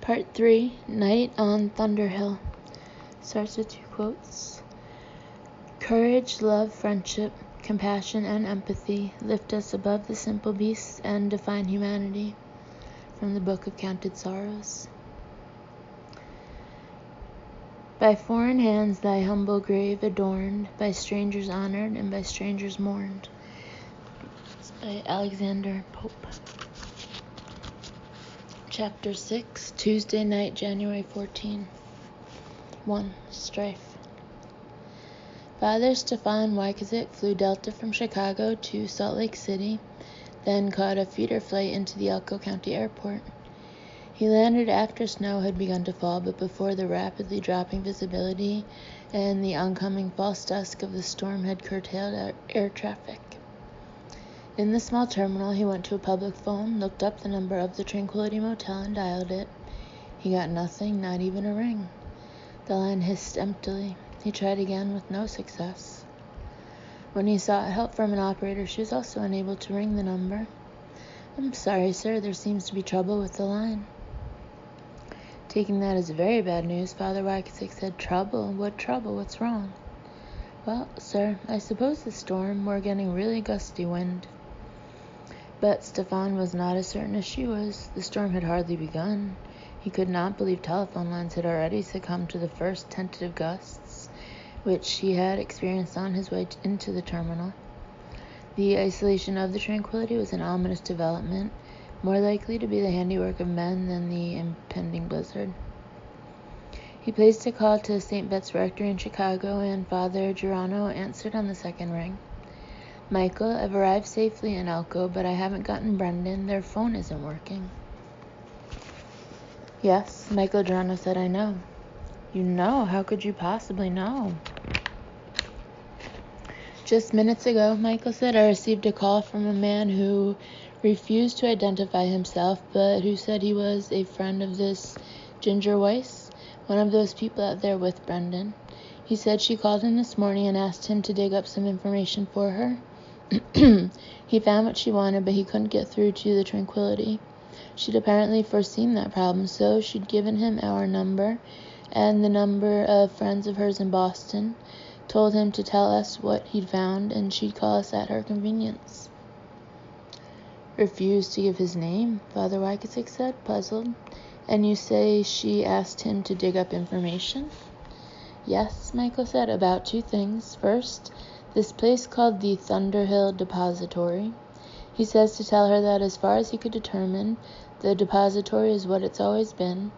Part 3, Night on Thunderhill. Starts with 2 quotes. Courage, love, friendship, compassion, and empathy lift us above the simple beasts and define humanity. From the Book of Counted Sorrows. By foreign hands thy humble grave adorned, by strangers honored and by strangers mourned. It's by Alexander Pope. Chapter 6, Tuesday night, January 14. 1. Strife. Father Stefan Wykazik flew Delta from Chicago to Salt Lake City, then caught a feeder flight into the Elko County Airport. He landed after snow had begun to fall, but before the rapidly dropping visibility and the oncoming false dusk of the storm had curtailed air traffic. In the small terminal, he went to a public phone, looked up the number of the Tranquility Motel, and dialed it. He got nothing, not even a ring. The line hissed emptily. He tried again with no success. When he sought help from an operator, she was also unable to ring the number. "I'm sorry, sir, there seems to be trouble with the line." Taking that as very bad news, Father Wykazik said, "Trouble? What trouble? What's wrong?" "Well, sir, I suppose the storm. We're getting really gusty wind." But Stefan was not as certain as she was. The storm had hardly begun. He could not believe telephone lines had already succumbed to the first tentative gusts, which he had experienced on his way into the terminal. The isolation of the Tranquility was an ominous development, more likely to be the handiwork of men than the impending blizzard. He placed a call to St. Bet's Rectory in Chicago, and Father Girano answered on the second ring. "Michael, I've arrived safely in Elko, but I haven't gotten Brendan. Their phone isn't working." "Yes," Michael Girano said, "I know." "You know? How could you possibly know?" "Just minutes ago," Michael said, "I received a call from a man who refused to identify himself, but who said he was a friend of this Ginger Weiss, one of those people out there with Brendan. He said she called him this morning and asked him to dig up some information for her. He found what she wanted, but he couldn't get through to the Tranquility. She'd apparently foreseen that problem, so she'd given him our number and the number of friends of hers in Boston, told him to tell us what he'd found, and she'd call us at her convenience." "Refused to give his name?" Father Wykazik said, puzzled. "And you say she asked him to dig up information?" "Yes," Michael said, "about 2 things. First, this place called the Thunderhill Depository. He says to tell her that as far as he could determine, the depository is what it's always been,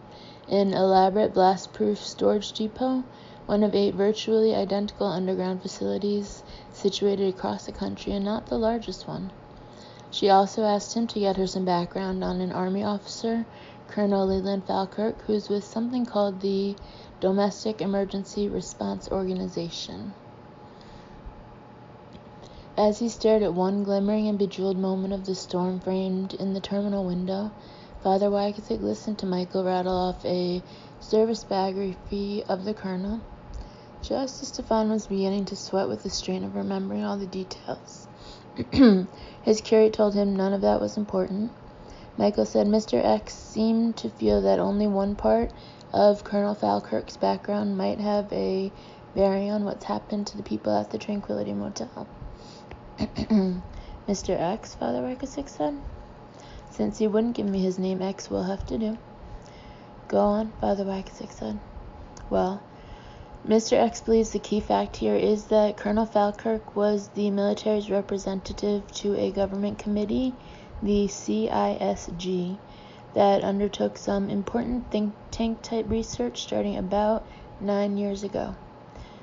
an elaborate blast-proof storage depot, one of 8 virtually identical underground facilities situated across the country, and not the largest one. She also asked him to get her some background on an Army officer, Colonel Leland Falkirk, who is with something called the Domestic Emergency Response Organization." As he stared at one glimmering and bejeweled moment of the storm framed in the terminal window, Father Wykazik listened to Michael rattle off a service biography of the colonel, just as Stefan was beginning to sweat with the strain of remembering all the details. His curate told him none of that was important. Michael said Mr. X seemed to feel that only one part of Colonel Falkirk's background might have a bearing on what's happened to the people at the Tranquility Motel. "Mr. X?" Father Wykazik said. "Since he wouldn't give me his name, X will have to do." "Go on," Father Wykazik said. "Well, Mr. X believes the key fact here is that Colonel Falkirk was the military's representative to a government committee, the CISG, that undertook some important think tank-type research starting about 9 years ago.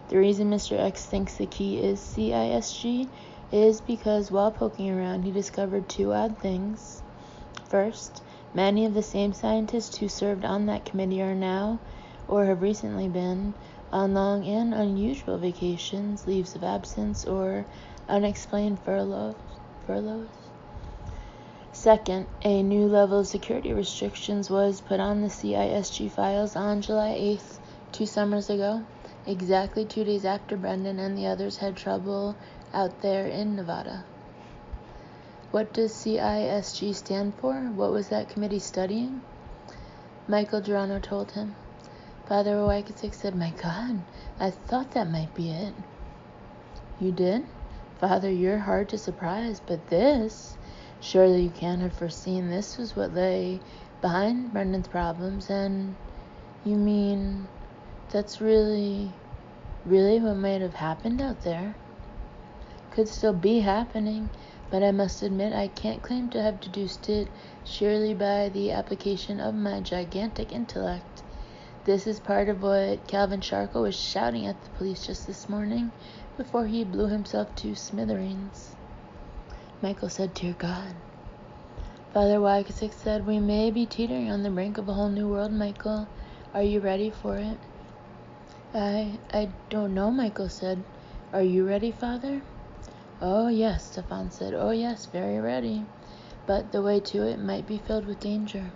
The reason Mr. X thinks the key is CISG is because while poking around, he discovered 2 odd things. First, many of the same scientists who served on that committee are now, or have recently been, on long and unusual vacations, leaves of absence, or unexplained furloughs. Second, a new level of security restrictions was put on the CISG files on July 8th, 2 summers ago, exactly 2 days after Brendan and the others had trouble out there in Nevada. What does CISG stand for? What was that committee studying? Michael Durano told him. Father Wyckoff said, "My God, I thought that might be it." "You did? Father, you're hard to surprise, but this, surely you can't have foreseen this was what lay behind Brendan's problems, and you mean that's really what might have happened out there?" "Could still be happening, but I must admit I can't claim to have deduced it surely by the application of my gigantic intellect. This is part of what Calvin Sharko was shouting at the police just this morning before he blew himself to smithereens." Michael said, "Dear God." Father Wyckoff said, "We may be teetering on the brink of a whole new world, Michael. Are you ready for it?" I don't know," Michael said. "Are you ready, Father?" "Oh, yes," Stefan said. "Oh, yes, very ready. But the way to it might be filled with danger."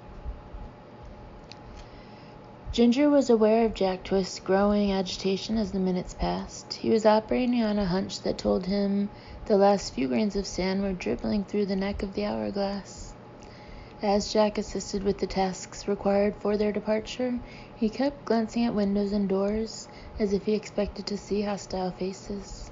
Ginger was aware of Jack Twist's growing agitation as the minutes passed. He was operating on a hunch that told him the last few grains of sand were dribbling through the neck of the hourglass. As Jack assisted with the tasks required for their departure, he kept glancing at windows and doors, as if he expected to see hostile faces.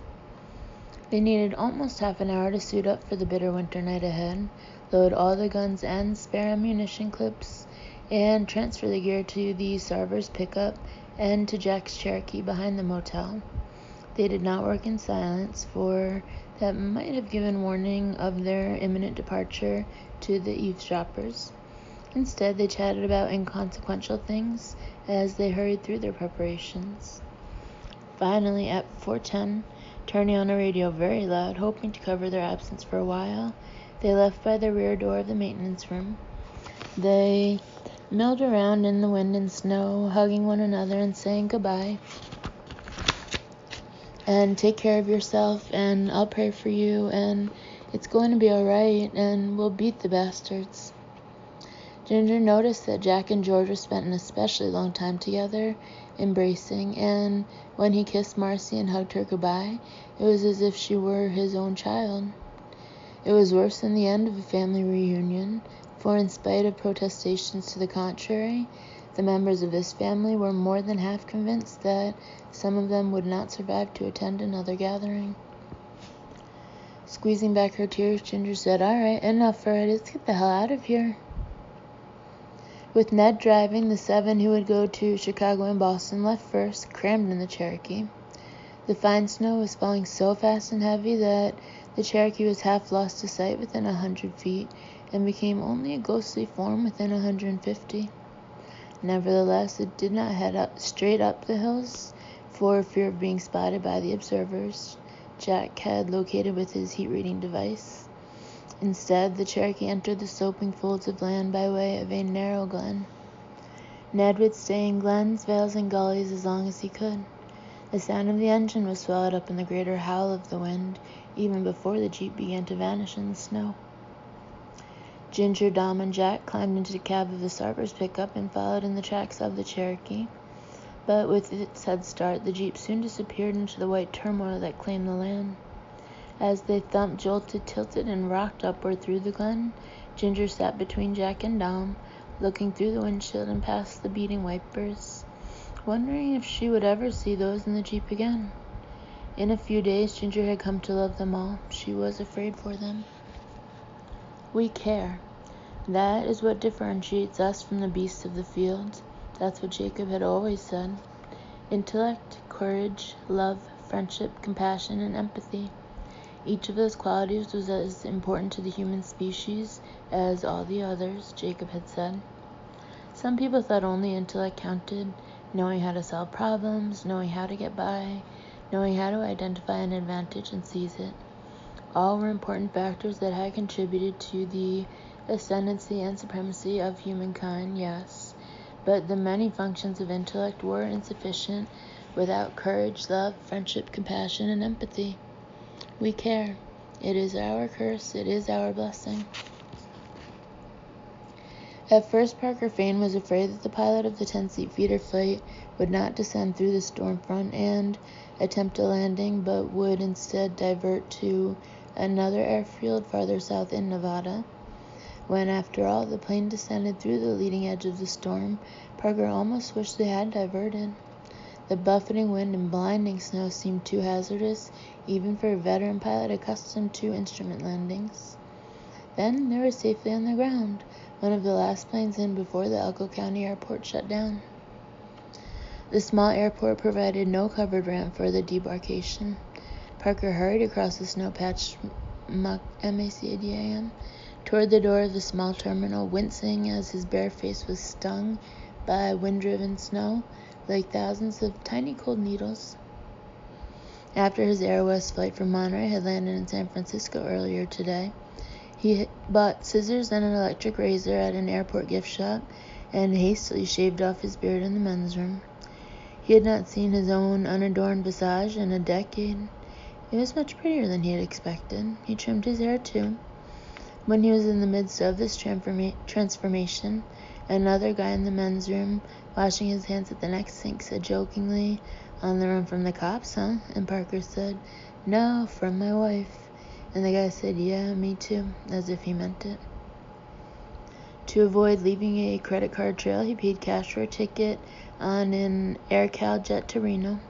They needed almost half an hour to suit up for the bitter winter night ahead, load all the guns and spare ammunition clips, and transfer the gear to the Sarver's pickup and to Jack's Cherokee behind the motel. They did not work in silence, for that might have given warning of their imminent departure to the eavesdroppers. Instead, they chatted about inconsequential things as they hurried through their preparations. Finally, at 4:10, turning on a radio very loud, hoping to cover their absence for a while, they left by the rear door of the maintenance room. They milled around in the wind and snow, hugging one another and saying goodbye. "And take care of yourself, and I'll pray for you, and it's going to be all right, and we'll beat the bastards." Ginger noticed that Jack and Georgia spent an especially long time together, embracing, and when he kissed Marcy and hugged her goodbye, it was as if she were his own child. It was worse than the end of a family reunion, for in spite of protestations to the contrary, the members of this family were more than half convinced that some of them would not survive to attend another gathering. Squeezing back her tears, Ginger said, "All right, enough already. Let's get the hell out of here." With Ned driving, the 7 who would go to Chicago and Boston left first, crammed in the Cherokee. The fine snow was falling so fast and heavy that the Cherokee was half lost to sight within 100 feet and became only a ghostly form within 150. Nevertheless, it did not head straight up the hills for fear of being spotted by the observers Jack had located with his heat-reading device. Instead, the Cherokee entered the sloping folds of land by way of a narrow glen. Ned would stay in glens, vales, and gullies as long as he could. The sound of the engine was swallowed up in the greater howl of the wind, even before the Jeep began to vanish in the snow. Ginger, Dom, and Jack climbed into the cab of the Sarver's pickup and followed in the tracks of the Cherokee. But with its head start, the Jeep soon disappeared into the white turmoil that claimed the land. As they thumped, jolted, tilted, and rocked upward through the glen, Ginger sat between Jack and Dom, looking through the windshield and past the beating wipers, wondering if she would ever see those in the Jeep again. In a few days, Ginger had come to love them all. She was afraid for them. We care. That is what differentiates us from the beasts of the field. That's what Jacob had always said. Intellect, courage, love, friendship, compassion, and empathy. Each of those qualities was as important to the human species as all the others, Jacob had said. Some people thought only intellect counted, knowing how to solve problems, knowing how to get by, knowing how to identify an advantage and seize it. All were important factors that had contributed to the ascendancy and supremacy of humankind, yes, but the many functions of intellect were insufficient without courage, love, friendship, compassion, and empathy. We care. It is our curse. It is our blessing. At first, Parker Fane was afraid that the pilot of the 10-seat feeder flight would not descend through the storm front and attempt a landing, but would instead divert to another airfield farther south in Nevada. When, after all, the plane descended through the leading edge of the storm, Parker almost wished they had diverted. The buffeting wind and blinding snow seemed too hazardous, even for a veteran pilot accustomed to instrument landings. Then they were safely on the ground, one of the last planes in before the Elko County Airport shut down. The small airport provided no covered ramp for the debarkation. Parker hurried across the snow-patched Macadam toward the door of the small terminal, wincing as his bare face was stung by wind-driven snow like thousands of tiny cold needles. After his Air West flight from Monterey had landed in San Francisco earlier today, he bought scissors and an electric razor at an airport gift shop and hastily shaved off his beard in the men's room. He had not seen his own unadorned visage in a decade. It was much prettier than he had expected. He trimmed his hair too. When he was in the midst of this transformation, another guy in the men's room, washing his hands at the next sink, said jokingly, "On the run from the cops, huh?" And Parker said, "No, from my wife." And the guy said, "Yeah, me too," as if he meant it. To avoid leaving a credit card trail, he paid cash for a ticket on an AirCal jet to Reno.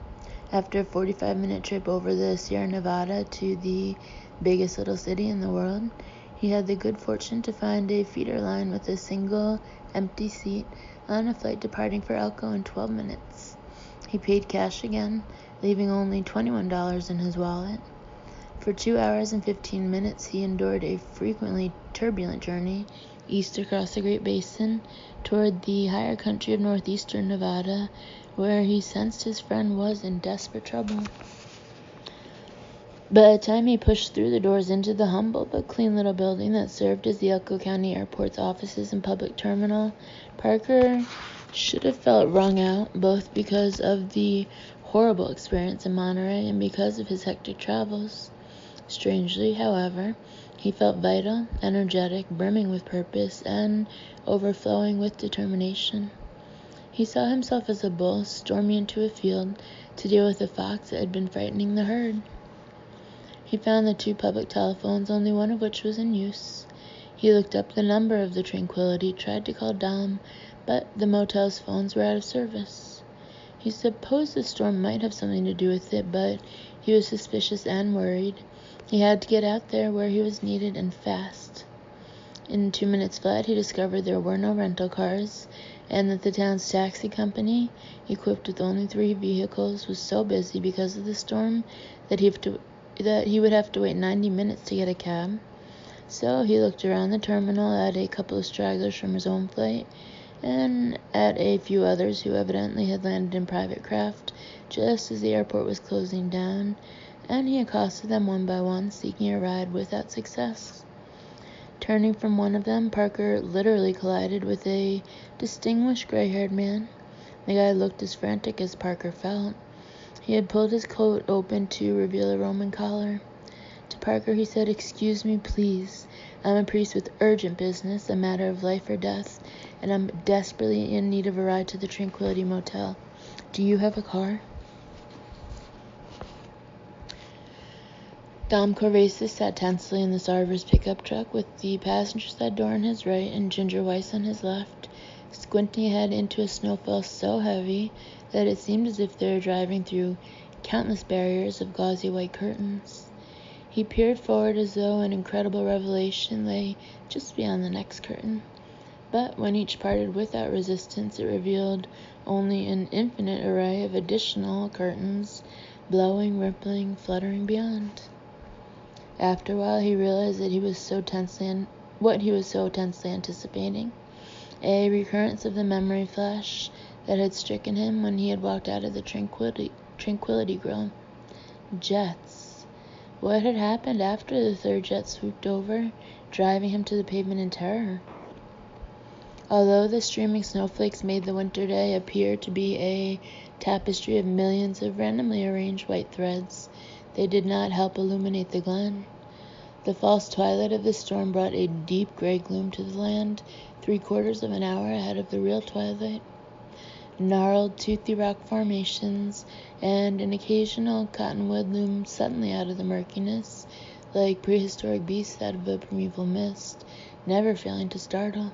After a 45-minute trip over the Sierra Nevada to the biggest little city in the world, he had the good fortune to find a feeder line with a single empty seat on a flight departing for Elko in 12 minutes. He paid cash again, leaving only $21 in his wallet. For 2 hours and 15 minutes, he endured a frequently turbulent journey east across the Great Basin toward the higher country of northeastern Nevada, where he sensed his friend was in desperate trouble. By the time he pushed through the doors into the humble but clean little building that served as the Elko County Airport's offices and public terminal, Parker should have felt wrung out, both because of the horrible experience in Monterey and because of his hectic travels. Strangely, however, he felt vital, energetic, brimming with purpose, and overflowing with determination. He saw himself as a bull storming into a field to deal with a fox that had been frightening the herd. He found the 2 public telephones, only one of which was in use. He looked up the number of the Tranquility, tried to call Dom, but the motel's phones were out of service. He supposed the storm might have something to do with it, but he was suspicious and worried. He had to get out there where he was needed and fast. In 2 minutes flat, he discovered there were no rental cars, and that the town's taxi company, equipped with only 3 vehicles, was so busy because of the storm that he would have to wait 90 minutes to get a cab. So he looked around the terminal at a couple of stragglers from his own flight, and at a few others who evidently had landed in private craft just as the airport was closing down, and he accosted them one by one, seeking a ride without success. Turning from one of them, Parker literally collided with a distinguished gray-haired man. The guy looked as frantic as Parker felt. He had pulled his coat open to reveal a Roman collar. To Parker he said, "Excuse me, please. I'm a priest with urgent business, a matter of life or death, and I'm desperately in need of a ride to the Tranquility Motel. Do you have a car?" Dom Corvasis sat tensely in the Sarver's pickup truck with the passenger side door on his right and Ginger Weiss on his left, squinting ahead into a snowfall so heavy that it seemed as if they were driving through countless barriers of gauzy white curtains. He peered forward as though an incredible revelation lay just beyond the next curtain. But when each parted without resistance, it revealed only an infinite array of additional curtains, blowing, rippling, fluttering beyond. After a while, he realized that what he was so tensely anticipating, a recurrence of the memory flash that had stricken him when he had walked out of the Tranquility Grill. Jets. What had happened after the third jet swooped over, driving him to the pavement in terror? Although the streaming snowflakes made the winter day appear to be a tapestry of millions of randomly arranged white threads, they did not help illuminate the glen. The false twilight of the storm brought a deep gray gloom to the land, 3/4 of an hour ahead of the real twilight. Gnarled, toothy rock formations and an occasional cottonwood loomed suddenly out of the murkiness, like prehistoric beasts out of a primeval mist, never failing to startle.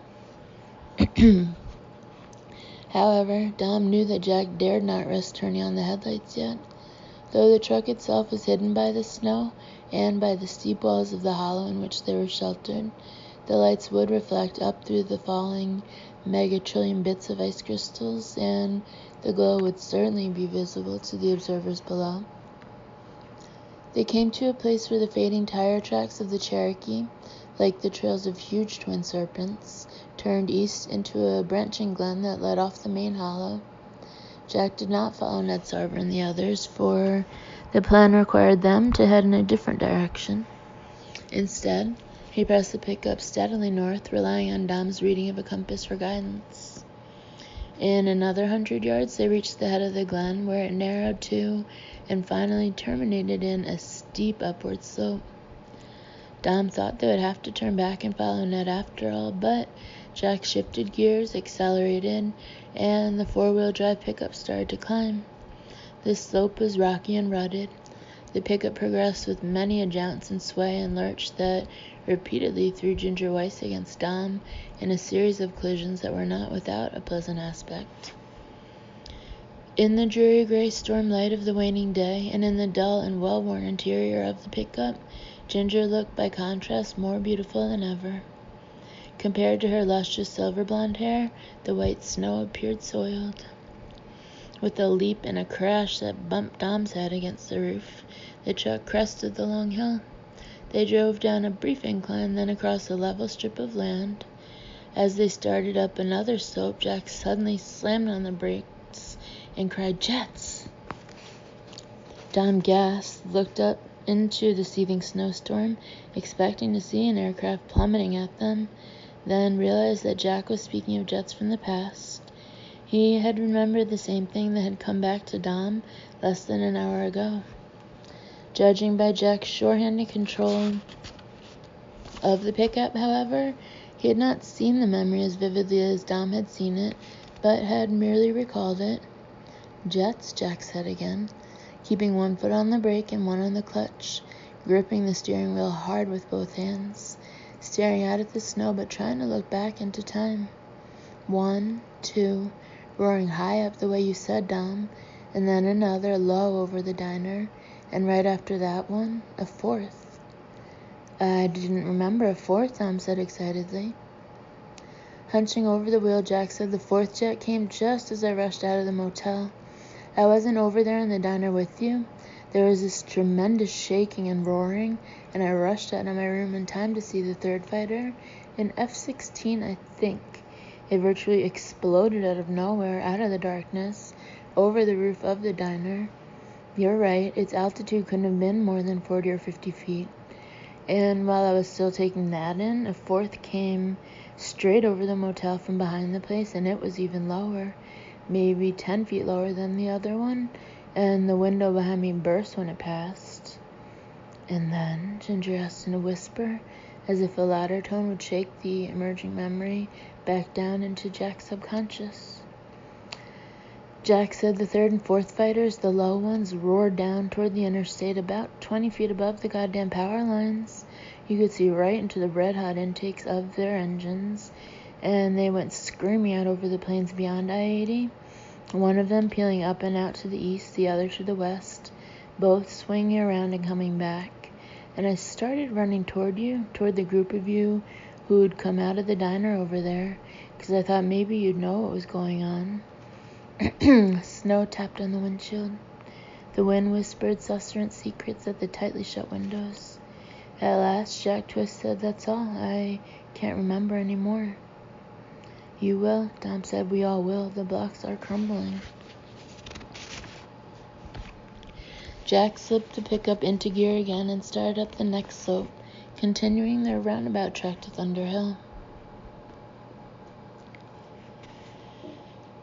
However, Dom knew that Jack dared not risk turning on the headlights yet. Though the truck itself was hidden by the snow and by the steep walls of the hollow in which they were sheltered, the lights would reflect up through the falling megatrillion bits of ice crystals, and the glow would certainly be visible to the observers below. They came to a place where the fading tire tracks of the Cherokee, like the trails of huge twin serpents, turned east into a branching glen that led off the main hollow. Jack did not follow Ned Sarver and the others, for the plan required them to head in a different direction. Instead, he pressed the pickup steadily north, relying on Dom's reading of a compass for guidance. In another 100 yards, they reached the head of the glen, where it narrowed to and finally terminated in a steep upward slope. Dom thought they would have to turn back and follow Ned after all, but Jack shifted gears, accelerated, and the four-wheel drive pickup started to climb. This slope was rocky and rutted. The pickup progressed with many a jounce and sway and lurch that repeatedly threw Ginger Weiss against Dom in a series of collisions that were not without a pleasant aspect. In the dreary gray storm light of the waning day, and in the dull and well-worn interior of the pickup, Ginger looked by contrast more beautiful than ever. Compared to her lustrous silver-blonde hair, the white snow appeared soiled. With a leap and a crash that bumped Dom's head against the roof, the truck crested the long hill. They drove down a brief incline, then across a level strip of land. As they started up another slope, Jack suddenly slammed on the brakes and cried, "Jets!" Dom gasped, looked up into the seething snowstorm, expecting to see an aircraft plummeting at them, then realized that Jack was speaking of jets from the past. He had remembered the same thing that had come back to Dom less than an hour ago. Judging by Jack's sure-handed control of the pickup, however, he had not seen the memory as vividly as Dom had seen it, but had merely recalled it. "Jets," Jack said again, keeping one foot on the brake and one on the clutch, gripping the steering wheel hard with both hands, staring out at the snow but trying to look back into time. 1, 2, roaring high up the way you said, Dom, and then another low over the diner, and right after that one, a fourth. "I didn't remember a fourth," Dom said excitedly. Hunching over the wheel, Jack said, "The fourth jet came just as I rushed out of the motel. I wasn't over there in the diner with you. There was this tremendous shaking and roaring, and I rushed out of my room in time to see the third fighter, an F-16, I think. It virtually exploded out of nowhere, out of the darkness, over the roof of the diner. You're right, its altitude couldn't have been more than 40 or 50 feet. And while I was still taking that in, a fourth came straight over the motel from behind the place, and it was even lower, maybe 10 feet lower than the other one, and the window behind me burst when it passed." "And then?" Ginger asked in a whisper, as if a louder tone would shake the emerging memory back down into Jack's subconscious. Jack said the third and fourth fighters, the low ones, roared down toward the interstate about 20 feet above the goddamn power lines. You could see right into the red-hot intakes of their engines, and they went screaming out over the plains beyond I-80, one of them peeling up and out to the east, the other to the west, both swinging around and coming back. And I started running toward you, toward the group of you who'd come out of the diner over there, because I thought maybe you'd know what was going on." Snow tapped on the windshield. The wind whispered susurrant secrets at the tightly shut windows. At last, Jack Twist said, "That's all. I can't remember any more." "You will," Dom said. "We all will. The blocks are crumbling." Jack slipped the pickup into gear again and started up the next slope, continuing their roundabout trek to Thunder Hill.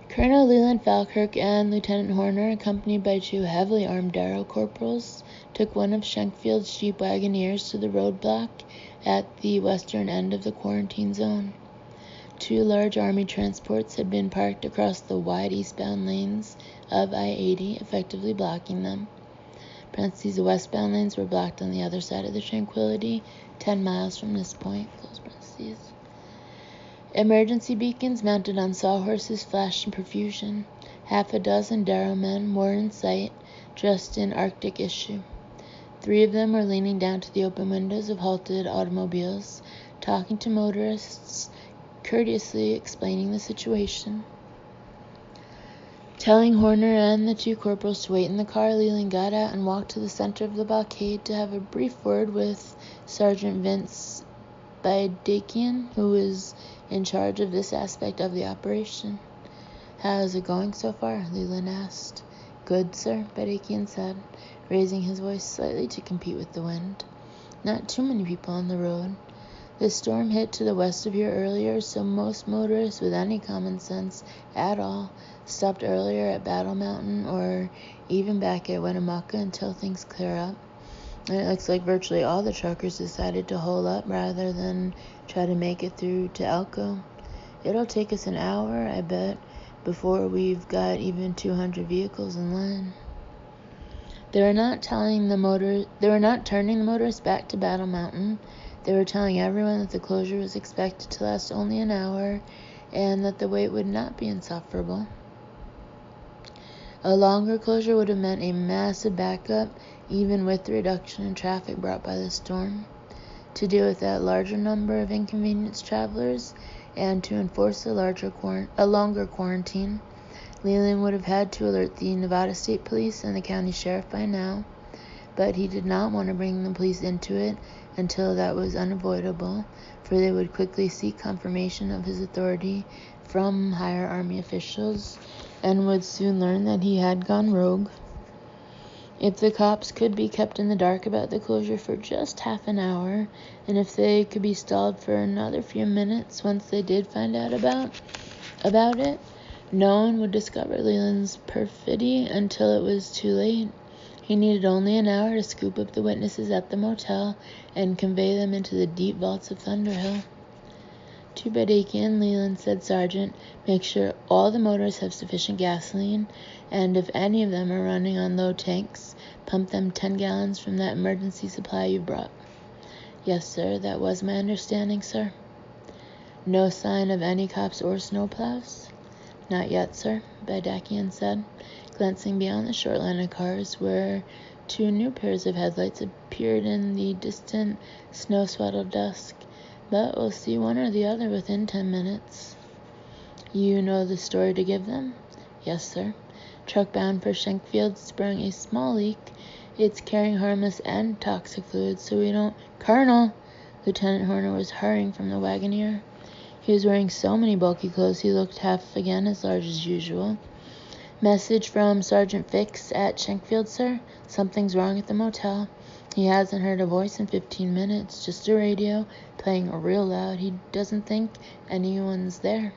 Colonel Leland Falkirk and Lieutenant Horner, accompanied by 2 heavily armed Darrow corporals, took one of Schenkfield's Jeep Wagoneers to the roadblock at the western end of the quarantine zone. 2 large Army transports had been parked across the wide eastbound lanes of I-80, effectively blocking them. Parentheses, the westbound lanes were blocked on the other side of the Tranquility, 10 miles from this point, close parentheses. Emergency beacons mounted on sawhorses flashed in profusion. Half a dozen Darrow men were in sight, dressed in Arctic issue. 3 of them were leaning down to the open windows of halted automobiles, talking to motorists, courteously explaining the situation. Telling Horner and the 2 corporals to wait in the car, Leland got out and walked to the center of the blockade to have a brief word with Sergeant Vince Badakian, who was in charge of this aspect of the operation. "How's it going so far?" Leland asked. "Good, sir," Badakian said, raising his voice slightly to compete with the wind. "Not too many people on the road. The storm hit to the west of here earlier, so most motorists with any common sense at all stopped earlier at Battle Mountain or even back at Winnemucca until things clear up. And it looks like virtually all the truckers decided to hole up rather than try to make it through to Elko. It'll take us an hour, I bet, before we've got even 200 vehicles in line." They were not turning the motorists back to Battle Mountain. They were telling everyone that the closure was expected to last only an hour and that the wait would not be insufferable. A longer closure would have meant a massive backup, even with the reduction in traffic brought by the storm. To deal with that larger number of inconvenienced travelers and to enforce a longer quarantine, Leland would have had to alert the Nevada State Police and the county sheriff by now, but he did not want to bring the police into it until that was unavoidable, for they would quickly seek confirmation of his authority from higher army officials and would soon learn that he had gone rogue. If the cops could be kept in the dark about the closure for just half an hour, and if they could be stalled for another few minutes once they did find out about it, no one would discover Leland's perfidy until it was too late. He needed only an hour to scoop up the witnesses at the motel and convey them into the deep vaults of Thunderhill. "To Badakian," Leland said, "Sergeant, make sure all the motors have sufficient gasoline, and if any of them are running on low tanks, pump them 10 gallons from that emergency supply you brought." "Yes, sir, that was my understanding, sir." "No sign of any cops or snowplows?" "Not yet, sir," Badakian said, glancing beyond the short line of cars where 2 new pairs of headlights appeared in the distant, snow-swaddled dusk. "But we'll see one or the other within 10 minutes. "You know the story to give them?" "Yes, sir. Truck bound for Schenkfield sprung a small leak. It's carrying harmless and toxic fluids, so we don't—" "Colonel!" Lieutenant Horner was hurrying from the wagoneer. He was wearing so many bulky clothes he looked half again as large as usual. "Message from Sergeant Fix at Schenkfield, sir. Something's wrong at the motel. He hasn't heard a voice in 15 minutes, just a radio, playing real loud. He doesn't think anyone's there."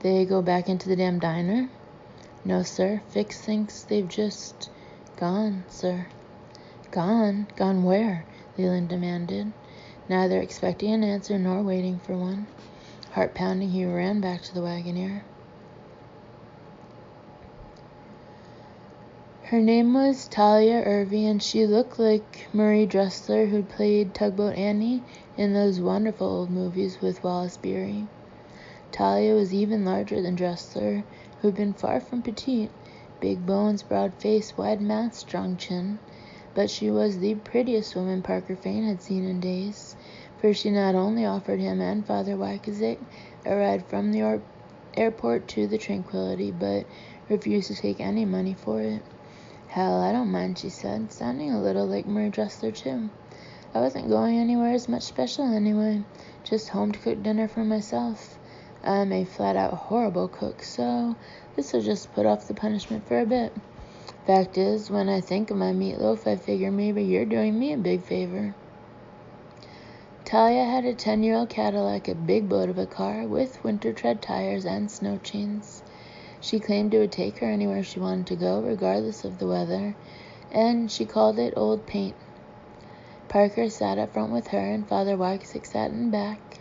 "They go back into the damn diner?" "No, sir. Fix thinks they've just gone, sir." "Gone? Gone where?" Leland demanded, neither expecting an answer nor waiting for one. Heart pounding, he ran back to the wagoneer. Her name was Talia Irving, and she looked like Marie Dressler, who'd played Tugboat Annie in those wonderful old movies with Wallace Beery. Talia was even larger than Dressler, who'd been far from petite, big bones, broad face, wide mouth, strong chin. But she was the prettiest woman Parker Fane had seen in days, for she not only offered him and Father Wykazik a ride from the airport to the Tranquility, but refused to take any money for it. "Hell, I don't mind," she said, sounding a little like Marie Dressler, too. "I wasn't going anywhere as much special anyway, just home to cook dinner for myself. I'm a flat-out horrible cook, so this'll just put off the punishment for a bit. Fact is, when I think of my meatloaf, I figure maybe you're doing me a big favor." Talia had a 10-year-old Cadillac, a big boat of a car, with winter tread tires and snow chains. She claimed it would take her anywhere she wanted to go, regardless of the weather, and she called it Old Paint. Parker sat up front with her, and Father Wykazik sat in back.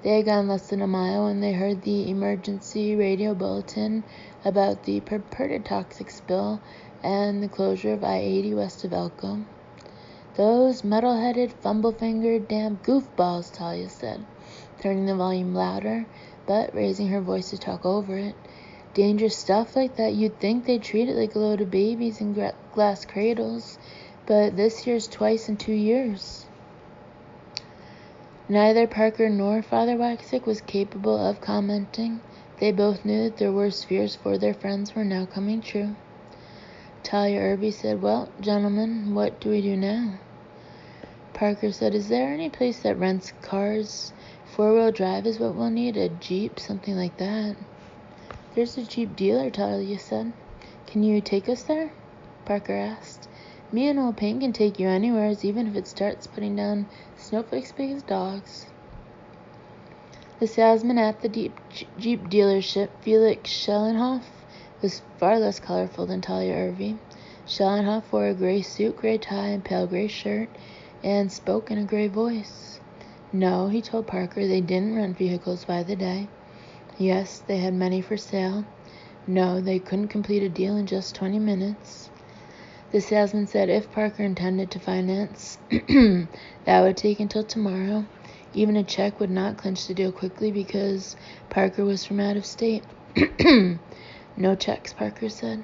They had gone less than a mile when they heard the emergency radio bulletin about the purported toxic spill and the closure of I-80 west of Elko. "Those metal-headed, fumble-fingered, damn goofballs," Talia said. turning the volume louder, but raising her voice to talk over it. Dangerous stuff like that, you'd think they'd treat it like a load of babies in glass cradles, but this here's twice in 2 years. Neither Parker nor Father Waxy was capable of commenting. They both knew that their worst fears for their friends were now coming true. Talia Irby said, "Well, gentlemen, what do we do now?" Parker said, "Is there any place that rents cars? 4-wheel drive is what we'll need, a Jeep, something like that." "There's a Jeep dealer," Talia said. "Can you take us there?" Parker asked. "Me and old Pink can take you anywhere, even if it starts putting down snowflakes big as dogs." The salesman at the Jeep dealership, Felix Schellenhoff, was far less colorful than Talia Irby. Schellenhoff wore a gray suit, gray tie, and pale gray shirt, and spoke in a gray voice. No, he told Parker, they didn't rent vehicles by the day. Yes, they had many for sale. No, they couldn't complete a deal in just 20 minutes. The salesman said if Parker intended to finance, that would take until tomorrow. Even a check would not clinch the deal quickly because Parker was from out of state. "No checks," Parker said.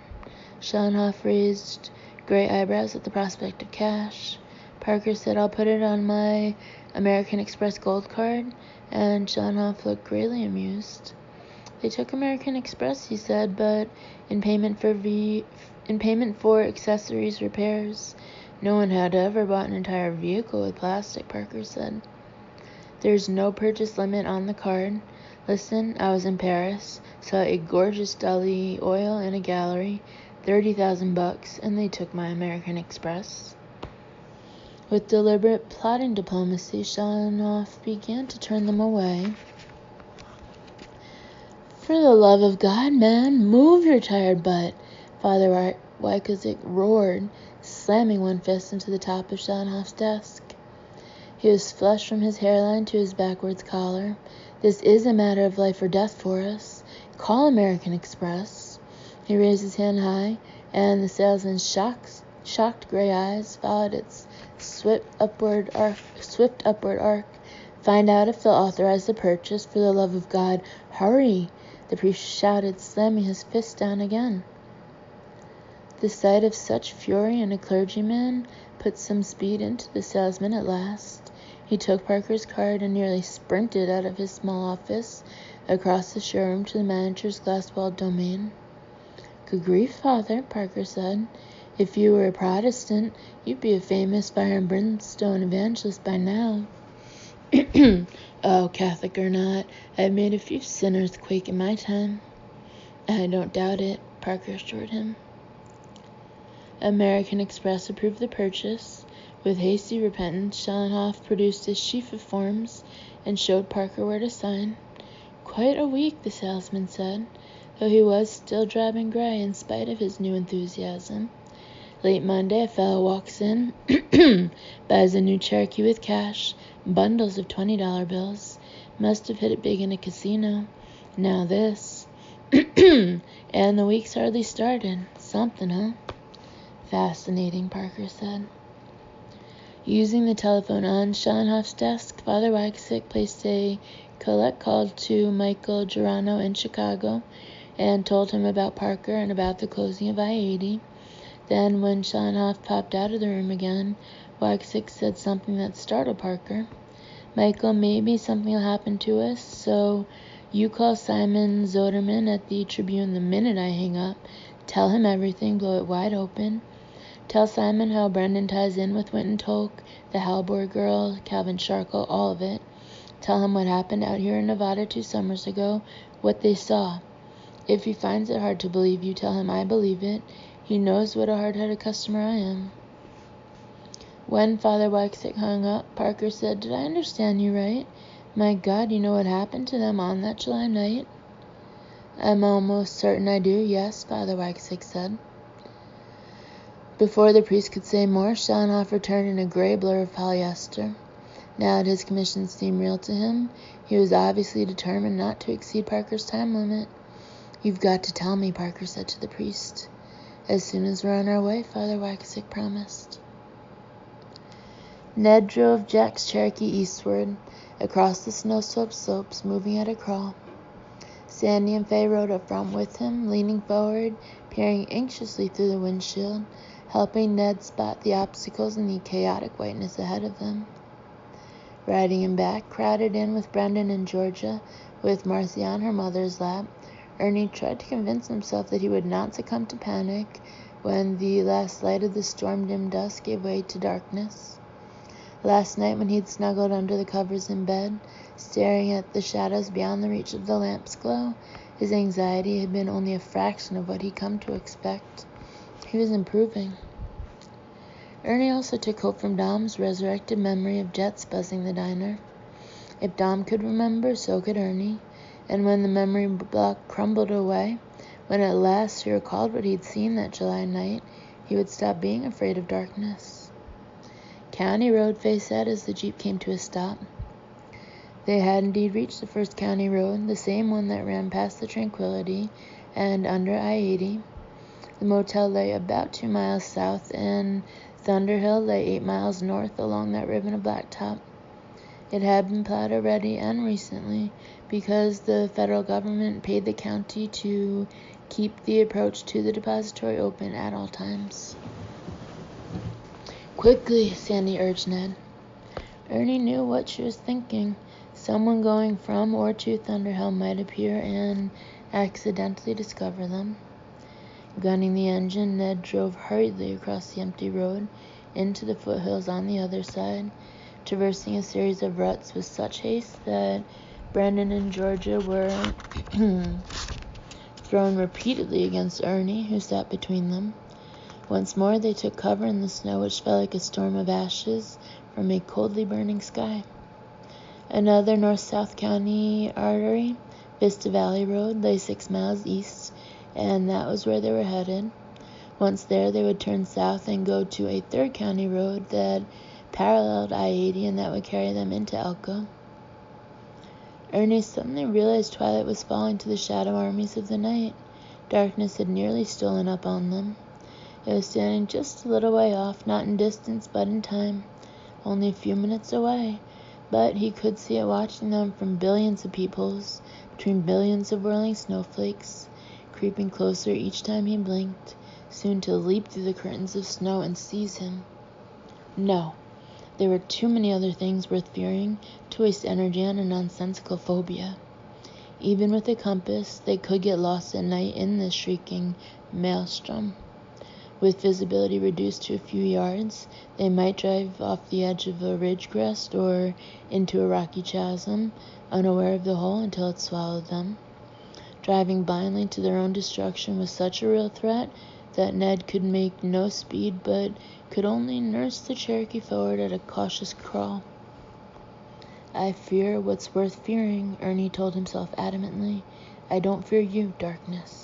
Schellenhoff raised gray eyebrows at the prospect of cash. Parker said, "I'll put it on my American Express Gold card," and Schellenhoff looked greatly amused. "They took American Express," he said, "but in payment for accessories repairs. No one had ever bought an entire vehicle with plastic," Parker said. "There's no purchase limit on the card. Listen, I was in Paris, saw a gorgeous Dali oil in a gallery, $30,000, and they took my American Express." With deliberate, plotting diplomacy, Schellenhoff began to turn them away. "For the love of God, man, move your tired butt," Father Wyckowick roared, slamming one fist into the top of Schellenhoff's desk. He was flushed from his hairline to his backwards collar. "This is a matter of life or death for us. Call American Express." He raised his hand high, and the salesman's shocked gray eyes followed its swift upward arc. "Find out if they'll authorize the purchase. For the love of God, hurry!" the priest shouted, slamming his fist down again. The sight of such fury in a clergyman put some speed into the salesman at last. He took Parker's card and nearly sprinted out of his small office across the showroom to the manager's glass-walled domain. "Good grief, Father," Parker said. "If you were a Protestant, you'd be a famous fire and brimstone evangelist by now." "Oh, Catholic or not, I've made a few sinners quake in my time." "I don't doubt it," Parker assured him. American Express approved the purchase. With hasty repentance, Schellenhoff produced a sheaf of forms and showed Parker where to sign. "Quite a week," the salesman said, though he was still drab and gray in spite of his new enthusiasm. Late Monday, a fellow walks in, buys a new Cherokee with cash, bundles of $20 bills. Must have hit it big in a casino. Now this. And the week's hardly started. Something, huh? "Fascinating," Parker said. Using the telephone on Schellenhoff's desk, Father Waxy placed a collect call to Michael Girano in Chicago and told him about Parker and about the closing of I-80. Then, when Schellenhoff popped out of the room again, Waxy said something that startled Parker. "Michael, maybe something will happen to us, so you call Simon Zoderman at the Tribune the minute I hang up. Tell him everything, blow it wide open. Tell Simon how Brendan ties in with Winton Toke, the Halbor girl, Calvin Sharkle, all of it. Tell him what happened out here in Nevada 2 summers ago, what they saw. If he finds it hard to believe you, tell him I believe it. He knows what a hard-headed customer I am." When Father Waxy hung up, Parker said, "Did I understand you right? My God, you know what happened to them on that July night?" "I'm almost certain I do, yes," Father Waxy said. Before the priest could say more, Schellenhoff returned in a gray blur of polyester. Now that his commission seemed real to him, he was obviously determined not to exceed Parker's time limit. "You've got to tell me," Parker said to the priest. "As soon as we're on our way," Father Waxy promised. Ned drove Jack's Cherokee eastward, across the snow-swept slopes, moving at a crawl. Sandy and Faye rode up front with him, leaning forward, peering anxiously through the windshield, helping Ned spot the obstacles in the chaotic whiteness ahead of them. Riding him back, crowded in with Brendan and Georgia, with Marcy on her mother's lap, Ernie tried to convince himself that he would not succumb to panic when the last light of the storm-dimmed dusk gave way to darkness. Last night, when he'd snuggled under the covers in bed, staring at the shadows beyond the reach of the lamp's glow, his anxiety had been only a fraction of what he'd come to expect. He was improving. Ernie also took hope from Dom's resurrected memory of jets buzzing the diner. If Dom could remember, so could Ernie, and when the memory block crumbled away, when at last he recalled what he'd seen that July night, he would stop being afraid of darkness. County Road, Faye said as the Jeep came to a stop. They had indeed reached the first county road, the same one that ran past the Tranquility and under I-80. The motel lay about 2 miles south, and Thunderhill lay 8 miles north along that ribbon of blacktop. It had been plowed already and recently because the federal government paid the county to keep the approach to the depository open at all times. "Quickly," Sandy urged Ned. Ernie knew what she was thinking. Someone going from or to Thunderhill might appear and accidentally discover them. Gunning the engine, Ned drove hurriedly across the empty road into the foothills on the other side, traversing a series of ruts with such haste that Brendan and Georgia were thrown repeatedly against Ernie, who sat between them. Once more they took cover in the snow, which fell like a storm of ashes from a coldly burning sky. Another north-south county artery, Vista Valley Road, lay 6 miles east, and that was where they were headed. Once there, they would turn south and go to a third county road that paralleled I-80, and that would carry them into Elko. Ernie suddenly realized twilight was falling to the shadow armies of the night. Darkness had nearly stolen up on them. It was standing just a little way off, not in distance, but in time, only a few minutes away. But he could see it watching them from billions of peepholes, between billions of whirling snowflakes, creeping closer each time he blinked, soon to leap through the curtains of snow and seize him. No, there were too many other things worth fearing to waste energy on a nonsensical phobia. Even with a compass, they could get lost at night in this shrieking maelstrom. With visibility reduced to a few yards, they might drive off the edge of a ridge crest or into a rocky chasm, unaware of the hole until it swallowed them. Driving blindly to their own destruction was such a real threat that Ned could make no speed, but could only nurse the Cherokee forward at a cautious crawl. "I fear what's worth fearing," Ernie told himself adamantly. "I don't fear you, darkness."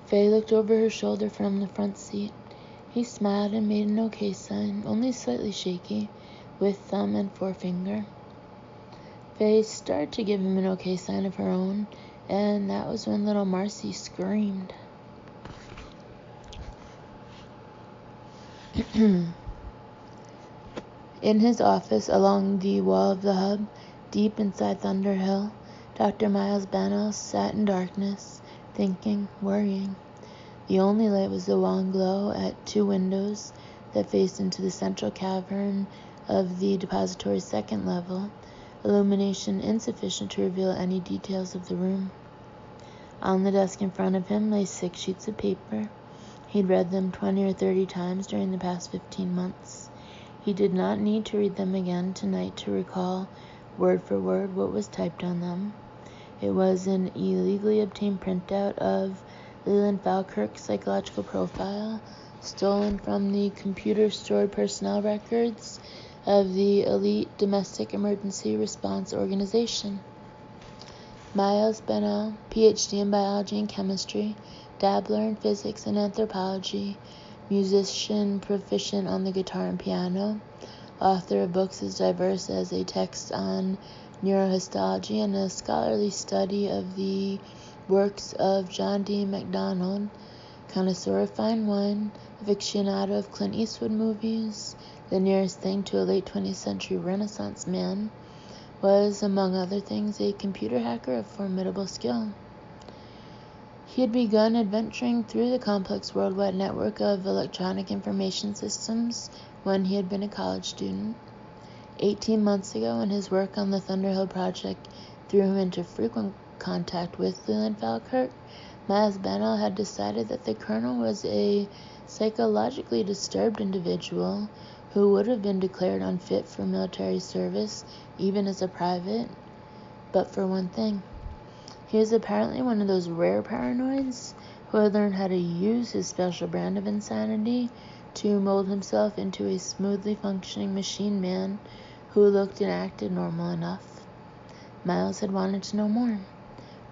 Faye looked over her shoulder from the front seat. He smiled and made an okay sign, only slightly shaky, with thumb and forefinger. Faye started to give him an okay sign of her own, and that was when little Marcy screamed. In his office along the wall of the hub, deep inside Thunderhill, Dr. Miles Bennell sat in darkness, thinking, worrying. The only light was the wan glow at 2 windows that faced into the central cavern of the depository's second level, illumination insufficient to reveal any details of the room. On the desk in front of him lay 6 sheets of paper. He'd read them 20 or 30 times during the past 15 months. He did not need to read them again tonight to recall, word for word, what was typed on them. It was an illegally obtained printout of Leland Falkirk's psychological profile, stolen from the computer-stored personnel records of the elite domestic emergency response organization. Miles Bennell, Ph.D. in biology and chemistry, dabbler in physics and anthropology, musician proficient on the guitar and piano, author of books as diverse as a text on neurohistology and a scholarly study of the works of John D. MacDonald, connoisseur of fine wine, aficionado of Clint Eastwood movies, the nearest thing to a late 20th century Renaissance man, was, among other things, a computer hacker of formidable skill. He had begun adventuring through the complex worldwide network of electronic information systems when he had been a college student. 18 months ago, when his work on the Thunderhill project threw him into frequent contact with Leland Falkirk, Miles Bennell had decided that the colonel was a psychologically disturbed individual who would have been declared unfit for military service, even as a private, but for one thing. He was apparently one of those rare paranoids who had learned how to use his special brand of insanity to mold himself into a smoothly functioning machine man who looked and acted normal enough. Miles had wanted to know more.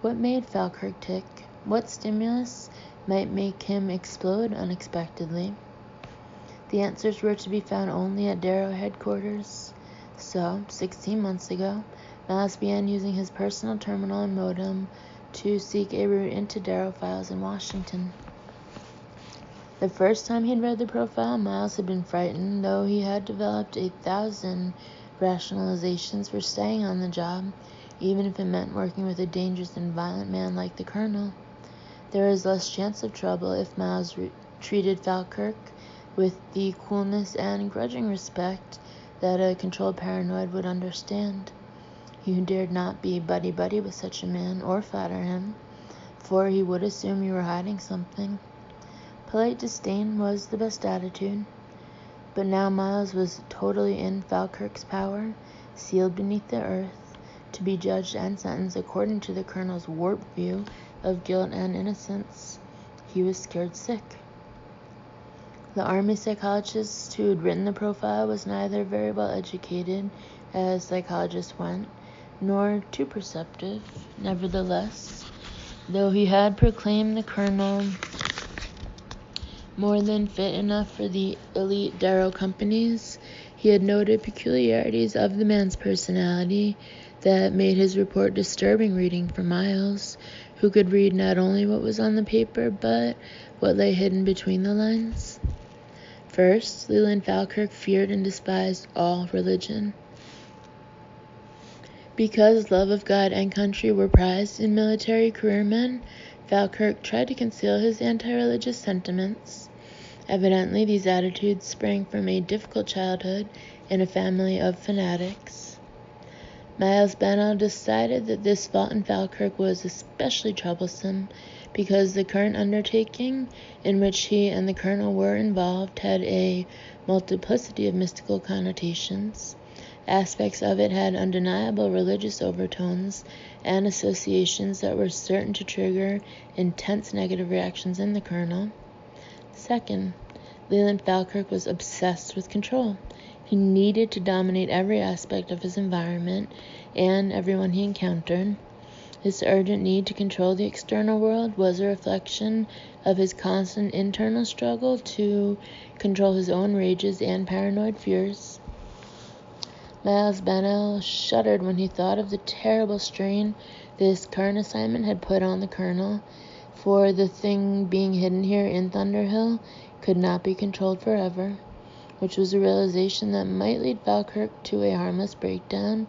What made Falkirk tick? What stimulus might make him explode unexpectedly? The answers were to be found only at Darrow headquarters. So, 16 months ago, Miles began using his personal terminal and modem to seek a route into Darrow files in Washington. The first time he'd read the profile, Miles had been frightened, though he had developed 1,000 rationalizations for staying on the job, even if it meant working with a dangerous and violent man like the colonel. There was less chance of trouble if Miles treated Falkirk with the coolness and grudging respect that a controlled paranoid would understand. You dared not be buddy-buddy with such a man, or flatter him, for he would assume you were hiding something. Polite disdain was the best attitude. But now Miles was totally in Falkirk's power, sealed beneath the earth, to be judged and sentenced according to the colonel's warped view of guilt and innocence. He was scared sick. The army psychologist who had written the profile was neither very well educated, as psychologists went, nor too perceptive. Nevertheless, though he had proclaimed the colonel more than fit enough for the elite Darrow companies, he had noted peculiarities of the man's personality that made his report disturbing reading for Miles, who could read not only what was on the paper, but what lay hidden between the lines. First, Leland Falkirk feared and despised all religion. Because love of God and country were prized in military careermen, Falkirk tried to conceal his anti-religious sentiments. Evidently, these attitudes sprang from a difficult childhood in a family of fanatics. Miles Bennell decided that this fault in Falkirk was especially troublesome because the current undertaking in which he and the colonel were involved had a multiplicity of mystical connotations. Aspects of it had undeniable religious overtones and associations that were certain to trigger intense negative reactions in the colonel. Second, Leland Falkirk was obsessed with control. He needed to dominate every aspect of his environment and everyone he encountered. This urgent need to control the external world was a reflection of his constant internal struggle to control his own rages and paranoid fears. Miles Bennell shuddered when he thought of the terrible strain this current assignment had put on the colonel, for the thing being hidden here in Thunderhill could not be controlled forever, which was a realization that might lead Falkirk to a harmless breakdown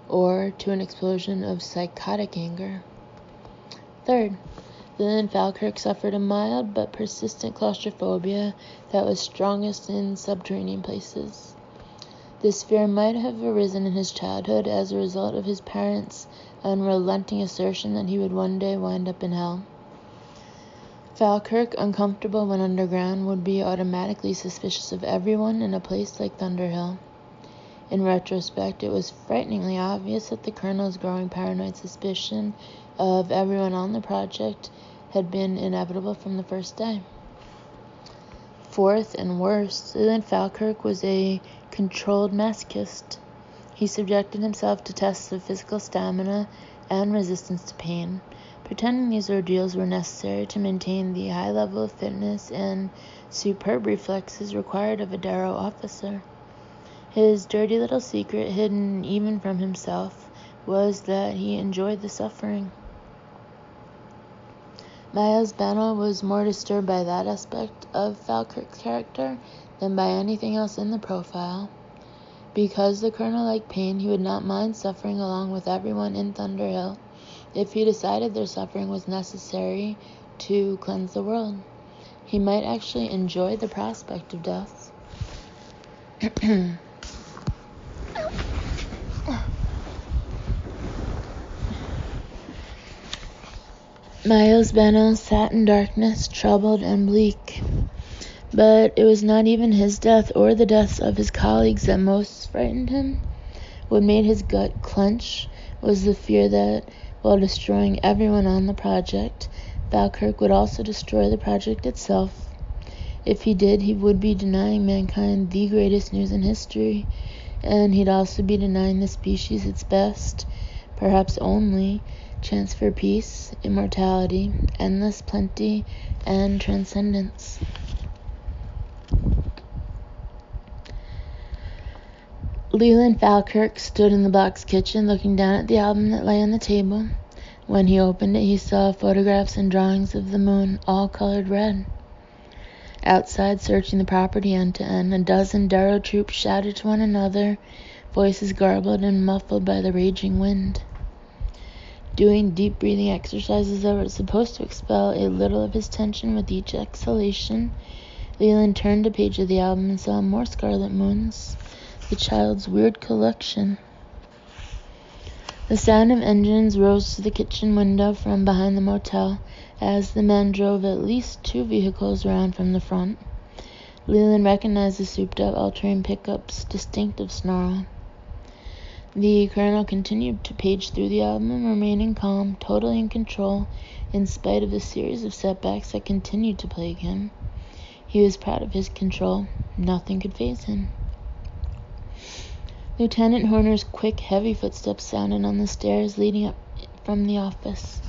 or to an explosion of psychotic anger. Third, Leland Falkirk suffered a mild but persistent claustrophobia that was strongest in subterranean places. This fear might have arisen in his childhood as a result of his parents' unrelenting assertion that he would one day wind up in hell. Falkirk, uncomfortable when underground, would be automatically suspicious of everyone in a place like Thunderhill. In retrospect, it was frighteningly obvious that the colonel's growing paranoid suspicion of everyone on the project had been inevitable from the first day. Fourth, and worse, Leland Falkirk was a controlled masochist. He subjected himself to tests of physical stamina and resistance to pain, pretending these ordeals were necessary to maintain the high level of fitness and superb reflexes required of a Darrow officer. His dirty little secret, hidden even from himself, was that he enjoyed the suffering. Miles Bennell was more disturbed by that aspect of Falkirk's character than by anything else in the profile. Because the colonel liked pain, he would not mind suffering along with everyone in Thunderhill if he decided their suffering was necessary to cleanse the world. He might actually enjoy the prospect of death. Miles Bennell sat in darkness, troubled and bleak. But it was not even his death or the deaths of his colleagues that most frightened him. What made his gut clench was the fear that, while destroying everyone on the project, Falkirk would also destroy the project itself. If he did, he would be denying mankind the greatest news in history, and he'd also be denying the species its best, perhaps only, chance for peace, immortality, endless plenty, and transcendence. Leland Falkirk stood in the box kitchen looking down at the album that lay on the table. When he opened it, he saw photographs and drawings of the moon, all colored red. Outside, searching the property end to end, a dozen Darrow troops shouted to one another, voices garbled and muffled by the raging wind. Doing deep breathing exercises that were supposed to expel a little of his tension with each exhalation, Leland turned a page of the album and saw more scarlet moons, the child's weird collection. The sound of engines rose to the kitchen window from behind the motel as the men drove at least 2 vehicles around from the front. Leland recognized the souped-up all-terrain pickup's distinctive snarl. The colonel continued to page through the album, remaining calm, totally in control, in spite of the series of setbacks that continued to plague him. He was proud of his control. Nothing could faze him. Lieutenant Horner's quick, heavy footsteps sounded on the stairs leading up from the office.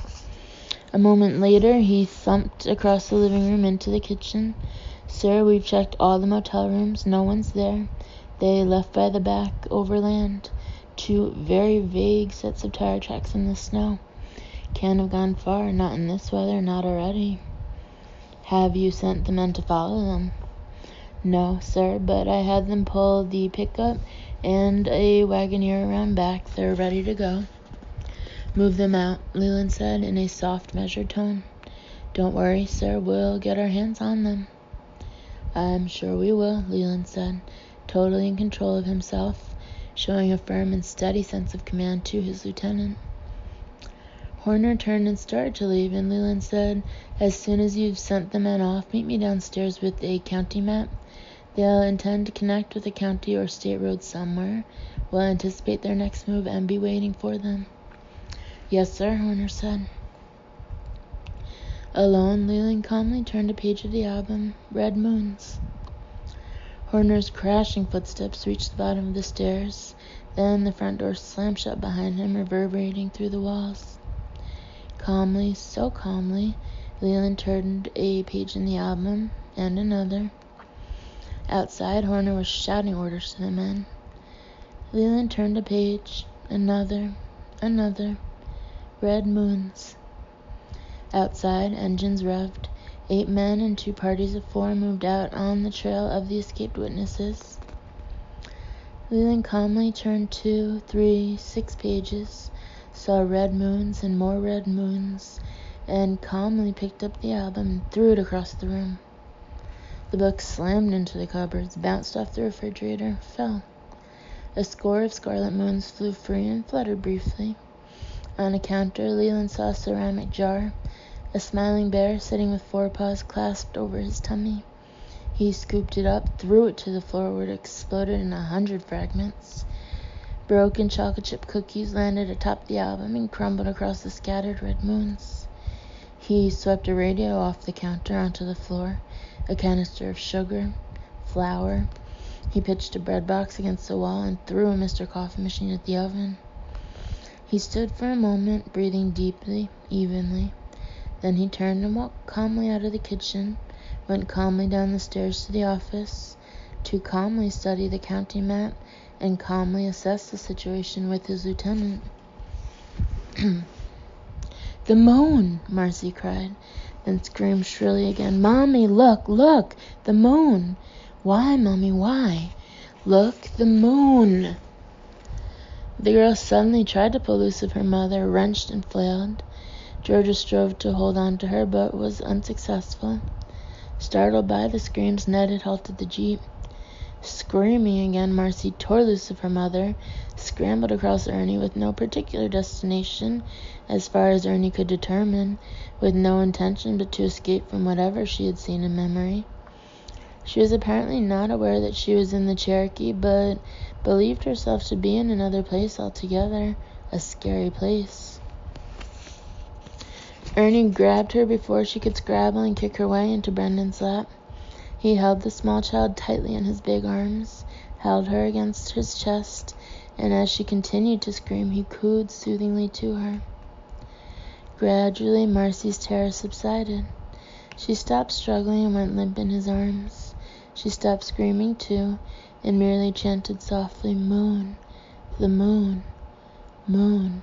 A moment later, he thumped across the living room into the kitchen. "Sir, we've checked all the motel rooms. No one's there. They left by the back, overland. 2 very vague sets of tire tracks in the snow. Can't have gone far, not in this weather, not already." "Have you sent the men to follow them?" "No, sir, but I had them pull the pickup and a wagoneer around back. They're ready to go." "Move them out," Leland said in a soft, measured tone. "Don't worry, sir, we'll get our hands on them." "I'm sure we will," Leland said, totally in control of himself, showing a firm and steady sense of command to his lieutenant. Horner turned and started to leave, and Leland said, "As soon as you've sent the men off, meet me downstairs with a county map. They'll intend to connect with a county or state road somewhere. We'll anticipate their next move and be waiting for them." "Yes, sir," Horner said. Alone, Leland calmly turned a page of the album, Red Moons. Horner's crashing footsteps reached the bottom of the stairs. Then the front door slammed shut behind him, reverberating through the walls. Calmly, so calmly, Leland turned a page in the album, and another. Outside, Horner was shouting orders to the men. Leland turned a page, another. Red moons. Outside, engines revved. 8 men and 2 parties of 4 moved out on the trail of the escaped witnesses. Leland calmly turned 2, 3, 6 pages, saw red moons and more red moons, and calmly picked up the album and threw it across the room. The book slammed into the cupboards, bounced off the refrigerator, fell. A score of scarlet moons flew free and fluttered briefly. On a counter, Leland saw a ceramic jar, a smiling bear sitting with 4 paws clasped over his tummy. He scooped it up, threw it to the floor where it exploded in 100 fragments. Broken chocolate chip cookies landed atop the album and crumbled across the scattered red moons. He swept a radio off the counter onto the floor, a canister of sugar, flour. He pitched a bread box against the wall and threw a Mr. Coffee machine at the oven. He stood for a moment, breathing deeply, evenly. Then he turned and walked calmly out of the kitchen, went calmly down the stairs to the office, to calmly study the county map and calmly assess the situation with his lieutenant. "The moon!" Marcy cried. and screamed shrilly again, "Mommy, look, look, the moon!" "Why, Mommy, why?" "Look, the moon!" The girl suddenly tried to pull loose of her mother, wrenched and flailed. Georgia strove to hold on to her, but was unsuccessful. Startled by the screams, Ned had halted the jeep. Screaming again, Marcy tore loose of her mother, scrambled across Ernie with no particular destination, as far as Ernie could determine, with no intention but to escape from whatever she had seen in memory. She was apparently not aware that she was in the Cherokee, but believed herself to be in another place altogether, a scary place. Ernie grabbed her before she could scrabble and kick her way into Brendan's lap. He held the small child tightly in his big arms, held her against his chest, and as she continued to scream, he cooed soothingly to her. Gradually, Marcy's terror subsided. She stopped struggling and went limp in his arms. She stopped screaming, too, and merely chanted softly, "Moon, the moon, moon,"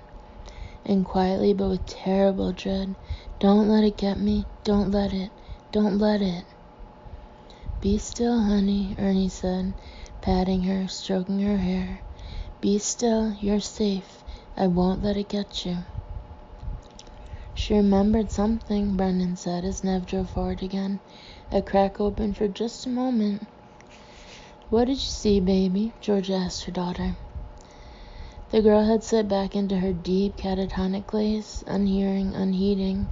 and quietly but with terrible dread, "Don't let it get me, don't let it, don't let it." "Be still, honey," Ernie said, patting her, stroking her hair. "Be still, you're safe. I won't let it get you." "She remembered something," Brendan said as Nev drove forward again. A crack opened for just a moment. "What did you see, baby?" Georgia asked her daughter. The girl had slipped back into her deep catatonic glaze, unhearing, unheeding,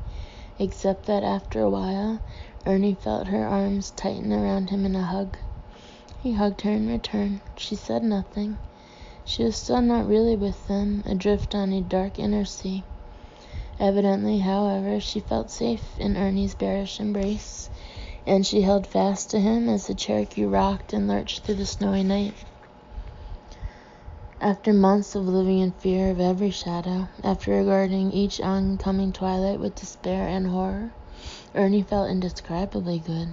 except that after a while, Ernie felt her arms tighten around him in a hug. He hugged her in return. She said nothing. She was still not really with them, adrift on a dark inner sea. Evidently, however, she felt safe in Ernie's bearish embrace, and she held fast to him as the Cherokee rocked and lurched through the snowy night. After months of living in fear of every shadow, after regarding each oncoming twilight with despair and horror, Ernie felt indescribably good,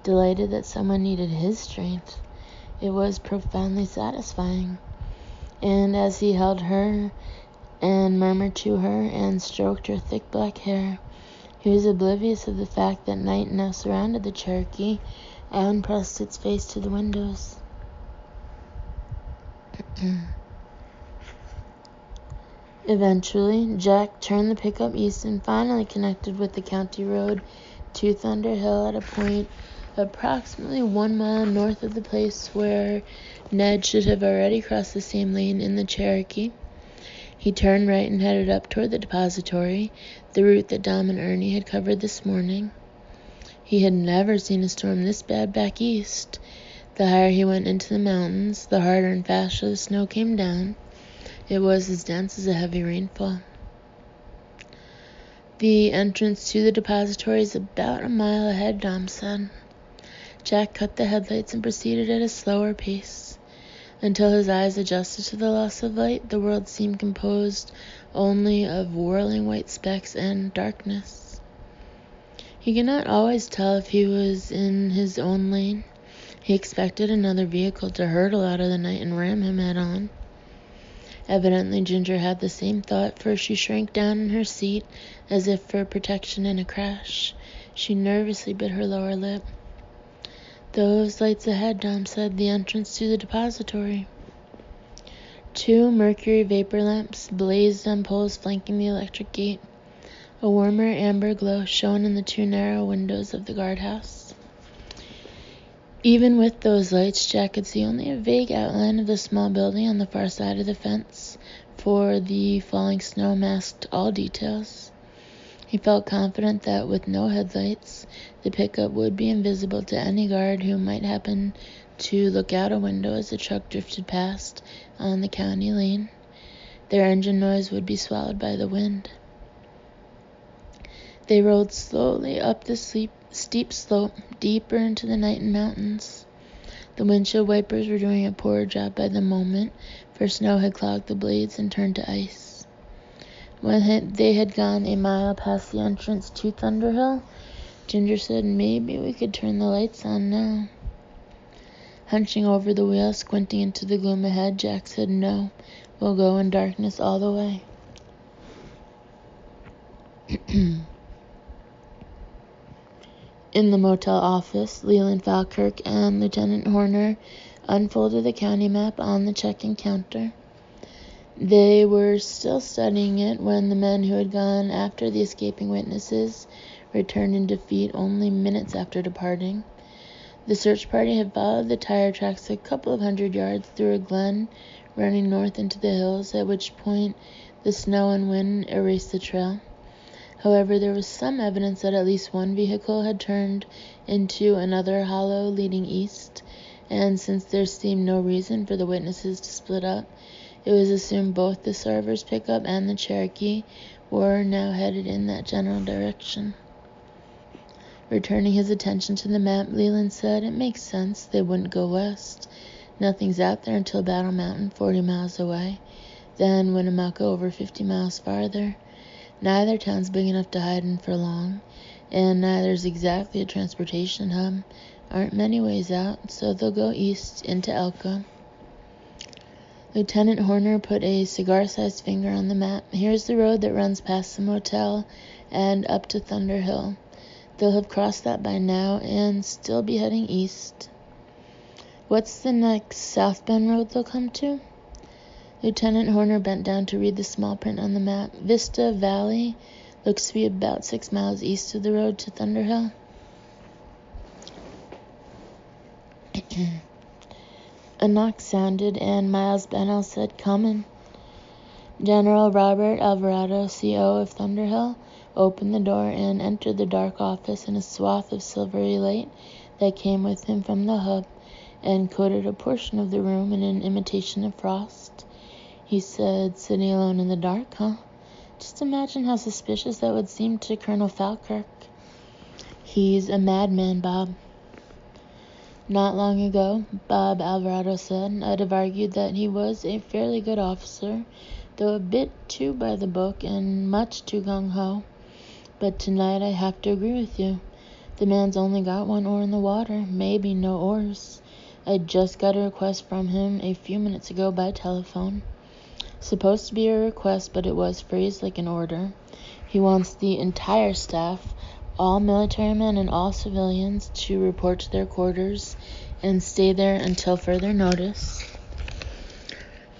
delighted that someone needed his strength. It was profoundly satisfying. And as he held her and murmured to her and stroked her thick black hair, he was oblivious of the fact that night now surrounded the Cherokee and pressed its face to the windows. Eventually, Jack turned the pickup east and finally connected with the county road to Thunder Hill at a point approximately 1 mile north of the place where Ned should have already crossed the same lane in the Cherokee. He turned right and headed up toward the depository, the route that Dom and Ernie had covered this morning. He had never seen a storm this bad back east. The higher he went into the mountains, the harder and faster the snow came down. It was as dense as a heavy rainfall. "The entrance to the depository is about a mile ahead," Dom said. Jack cut the headlights and proceeded at a slower pace. Until his eyes adjusted to the loss of light, the world seemed composed only of whirling white specks and darkness. He could not always tell if he was in his own lane. He expected another vehicle to hurtle out of the night and ram him head-on. Evidently Ginger had the same thought, for she shrank down in her seat as if for protection in a crash. She nervously bit her lower lip. "Those lights ahead," Dom said, "the entrance to the depository." 2 mercury vapor lamps blazed on poles flanking the electric gate. A warmer amber glow shone in the 2 narrow windows of the guardhouse. Even with those lights, Jack could see only a vague outline of the small building on the far side of the fence, for the falling snow masked all details. He felt confident that with no headlights, the pickup would be invisible to any guard who might happen to look out a window as the truck drifted past on the county lane. Their engine noise would be swallowed by the wind. They rolled slowly up the steep slope, deeper into the night and mountains. The windshield wipers were doing a poor job by the moment, for snow had clogged the blades and turned to ice. When they had gone a mile past the entrance to Thunder Hill, Ginger said, "Maybe we could turn the lights on now." Hunching over the wheel, squinting into the gloom ahead, Jack said, "No, we'll go in darkness all the way." In the motel office, Leland Falkirk and Lieutenant Horner unfolded the county map on the check-in counter. They were still studying it when the men who had gone after the escaping witnesses returned in defeat only minutes after departing. The search party had followed the tire tracks a couple of 100 yards through a glen running north into the hills, at which point the snow and wind erased the trail. However, there was some evidence that at least one vehicle had turned into another hollow leading east, and since there seemed no reason for the witnesses to split up, it was assumed both the Sarver's pickup and the Cherokee were now headed in that general direction. Returning his attention to the map, Leland said, "It makes sense they wouldn't go west. Nothing's out there until Battle Mountain, 40 miles away. Then Winnemucca over 50 miles farther. Neither town's big enough to hide in for long, and neither's exactly a transportation hub. Aren't many ways out, so they'll go east into Elka." Lieutenant Horner put a cigar-sized finger on the map. "Here's the road that runs past the motel and up to Thunder Hill. They'll have crossed that by now and still be heading east." "What's the next South Bend road they'll come to?" Lieutenant Horner bent down to read the small print on the map. "Vista Valley looks to be about 6 miles east of the road to Thunder Hill." A knock sounded, and Miles Bennell said, "Comin'." General Robert Alvarado, CO of Thunder Hill, opened the door and entered the dark office in a swath of silvery light that came with him from the hub and coated a portion of the room in an imitation of frost. He said, "Sitting alone in the dark, huh? Just imagine how suspicious that would seem to Colonel Falkirk." "He's a madman, Bob." "Not long ago," Bob Alvarado said, "I'd have argued that he was a fairly good officer, though a bit too by the book and much too gung-ho. But tonight I have to agree with you. The man's only got one oar in the water, maybe no oars. I just got a request from him a few minutes ago by telephone. Supposed to be a request, but it was phrased like an order. He wants the entire staff, all military men and all civilians, to report to their quarters and stay there until further notice.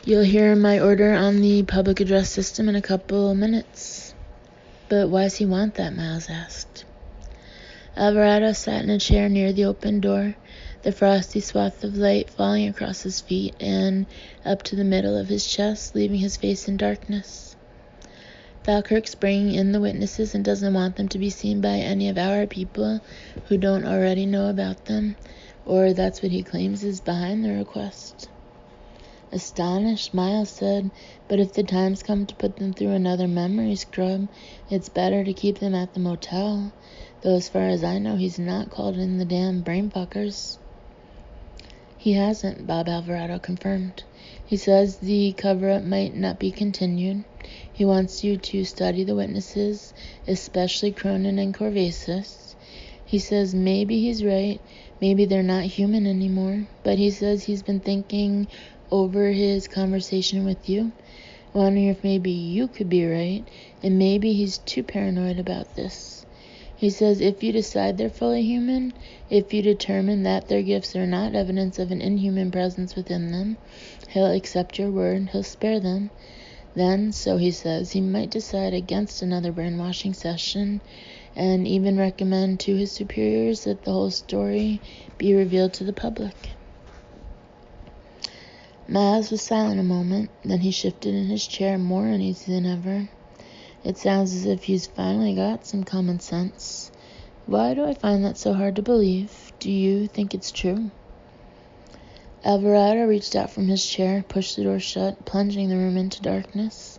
You'll hear my order on the public address system in a couple minutes." "But why does he want that?" Miles asked. Alvarado sat in a chair near the open door, the frosty swath of light falling across his feet and up to the middle of his chest, leaving his face in darkness. "Falkirk's bringing in the witnesses and doesn't want them to be seen by any of our people who don't already know about them, or that's what he claims is behind the request." Astonished, Miles said, "But if the time's come to put them through another memory scrub, it's better to keep them at the motel. Though as far as I know, he's not called in the damn brainfuckers." "He hasn't," Bob Alvarado confirmed. "He says the cover-up might not be continued. He wants you to study the witnesses, especially Cronin and Corvasis. He says maybe he's right, maybe they're not human anymore, but he says he's been thinking over his conversation with you, wondering if maybe you could be right, and maybe he's too paranoid about this. He says if you decide they're fully human, if you determine that their gifts are not evidence of an inhuman presence within them, he'll accept your word, he'll spare them. Then, so he says, he might decide against another brainwashing session, and even recommend to his superiors that the whole story be revealed to the public." Miles was silent a moment, then he shifted in his chair more uneasy than ever. "It sounds as if he's finally got some common sense. Why do I find that so hard to believe? Do you think it's true?" Alvarado reached out from his chair, pushed the door shut, plunging the room into darkness.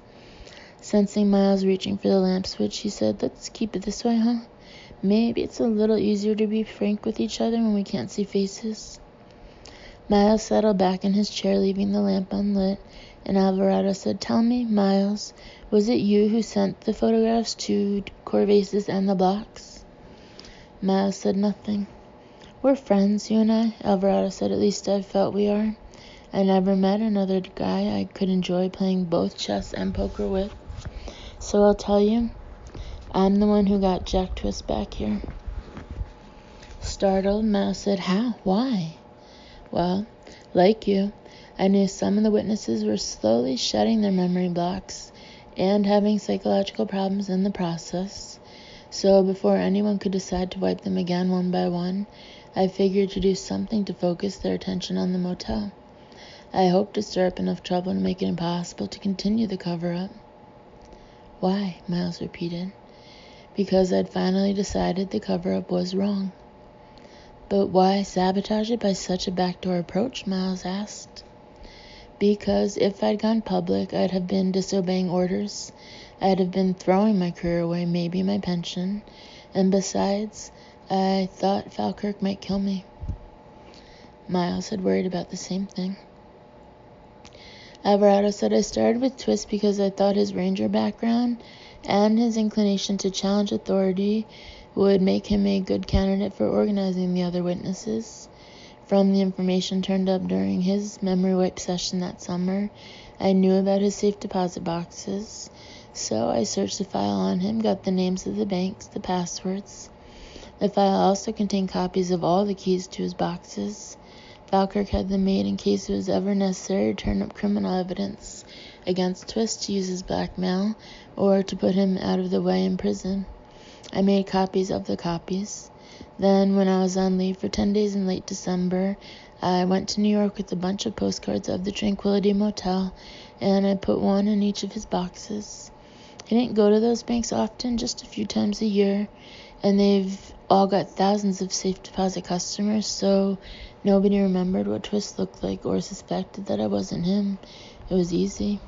Sensing Miles reaching for the lamp switch, he said, "Let's keep it this way, huh? Maybe it's a little easier to be frank with each other when we can't see faces." Miles settled back in his chair, leaving the lamp unlit, and Alvarado said, "Tell me, Miles, was it you who sent the photographs to Corvasis and the blocks?" Miles said nothing. "We're friends, you and I," Alvarado said. "At least I've felt we are. I never met another guy I could enjoy playing both chess and poker with. So I'll tell you, I'm the one who got Jack Twist back here." Startled, Miles said, "How? Why?" "Well, like you, I knew some of the witnesses were slowly shedding their memory blocks and having psychological problems in the process. So before anyone could decide to wipe them again one by one, I figured to do something to focus their attention on the motel. I hoped to stir up enough trouble to make it impossible to continue the cover-up." "Why?" Miles repeated. "Because I'd finally decided the cover-up was wrong." "But why sabotage it by such a backdoor approach?" Miles asked. "Because if I'd gone public, I'd have been disobeying orders. I'd have been throwing my career away, maybe my pension. And besides, I thought Falkirk might kill me." Miles had worried about the same thing. Alvarado said, "I started with Twist because I thought his ranger background and his inclination to challenge authority would make him a good candidate for organizing the other witnesses. From the information turned up during his memory wipe session that summer, I knew about his safe deposit boxes. So I searched the file on him, got the names of the banks, the passwords. The file also contained copies of all the keys to his boxes. Falkirk had them made in case it was ever necessary to turn up criminal evidence against Twist to use as blackmail or to put him out of the way in prison. I made copies of the copies. Then, when I was on leave for 10 days in late December, I went to New York with a bunch of postcards of the Tranquility Motel, and I put one in each of his boxes. He didn't go to those banks often, just a few times a year, and they've all got thousands of safe deposit customers, so nobody remembered what Twist looked like or suspected that I wasn't him. It was easy."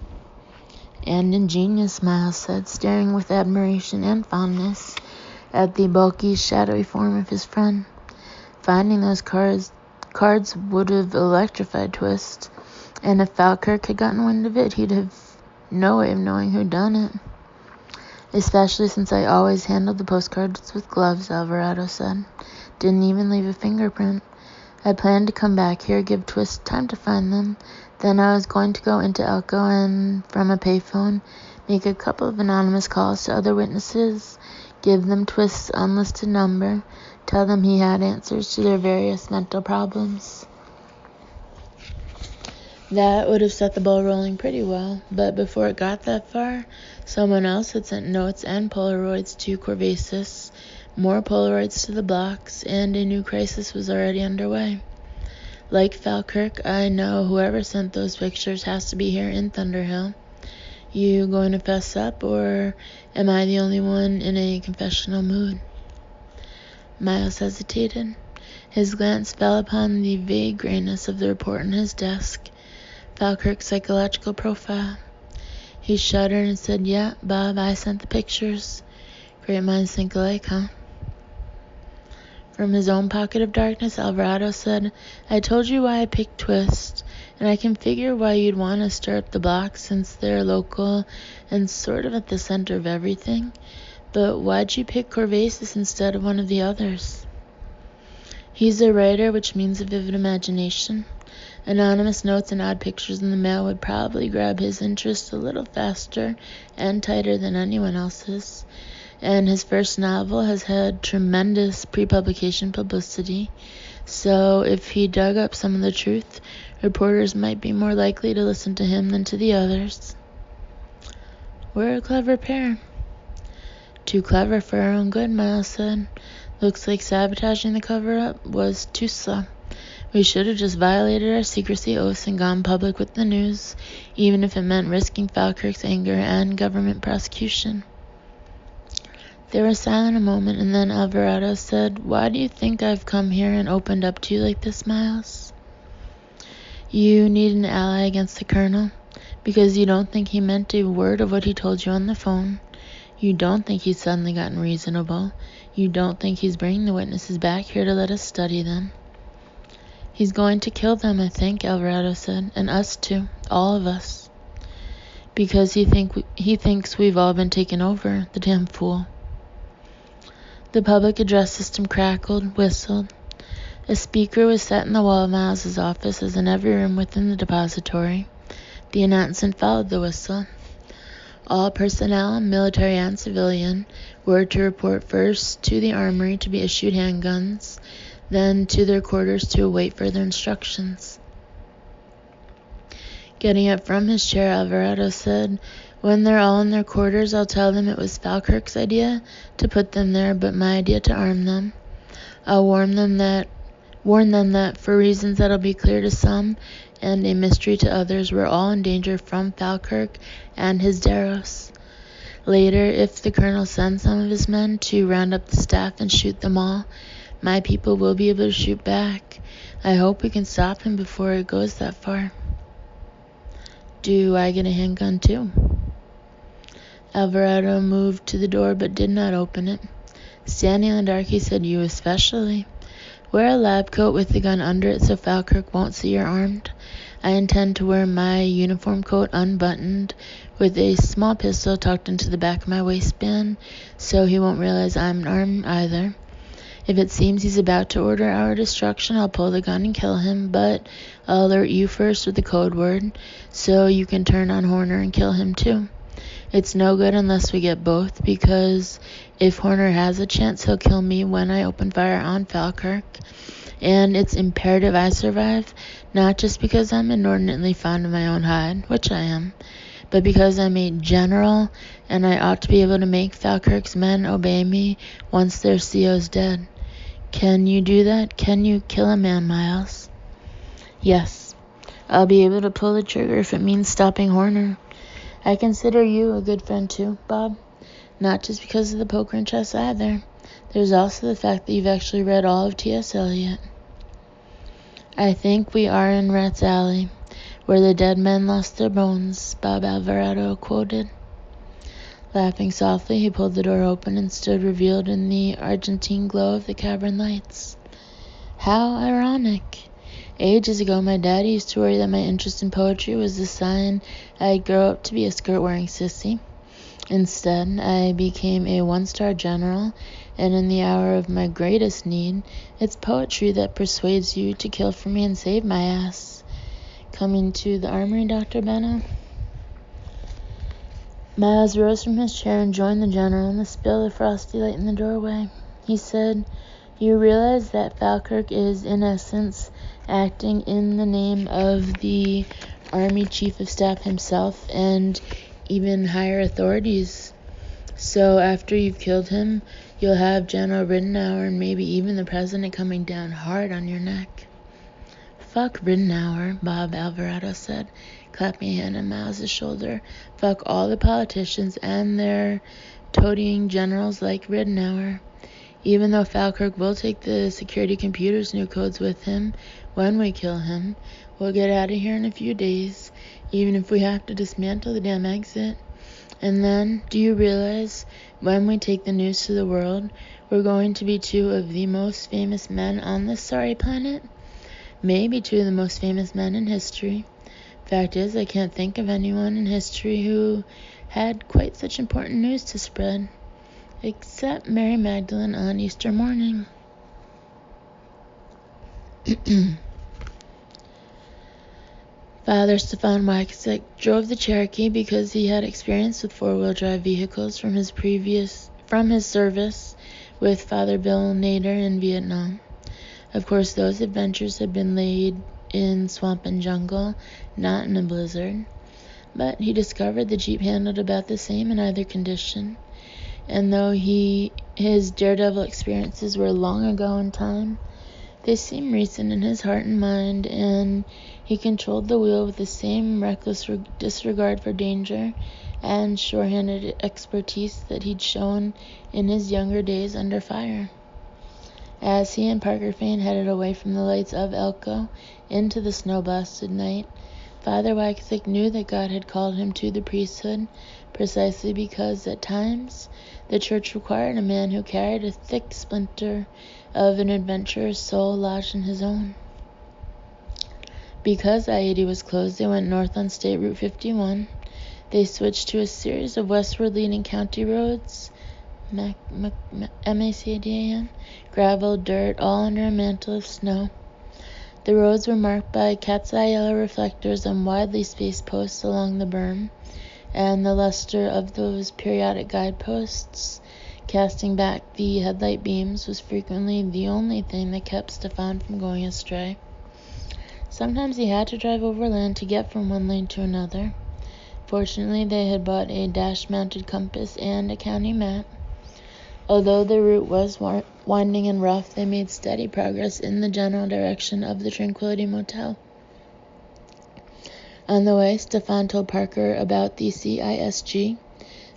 "And ingenious," Miles said, staring with admiration and fondness at the bulky, shadowy form of his friend. "Finding those cards would have electrified Twist, and if Falkirk had gotten wind of it, he'd have no way of knowing who'd done it." "Especially since I always handled the postcards with gloves," Alvarado said. "Didn't even leave a fingerprint. I planned to come back here, give Twist time to find them. Then I was going to go into Elko and, from a payphone, make a couple of anonymous calls to other witnesses, give them Twist's unlisted number, tell them he had answers to their various mental problems." That would have set the ball rolling pretty well, but before it got that far, someone else had sent notes and Polaroids to Corvasis, more Polaroids to the blocks, and a new crisis was already underway. Like Falkirk, I know whoever sent those pictures has to be here in Thunderhill. You going to fess up, or am I the only one in a confessional mood? Miles hesitated. His glance fell upon the vague grayness of the report on his desk. Falkirk's psychological profile. He shuddered and said, "Yeah, Bob, I sent the pictures. Great minds think alike, huh?" From his own pocket of darkness, Alvarado said, "I told you why I picked Twist, and I can figure why you'd want to stir up the block since they're local and sort of at the center of everything. But why'd you pick Corvasis instead of one of the others?" "He's a writer, which means a vivid imagination. Anonymous notes and odd pictures in the mail would probably grab his interest a little faster and tighter than anyone else's. And his first novel has had tremendous pre-publication publicity, so if he dug up some of the truth, reporters might be more likely to listen to him than to the others." "We're a clever pair." "Too clever for our own good," Miles said. "Looks like sabotaging the cover-up was too slow. We should have just violated our secrecy oaths and gone public with the news, even if it meant risking Falkirk's anger and government prosecution." They were silent a moment, and then Alvarado said, "Why do you think I've come here and opened up to you like this, Miles?" "You need an ally against the Colonel, because you don't think he meant a word of what he told you on the phone. You don't think he's suddenly gotten reasonable. You don't think he's bringing the witnesses back here to let us study them." "He's going to kill them, I think," Alvarado said, "and us too, all of us. Because he thinks we've all been taken over, the damn fool." The public address system crackled, whistled. A speaker was set in the wall of Miles's office, as in every room within the depository. The announcement followed the whistle. All personnel, military and civilian, were to report first to the armory to be issued handguns, then to their quarters to await further instructions. Getting up from his chair, Alvarado said, "When they're all in their quarters, I'll tell them it was Falkirk's idea to put them there, but my idea to arm them. I'll warn them that for reasons that'll be clear to some and a mystery to others, we're all in danger from Falkirk and his Daros. Later, if the colonel sends some of his men to round up the staff and shoot them all, my people will be able to shoot back. I hope we can stop him before it goes that far." "Do I get a handgun too?" Alvarado moved to the door but did not open it. Standing in the dark, he said, "You especially. Wear a lab coat with the gun under it so Falkirk won't see you're armed. I intend to wear my uniform coat unbuttoned with a small pistol tucked into the back of my waistband so he won't realize I'm armed either. If it seems he's about to order our destruction, I'll pull the gun and kill him, but I'll alert you first with the code word so you can turn on Horner and kill him too. It's no good unless we get both, because if Horner has a chance, he'll kill me when I open fire on Falkirk. And it's imperative I survive, not just because I'm inordinately fond of my own hide, which I am, but because I'm a general and I ought to be able to make Falkirk's men obey me once their CO's dead. Can you do that? Can you kill a man, Miles?" "Yes. I'll be able to pull the trigger if it means stopping Horner. I consider you a good friend too, Bob. Not just because of the poker and chess either. There's also the fact that you've actually read all of T.S. Eliot." "I think we are in Rat's Alley, where the dead men lost their bones," Bob Alvarado quoted. Laughing softly, he pulled the door open and stood revealed in the argentine glow of the cavern lights. "How ironic. Ages ago, my dad used to worry that my interest in poetry was the sign I'd grow up to be a skirt-wearing sissy. Instead, I became a one-star general, and in the hour of my greatest need, it's poetry that persuades you to kill for me and save my ass. Coming to the armory, Dr. Benno?" Miles rose from his chair and joined the general in the spill of frosty light in the doorway. He said, "You realize that Falkirk is, in essence, acting in the name of the Army Chief of Staff himself and even higher authorities. So after you've killed him, you'll have General Ridenour and maybe even the President coming down hard on your neck." "Fuck Ridenour," Bob Alvarado said, clapping a hand on Miles' shoulder. "Fuck all the politicians and their toadying generals like Ridenour. Even though Falkirk will take the security computer's new codes with him when we kill him, we'll get out of here in a few days, even if we have to dismantle the damn exit. And then, do you realize, when we take the news to the world, we're going to be two of the most famous men on this sorry planet? Maybe two of the most famous men in history. Fact is, I can't think of anyone in history who had quite such important news to spread. Except Mary Magdalene on Easter morning." Father Stefan Wyckowick drove the Cherokee because he had experience with four-wheel drive vehicles from his service with Father Bill Nader in Vietnam. Of course, those adventures had been laid in swamp and jungle, not in a blizzard. But he discovered the Jeep handled about the same in either condition. And though his daredevil experiences were long ago in time, they seem recent in his heart and mind, and he controlled the wheel with the same reckless disregard for danger and sure-handed expertise that he'd shown in his younger days under fire. As he and Parker Fane headed away from the lights of Elko into the snow-blasted night, Father Wyckowick knew that God had called him to the priesthood precisely because, at times, the church required a man who carried a thick splinter of an adventurer's soul lodged in his own. Because I-80 was closed, they went north on State Route 51. They switched to a series of westward-leading county roads, MACADAM, gravel, dirt, all under a mantle of snow. The roads were marked by cat's eye yellow reflectors on widely spaced posts along the berm, and the luster of those periodic guideposts Casting back the headlight beams was frequently the only thing that kept Stefan from going astray. Sometimes he had to drive overland to get from one lane to another. Fortunately, they had bought a dash-mounted compass and a county map. Although the route was winding and rough, they made steady progress in the general direction of the Tranquility Motel. On the way, Stefan told Parker about the CISG,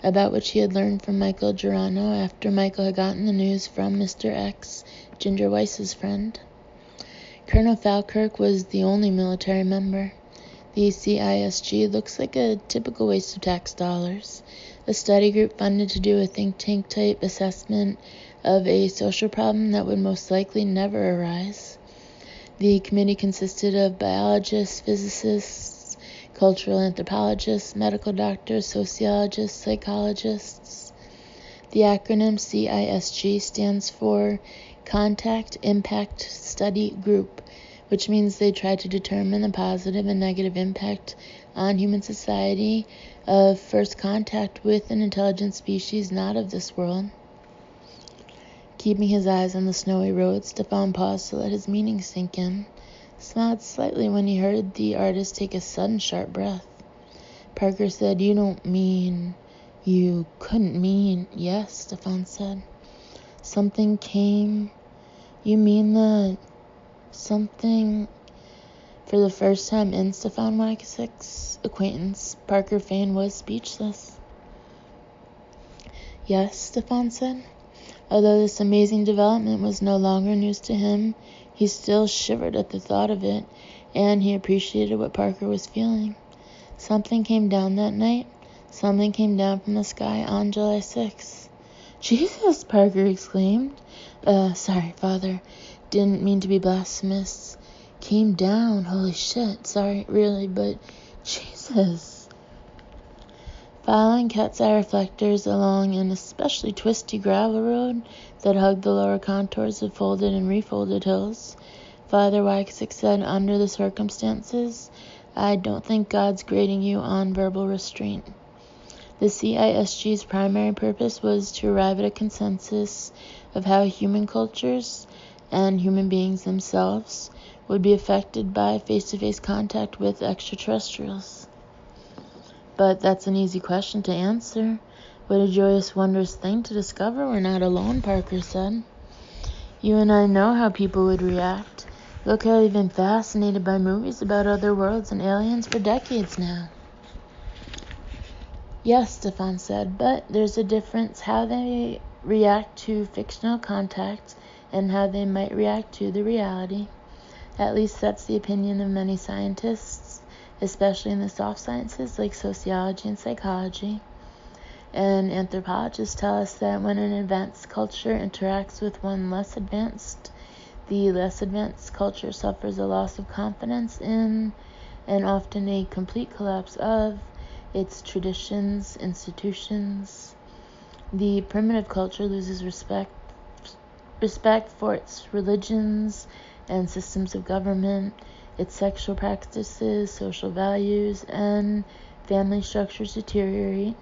about which he had learned from Michael Girano after Michael had gotten the news from Mr. X, Ginger Weiss's friend. Colonel Falkirk was the only military member. The CISG looks like a typical waste of tax dollars, a study group funded to do a think tank type assessment of a social problem that would most likely never arise. The committee consisted of biologists, physicists, cultural anthropologists, medical doctors, sociologists, psychologists. The acronym CISG stands for Contact Impact Study Group, which means they try to determine the positive and negative impact on human society of first contact with an intelligent species not of this world. Keeping his eyes on the snowy road, Stefan paused to let his meaning sink in, smiled slightly when he heard the artist take a sudden sharp breath. Parker said, "You don't mean... You couldn't mean..." "Yes," Stefan said. "Something came... You mean that... Something..." For the first time in Stefan Wykesik's acquaintance, Parker Fane was speechless. "Yes," Stefan said. Although this amazing development was no longer news to him, he still shivered at the thought of it, and he appreciated what Parker was feeling. Something came down that night. Something came down from the sky on July 6th. "Jesus!" Parker exclaimed. Sorry, Father. Didn't mean to be blasphemous. Came down. Holy shit. Sorry, really, but Jesus." Following cat's eye reflectors along an especially twisty gravel road that hugged the lower contours of folded and refolded hills, Father Wykesik said, "Under the circumstances, I don't think God's grading you on verbal restraint." The CISG's primary purpose was to arrive at a consensus of how human cultures and human beings themselves would be affected by face-to-face contact with extraterrestrials. "But that's an easy question to answer. What a joyous, wondrous thing to discover we're not alone," Parker said. "You and I know how people would react. Look how they've been fascinated by movies about other worlds and aliens for decades now." "Yes," Stefan said, "but there's a difference how they react to fictional contact and how they might react to the reality. At least that's the opinion of many scientists, especially in the soft sciences like sociology and psychology. And anthropologists tell us that when an advanced culture interacts with one less advanced, the less advanced culture suffers a loss of confidence in, and often a complete collapse of, its traditions, institutions. The primitive culture loses respect for its religions and systems of government, its sexual practices, social values, and family structures deteriorate.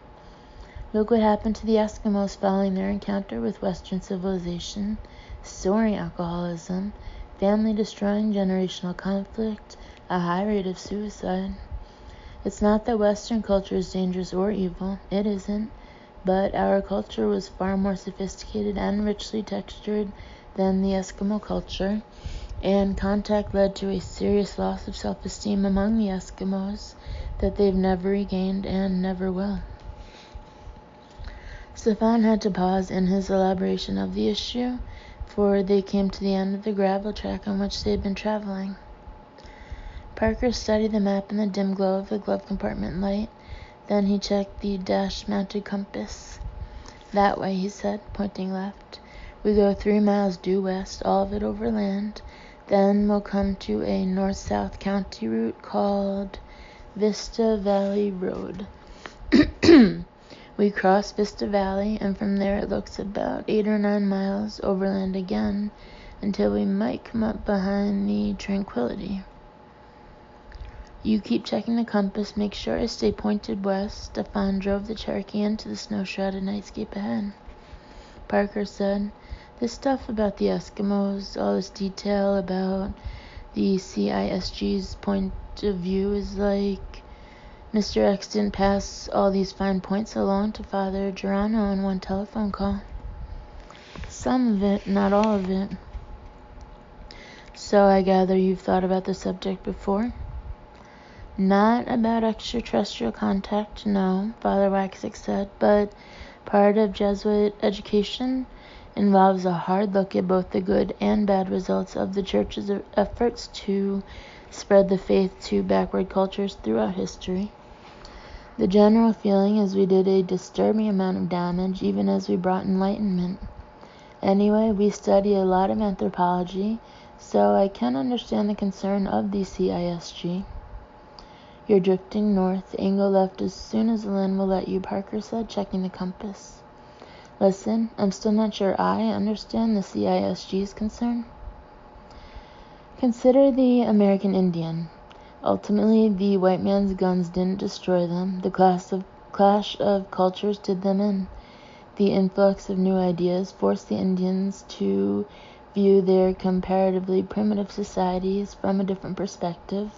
Look what happened to the Eskimos following their encounter with Western civilization: soaring alcoholism, family-destroying generational conflict, a high rate of suicide. It's not that Western culture is dangerous or evil. It isn't. But our culture was far more sophisticated and richly textured than the Eskimo culture, and contact led to a serious loss of self-esteem among the Eskimos that they've never regained and never will." Stefan had to pause in his elaboration of the issue, for they came to the end of the gravel track on which they had been traveling. Parker studied the map in the dim glow of the glove compartment light. Then he checked the dash-mounted compass. "That way," he said, pointing left. "We go 3 miles due west, all of it overland. Then we'll come to a north-south county route called Vista Valley Road. We cross Vista Valley, and from there it looks about 8 or 9 miles overland again, until we might come up behind the Tranquility. You keep checking the compass, make sure I stay pointed west." Stefan drove the Cherokee into the snow-shrouded nightscape ahead. Parker said. This stuff about the Eskimos, all this detail about the CISG's point of view is like Mr. X didn't pass all these fine points along to Father Geronimo in one telephone call. Some of it, not all of it. So I gather you've thought about the subject before? Not about extraterrestrial contact, no, Father Waxick said, but part of Jesuit education involves a hard look at both the good and bad results of the Church's efforts to spread the faith to backward cultures throughout history. The general feeling is we did a disturbing amount of damage even as we brought enlightenment. Anyway, we study a lot of anthropology, so I can understand the concern of the CISG. You're drifting north, angle left as soon as Lynn will let you, Parker said, checking the compass. Listen, I'm still not sure I understand the CISG's concern. Consider the American Indian. Ultimately, the white man's guns didn't destroy them. The clash of cultures did them in. The influx of new ideas forced the Indians to view their comparatively primitive societies from a different perspective,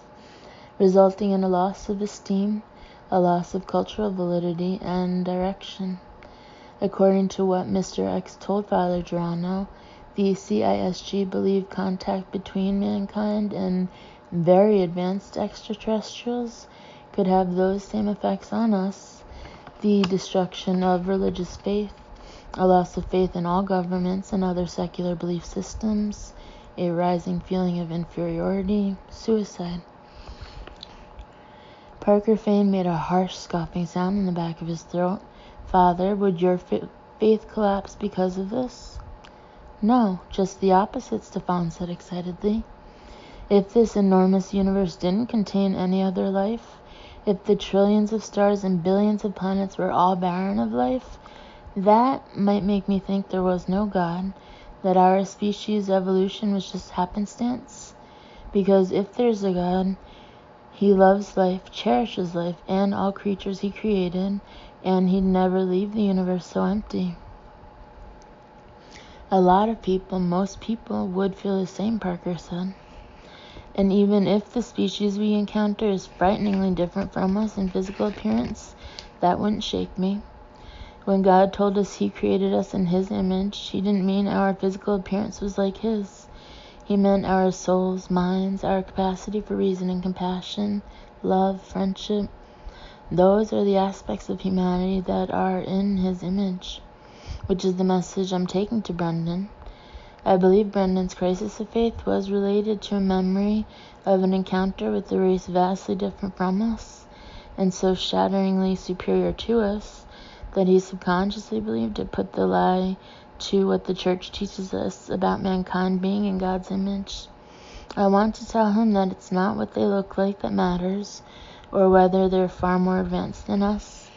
resulting in a loss of esteem, a loss of cultural validity and direction. According to what Mr. X told Father Geronimo, the CISG believed contact between mankind and very advanced extraterrestrials could have those same effects on us: the destruction of religious faith, a loss of faith in all governments and other secular belief systems, a rising feeling of inferiority, suicide. Parker Fane made a harsh, scoffing sound in the back of his throat. Father, would your faith collapse because of this? No, just the opposite, Stefan said excitedly. If this enormous universe didn't contain any other life, if the trillions of stars and billions of planets were all barren of life, that might make me think there was no God, that our species' evolution was just happenstance. Because if there's a God, he loves life, cherishes life, and all creatures he created, and he'd never leave the universe so empty. A lot of people, most people, would feel the same, Parker said. And even if the species we encounter is frighteningly different from us in physical appearance, that wouldn't shake me. When God told us he created us in his image, he didn't mean our physical appearance was like his. He meant our souls, minds, our capacity for reason and compassion, love, friendship. Those are the aspects of humanity that are in his image, which is the message I'm taking to Brendan. I believe Brendan's crisis of faith was related to a memory of an encounter with a race vastly different from us, and so shatteringly superior to us, that he subconsciously believed it put the lie to what the Church teaches us about mankind being in God's image. I want to tell him that it's not what they look like that matters, or whether they're far more advanced than us.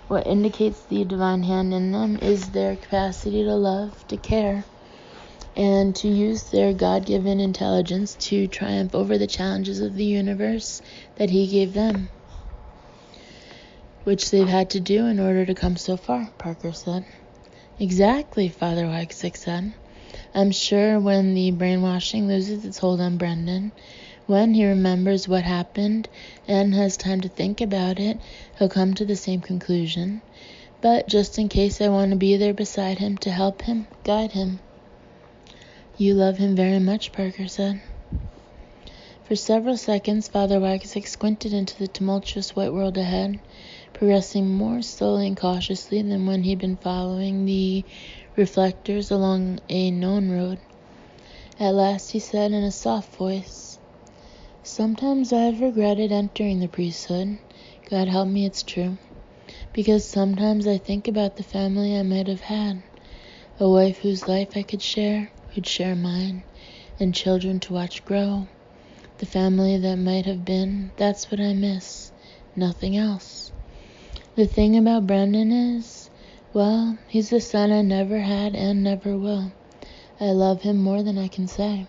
What indicates the divine hand in them is their capacity to love, to care, and to use their God-given intelligence to triumph over the challenges of the universe that he gave them, which they've had to do in order to come so far, Parker said. Exactly, Father Waxick said. I'm sure when the brainwashing loses its hold on Brendan, when he remembers what happened and has time to think about it, he'll come to the same conclusion. But just in case, I want to be there beside him to help him, guide him. You love him very much, Parker said. For several seconds, Father Waxick squinted into the tumultuous white world ahead, progressing more slowly and cautiously than when he'd been following the reflectors along a known road. At last he said in a soft voice, Sometimes I've regretted entering the priesthood. God help me, it's true. Because sometimes I think about the family I might have had, a wife whose life I could share, who'd share mine, and children to watch grow. The family that might have been, that's what I miss, nothing else. The thing about Brendan is, well, he's the son I never had and never will. I love him more than I can say.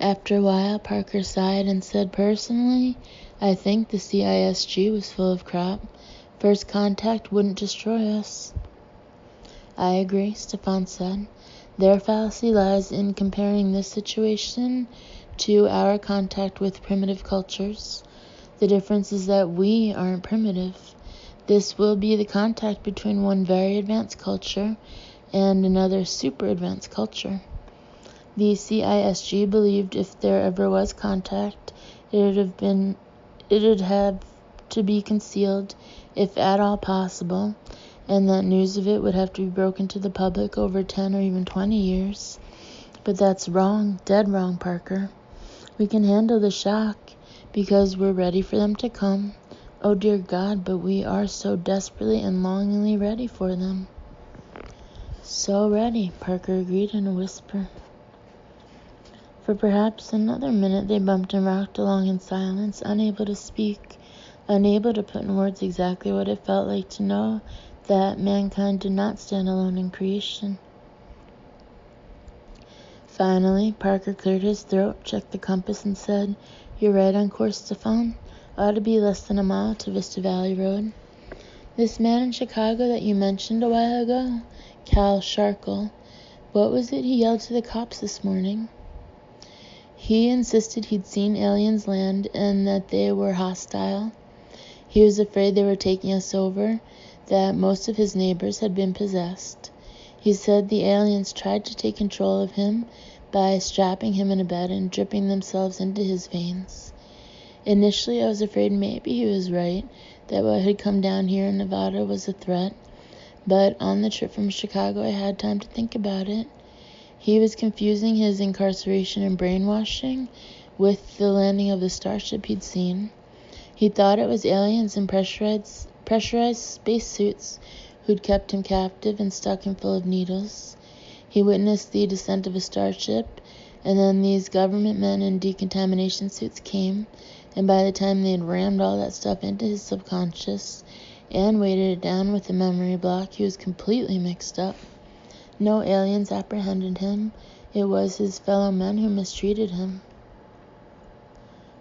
After a while, Parker sighed and said, Personally, I think the CISG was full of crap. First contact wouldn't destroy us. I agree, Stefan said. Their fallacy lies in comparing this situation to our contact with primitive cultures. The difference is that we aren't primitive. This will be the contact between one very advanced culture and another super advanced culture. The CISG believed if there ever was contact, it'd have to be concealed, if at all possible, and that news of it would have to be broken to the public over 10 or even 20 years. But that's wrong, dead wrong, Parker. We can handle the shock because we're ready for them to come. Oh dear God, but we are so desperately and longingly ready for them. So ready, Parker agreed in a whisper. For perhaps another minute they bumped and rocked along in silence, unable to speak, unable to put in words exactly what it felt like to know that mankind did not stand alone in creation. Finally, Parker cleared his throat, checked the compass, and said, "You're right on course, Stefan. Ought to be less than a mile to Vista Valley Road. This man in Chicago that you mentioned a while ago, Cal Sharkle, what was it he yelled to the cops this morning?" He insisted he'd seen aliens land and that they were hostile. He was afraid they were taking us over, that most of his neighbors had been possessed. He said the aliens tried to take control of him by strapping him in a bed and dripping themselves into his veins. Initially, I was afraid maybe he was right, that what had come down here in Nevada was a threat, but on the trip from Chicago, I had time to think about it. He was confusing his incarceration and brainwashing with the landing of the starship he'd seen. He thought it was aliens in pressurized spacesuits who'd kept him captive and stuck him full of needles. He witnessed the descent of a starship, and then these government men in decontamination suits came, and by the time they had rammed all that stuff into his subconscious and weighted it down with a memory block, he was completely mixed up. No aliens apprehended him. It was his fellow men who mistreated him.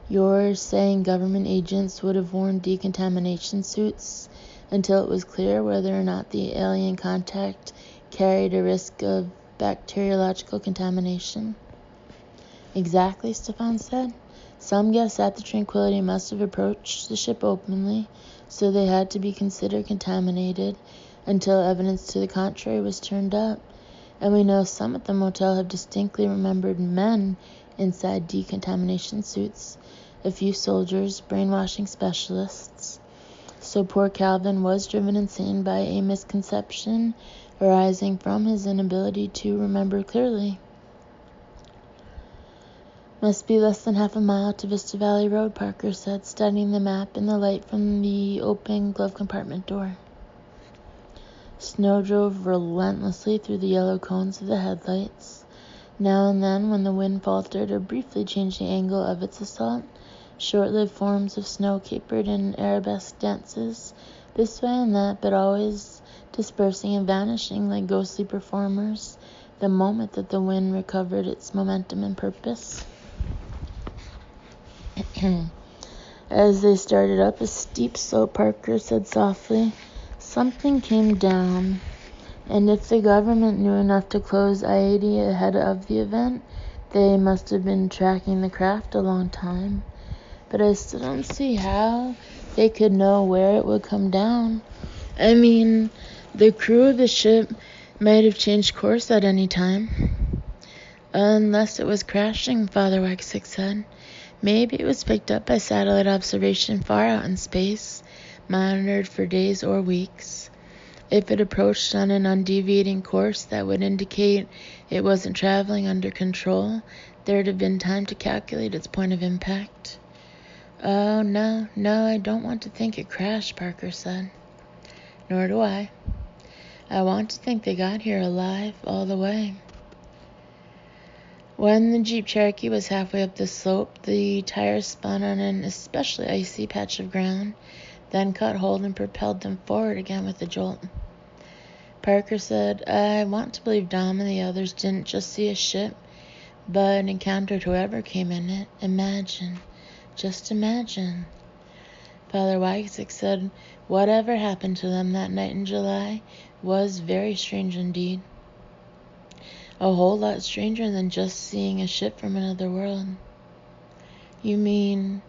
You're saying government agents would have worn decontamination suits until it was clear whether or not the alien contact carried a risk of bacteriological contamination? Exactly, Stefan said. Some guessed that the Tranquility must have approached the ship openly, so they had to be considered contaminated until evidence to the contrary was turned up. And we know some at the motel have distinctly remembered men inside decontamination suits, a few soldiers, brainwashing specialists. So poor Calvin was driven insane by a misconception arising from his inability to remember clearly. Must be less than half a mile to Vista Valley Road, Parker said, studying the map in the light from the open glove compartment door. Snow drove relentlessly through the yellow cones of the headlights. Now and then, when the wind faltered or briefly changed the angle of its assault, short-lived forms of snow capered in arabesque dances, this way and that, but always dispersing and vanishing like ghostly performers the moment that the wind recovered its momentum and purpose. As they started up a steep slope, Parker said softly, "Something came down, and if the government knew enough to close I-80 ahead of the event, they must have been tracking the craft a long time. But I still don't see how they could know where it would come down. I mean, the crew of the ship might have changed course at any time." "Unless it was crashing," Father Waxsick said. "Maybe it was picked up by satellite observation far out in space, monitored for days or weeks. If it approached on an undeviating course that would indicate it wasn't traveling under control, there'd have been time to calculate its point of impact." "Oh, no, I don't want to think it crashed," Parker said. "Nor do I. I want to think they got here alive all the way." When the Jeep Cherokee was halfway up the slope, the tires spun on an especially icy patch of ground, then caught hold and propelled them forward again with a jolt. Parker said, "I want to believe Dom and the others didn't just see a ship, but encountered whoever came in it. Imagine. Just imagine." Father Waxsick said, "Whatever happened to them that night in July, was very strange indeed. A whole lot stranger than just seeing a ship from another world. You mean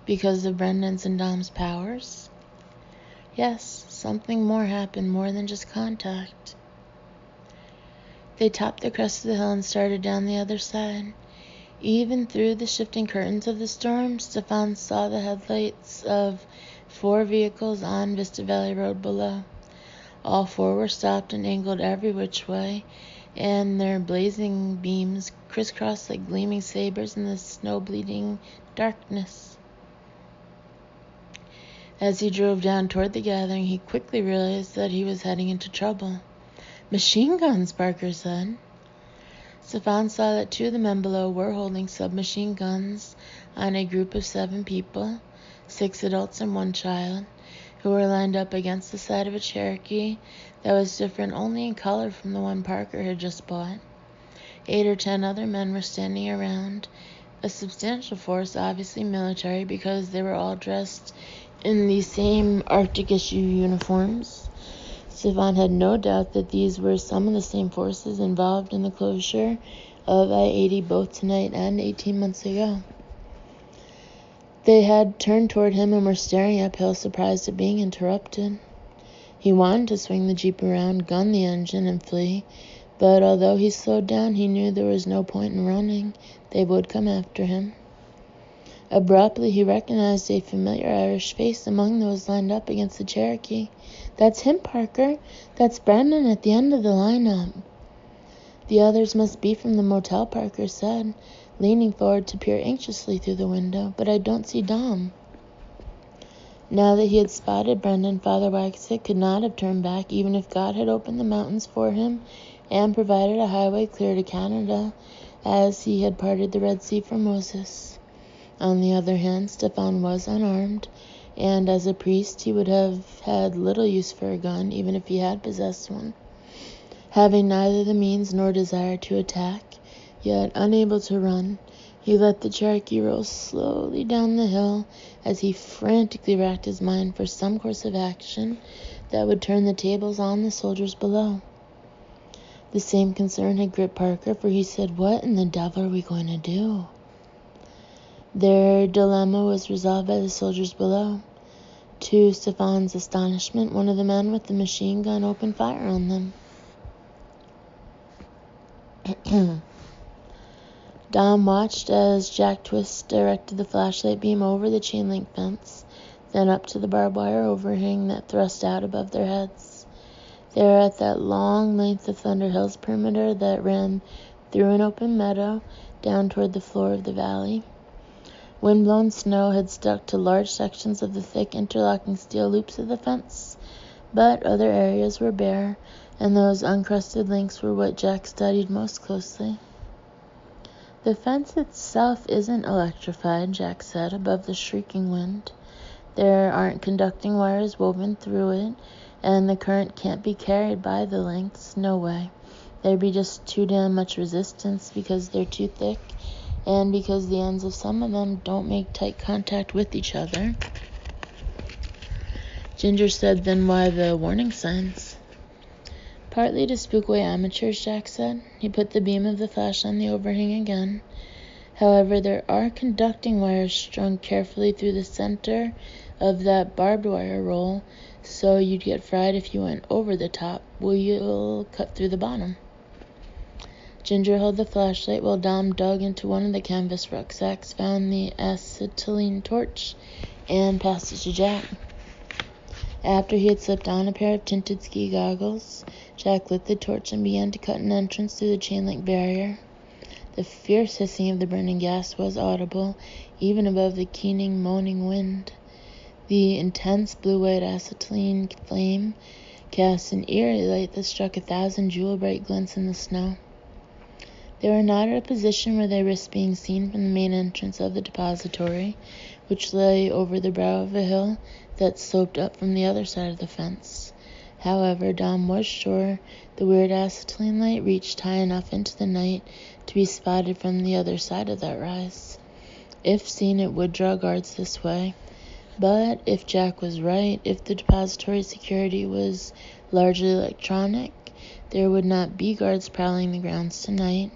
because of Brendan's and Dom's powers? Yes, something more happened, more than just contact. They topped the crest of the hill and started down the other side. Even through the shifting curtains of the storm, Stefan saw the headlights of 4 vehicles on Vista Valley Road below. All 4 were stopped and angled every which way, and their blazing beams crisscrossed like gleaming sabers in the snow-bleeding darkness. As he drove down toward the gathering, he quickly realized that he was heading into trouble. Machine guns, Parker said. Stefan saw that 2 of the men below were holding submachine guns on a group of 7 people, 6 adults and 1 child, who were lined up against the side of a Cherokee that was different only in color from the one Parker had just bought. 8 or 10 other men were standing around, a substantial force, obviously military, because they were all dressed in the same Arctic issue uniforms. Stefan had no doubt that these were some of the same forces involved in the closure of I-80 both tonight and 18 months ago. They had turned toward him and were staring uphill, surprised at being interrupted. He wanted to swing the Jeep around, gun the engine, and flee, but although he slowed down, he knew there was no point in running. They would come after him. Abruptly, he recognized a familiar Irish face among those lined up against the Cherokee. That's him, Parker. That's Brendan at the end of the lineup. The others must be from the motel, Parker said, leaning forward to peer anxiously through the window. But I don't see Dom. Now that he had spotted Brendan, Father Wachsett could not have turned back, even if God had opened the mountains for him and provided a highway clear to Canada, as he had parted the Red Sea for Moses. On the other hand, Stefan was unarmed, and as a priest he would have had little use for a gun, even if he had possessed one. Having neither the means nor desire to attack, yet unable to run, he let the Cherokee roll slowly down the hill as he frantically racked his mind for some course of action that would turn the tables on the soldiers below. The same concern had gripped Parker, for he said, "What in the devil are we going to do?" Their dilemma was resolved by the soldiers below. To Stefan's astonishment, one of the men with the machine gun opened fire on them. Dom watched as Jack Twist directed the flashlight beam over the chain-link fence, then up to the barbed wire overhang that thrust out above their heads. They were at that long length of Thunder Hill's perimeter that ran through an open meadow down toward the floor of the valley. Wind-blown snow had stuck to large sections of the thick interlocking steel loops of the fence, but other areas were bare, and those uncrusted links were what Jack studied most closely. The fence itself isn't electrified, Jack said, above the shrieking wind. There aren't conducting wires woven through it, and the current can't be carried by the links, no way. There'd be just too damn much resistance because they're too thick, and because the ends of some of them don't make tight contact with each other. Ginger said, "Then why the warning signs?" "Partly to spook away amateurs," Jack said. He put the beam of the flash on the overhang again. "However, there are conducting wires strung carefully through the center of that barbed wire roll, so you'd get fried if you went over the top. We'll cut through the bottom." Ginger held the flashlight while Dom dug into one of the canvas rucksacks, found the acetylene torch, and passed it to Jack. After he had slipped on a pair of tinted ski goggles, Jack lit the torch and began to cut an entrance through the chain-link barrier. The fierce hissing of the burning gas was audible, even above the keening, moaning wind. The intense blue-white acetylene flame cast an eerie light that struck 1,000 jewel-bright glints in the snow. They were not at a position where they risked being seen from the main entrance of the depository, which lay over the brow of a hill that sloped up from the other side of the fence. However, Dom was sure the weird acetylene light reached high enough into the night to be spotted from the other side of that rise. If seen, it would draw guards this way. But if Jack was right, if the depository security was largely electronic, there would not be guards prowling the grounds tonight.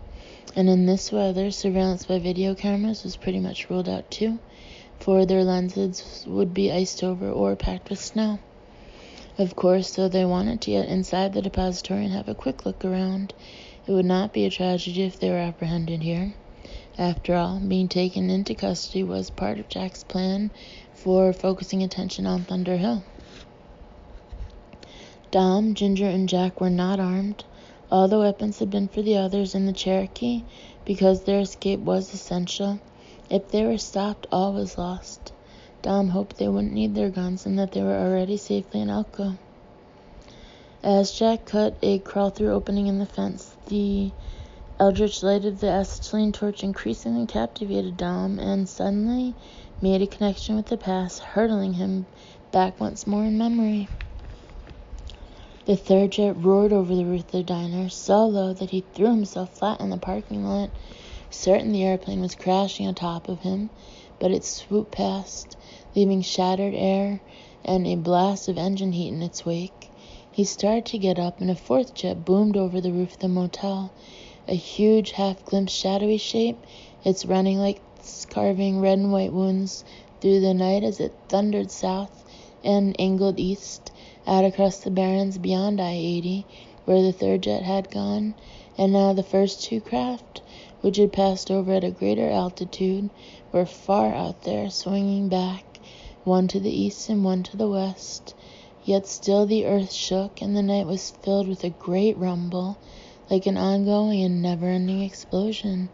And in this weather, surveillance by video cameras was pretty much ruled out too, for their lenses would be iced over or packed with snow. Of course, though they wanted to get inside the depository and have a quick look around, it would not be a tragedy if they were apprehended here. After all, being taken into custody was part of Jack's plan for focusing attention on Thunder Hill. Dom, Ginger, and Jack were not armed. All the weapons had been for the others in the Cherokee, because their escape was essential. If they were stopped, all was lost. Dom hoped they wouldn't need their guns and that they were already safely in Elko. As Jack cut a crawl-through opening in the fence, the Eldritch lighted the acetylene torch increasingly captivated Dom and suddenly made a connection with the past, hurtling him back once more in memory. The third jet roared over the roof of the diner, so low that he threw himself flat in the parking lot, certain the airplane was crashing on top of him, but it swooped past, leaving shattered air and a blast of engine heat in its wake. He started to get up, and a fourth jet boomed over the roof of the motel, a huge, half-glimpsed, shadowy shape, its running lights carving red and white wounds through the night as it thundered south and angled east, out across the barrens beyond I-80, where the third jet had gone, and now the first two craft, which had passed over at a greater altitude, were far out there, swinging back, one to the east and one to the west. Yet still the earth shook, and the night was filled with a great rumble, like an ongoing and never-ending explosion,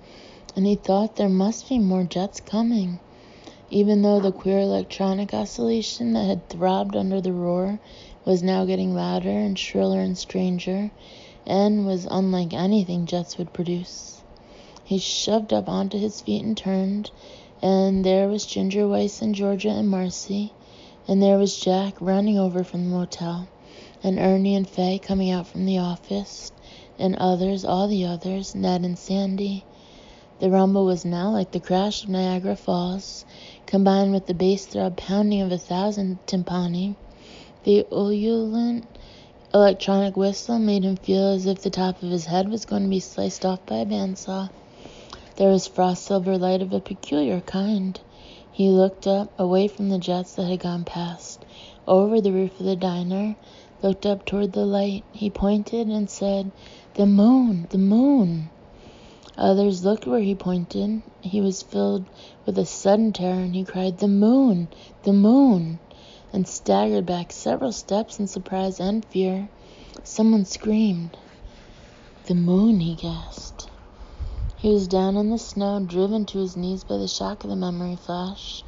and he thought there must be more jets coming, even though the queer electronic oscillation that had throbbed under the roar was now getting louder and shriller and stranger, and was unlike anything jets would produce. He shoved up onto his feet and turned, and there was Ginger, Weiss, and Georgia, and Marcy, and there was Jack running over from the motel, and Ernie and Faye coming out from the office, and others, all the others, Ned and Sandy. The rumble was now like the crash of Niagara Falls, combined with the bass throb pounding of 1,000 timpani. The ululent electronic whistle made him feel as if the top of his head was going to be sliced off by a bandsaw. There was frost silver light of a peculiar kind. He looked up, away from the jets that had gone past, over the roof of the diner, looked up toward the light. He pointed and said, "The moon, the moon." Others looked where he pointed. He was filled with a sudden terror, and he cried, "The moon, the moon," and staggered back several steps in surprise and fear. Someone screamed. "The moon," he gasped. He was down in the snow, driven to his knees by the shock of the memory flash,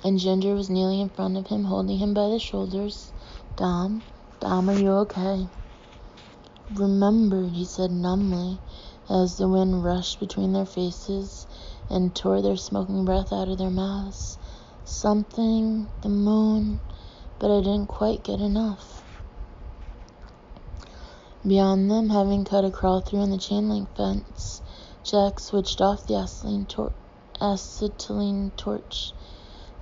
and Ginger was kneeling in front of him, holding him by the shoulders. Dom, are you okay?" "Remembered," he said numbly, as the wind rushed between their faces and tore their smoking breath out of their mouths. "Something, the moon, but I didn't quite get enough." Beyond them, having cut a crawl-through in the chain-link fence, Jack switched off the acetylene torch.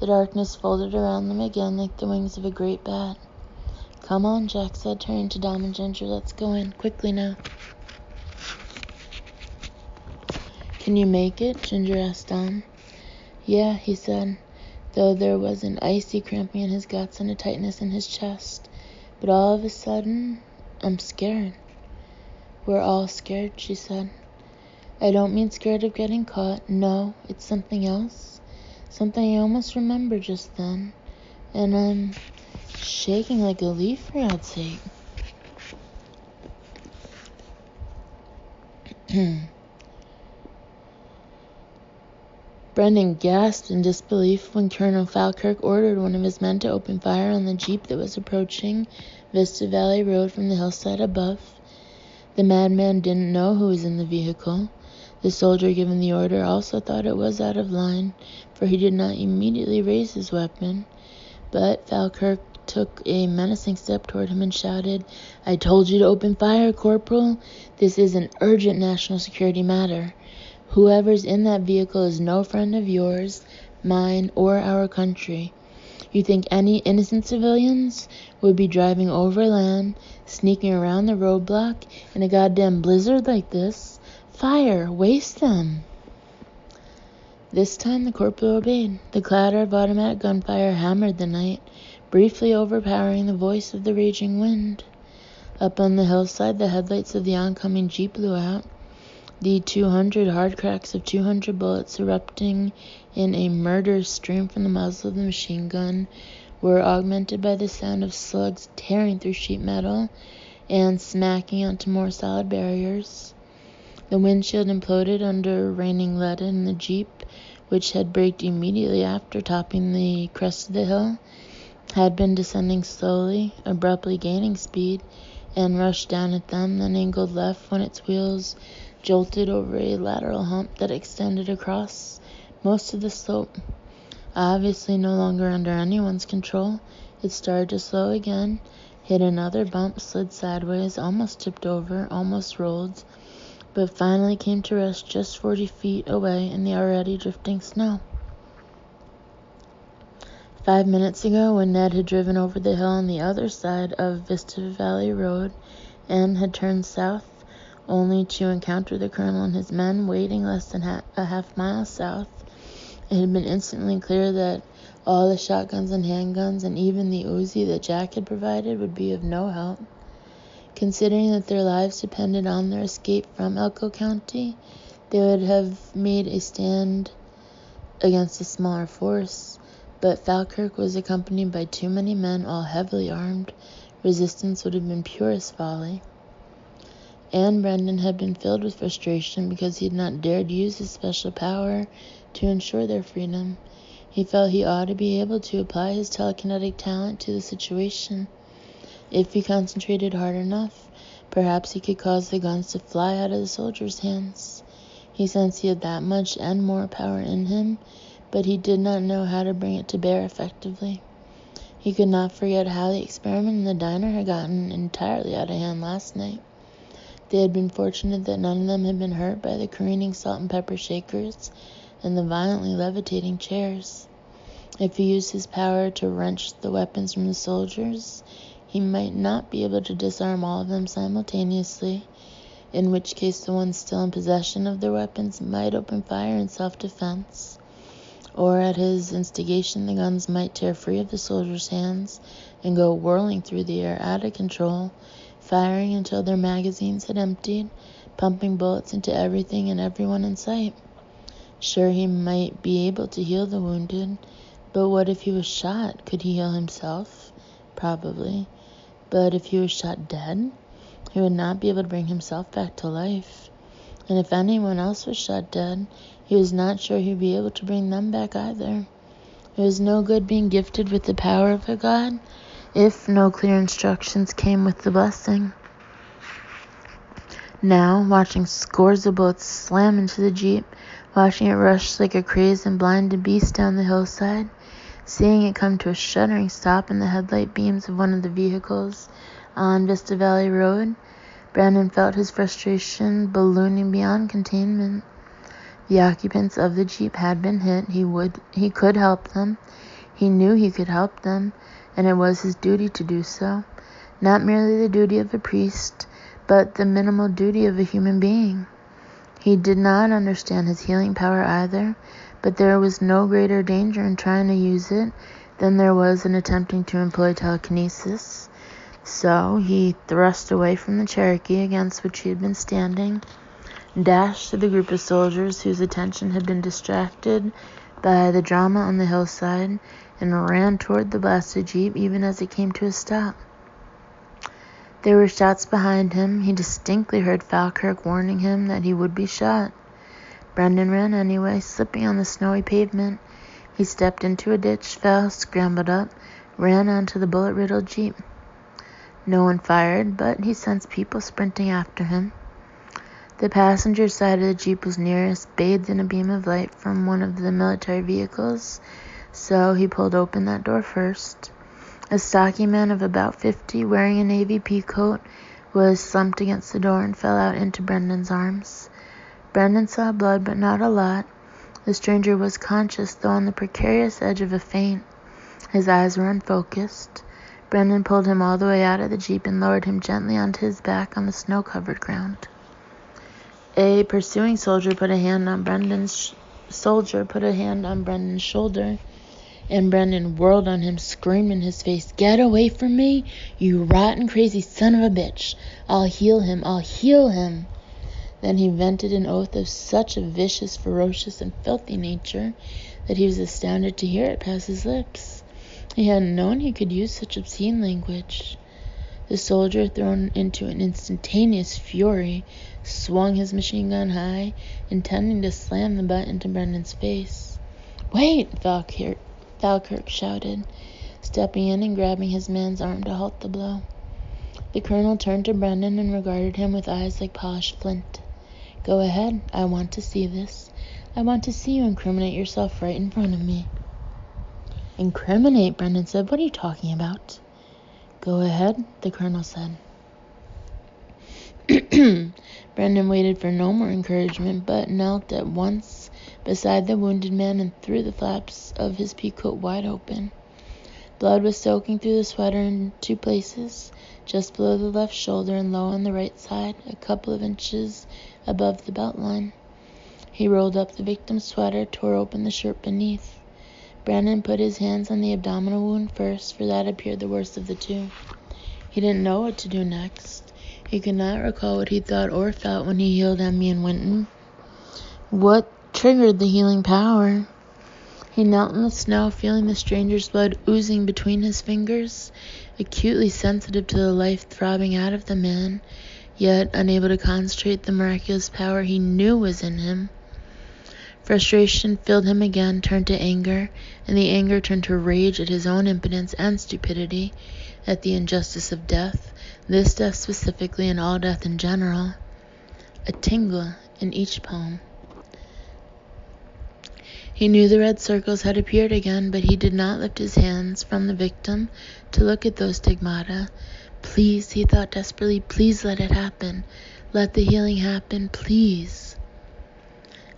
The darkness folded around them again like the wings of a great bat. "Come on," Jack said, turning to Dom and Ginger. "Let's go in. Quickly now." "Can you make it?" Ginger asked Dom. "Yeah," he said, though there was an icy cramping in his guts and a tightness in his chest. "But all of a sudden, I'm scared." "We're all scared," she said. "I don't mean scared of getting caught. No, it's something else. Something I almost remember just then. And I'm shaking like a leaf, for God's sake." Brendan gasped in disbelief when Colonel Falkirk ordered one of his men to open fire on the jeep that was approaching Vista Valley Road from the hillside above. The madman didn't know who was in the vehicle. The soldier given the order also thought it was out of line, for he did not immediately raise his weapon. But Falkirk took a menacing step toward him and shouted, "I told you to open fire, Corporal. This is an urgent national security matter. Whoever's in that vehicle is no friend of yours, mine, or our country. You think any innocent civilians would be driving overland, sneaking around the roadblock in a goddamn blizzard like this? Fire! Waste them! This time the corporal obeyed. The clatter of automatic gunfire hammered the night, briefly overpowering the voice of the raging wind. Up on the hillside, the headlights of the oncoming jeep blew out, the 200 hard cracks of 200 bullets erupting in a murderous stream from the muzzle of the machine gun were augmented by the sound of slugs tearing through sheet metal and smacking onto more solid barriers. The windshield imploded under raining lead, and the jeep, which had braked immediately after topping the crest of the hill, had been descending slowly, abruptly gaining speed, and rushed down at them, then angled left when its wheels jolted over a lateral hump that extended across most of the slope. Obviously no longer under anyone's control, it started to slow again, hit another bump, slid sideways, almost tipped over, almost rolled, but finally came to rest just 40 feet away in the already drifting snow. 5 minutes ago, when Ned had driven over the hill on the other side of Vista Valley Road and had turned south, only to encounter the colonel and his men waiting less than a half mile south, it had been instantly clear that all the shotguns and handguns and even the Uzi that Jack had provided would be of no help. Considering that their lives depended on their escape from Elko County, they would have made a stand against a smaller force, but Falkirk was accompanied by too many men, all heavily armed. Resistance would have been purest folly. And Brendan had been filled with frustration because he had not dared use his special power to ensure their freedom. He felt he ought to be able to apply his telekinetic talent to the situation. If he concentrated hard enough, perhaps he could cause the guns to fly out of the soldiers' hands. He sensed he had that much and more power in him, but he did not know how to bring it to bear effectively. He could not forget how the experiment in the diner had gotten entirely out of hand last night. They had been fortunate that none of them had been hurt by the careening salt and pepper shakers and the violently levitating chairs. If he used his power to wrench the weapons from the soldiers, he might not be able to disarm all of them simultaneously, in which case the ones still in possession of their weapons might open fire in self-defense. Or at his instigation, the guns might tear free of the soldiers' hands and go whirling through the air out of control, firing until their magazines had emptied, pumping bullets into everything and everyone in sight. Sure, he might be able to heal the wounded, but what if he was shot? Could he heal himself? Probably. But if he was shot dead, he would not be able to bring himself back to life. And if anyone else was shot dead, he was not sure he'd be able to bring them back either. It was no good being gifted with the power of a god if no clear instructions came with the blessing. Now, watching scores of bullets slam into the jeep, watching it rush like a crazed and blinded beast down the hillside, seeing it come to a shuddering stop in the headlight beams of one of the vehicles on Vista Valley Road, Brandon felt his frustration ballooning beyond containment. The occupants of the jeep had been hit. He could help them. He knew he could help them, and it was his duty to do so. Not merely the duty of a priest, but the minimal duty of a human being. He did not understand his healing power either, but there was no greater danger in trying to use it than there was in attempting to employ telekinesis. So he thrust away from the Cherokee against which he had been standing, dashed to the group of soldiers whose attention had been distracted by the drama on the hillside, and ran toward the blasted jeep even as it came to a stop. There were shots behind him. He distinctly heard Falkirk warning him that he would be shot. Brendan ran anyway, slipping on the snowy pavement. He stepped into a ditch, fell, scrambled up, ran onto the bullet-riddled jeep. No one fired, but he sensed people sprinting after him. The passenger side of the jeep was nearest, bathed in a beam of light from one of the military vehicles, so he pulled open that door first. A stocky man of about 50, wearing a navy pea coat, was slumped against the door and fell out into Brendan's arms. Brendan saw blood, but not a lot. The stranger was conscious, though on the precarious edge of a faint. His eyes were unfocused. Brendan pulled him all the way out of the jeep and lowered him gently onto his back on the snow-covered ground. A pursuing soldier put a hand on Brendan's shoulder, and Brendan whirled on him, screamed in his face, "Get away from me, you rotten, crazy son of a bitch! I'll heal him, I'll heal him!" Then he vented an oath of such a vicious, ferocious, and filthy nature that he was astounded to hear it pass his lips. He hadn't known he could use such obscene language. The soldier, thrown into an instantaneous fury, swung his machine gun high, intending to slam the butt into Brendan's face. "Wait!" Falkirk shouted, stepping in and grabbing his man's arm to halt the blow. The colonel turned to Brendan and regarded him with eyes like polished flint. "Go ahead. I want to see this. I want to see you incriminate yourself right in front of me." "Incriminate?" Brendan said. "What are you talking about?" "Go ahead," the colonel said. Brendan waited for no more encouragement, but knelt at once beside the wounded man and threw the flaps of his pea coat wide open. Blood was soaking through the sweater in 2 places, just below the left shoulder and low on the right side, a couple of inches above the belt line. He rolled up the victim's sweater, tore open the shirt beneath. Brendan put his hands on the abdominal wound first, for that appeared the worst of the 2. He didn't know what to do next. He could not recall what he thought or felt when he healed Emmy and Winton. What triggered the healing power? He knelt in the snow, feeling the stranger's blood oozing between his fingers, acutely sensitive to the life throbbing out of the man, yet unable to concentrate the miraculous power he knew was in him. Frustration filled him again, turned to anger, and the anger turned to rage at his own impotence and stupidity, at the injustice of death, this death specifically and all death in general. A tingle in each palm. He knew the red circles had appeared again, but he did not lift his hands from the victim to look at those stigmata. Please, he thought desperately, please let it happen. Let the healing happen, please.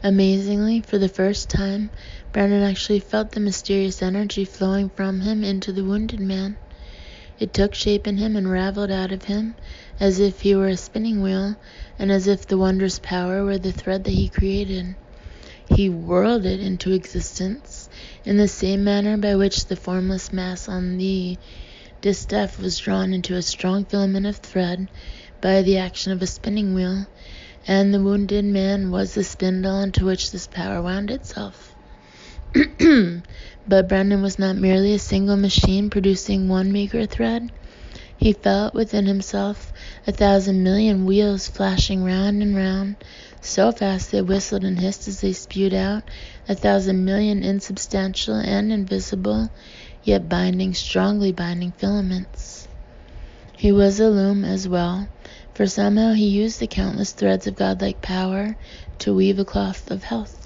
Amazingly, for the first time, Brendan actually felt the mysterious energy flowing from him into the wounded man. It took shape in him and raveled out of him, as if he were a spinning wheel, and as if the wondrous power were the thread that he created. He whirled it into existence, in the same manner by which the formless mass on the distaff was drawn into a strong filament of thread by the action of a spinning wheel, and the wounded man was the spindle onto which this power wound itself. But Brendan was not merely a single machine producing one meager thread. He felt within himself 1,000 million wheels flashing round and round, so fast they whistled and hissed as they spewed out 1,000 million insubstantial and invisible, yet strongly binding filaments. He was a loom as well, for somehow he used the countless threads of godlike power to weave a cloth of health.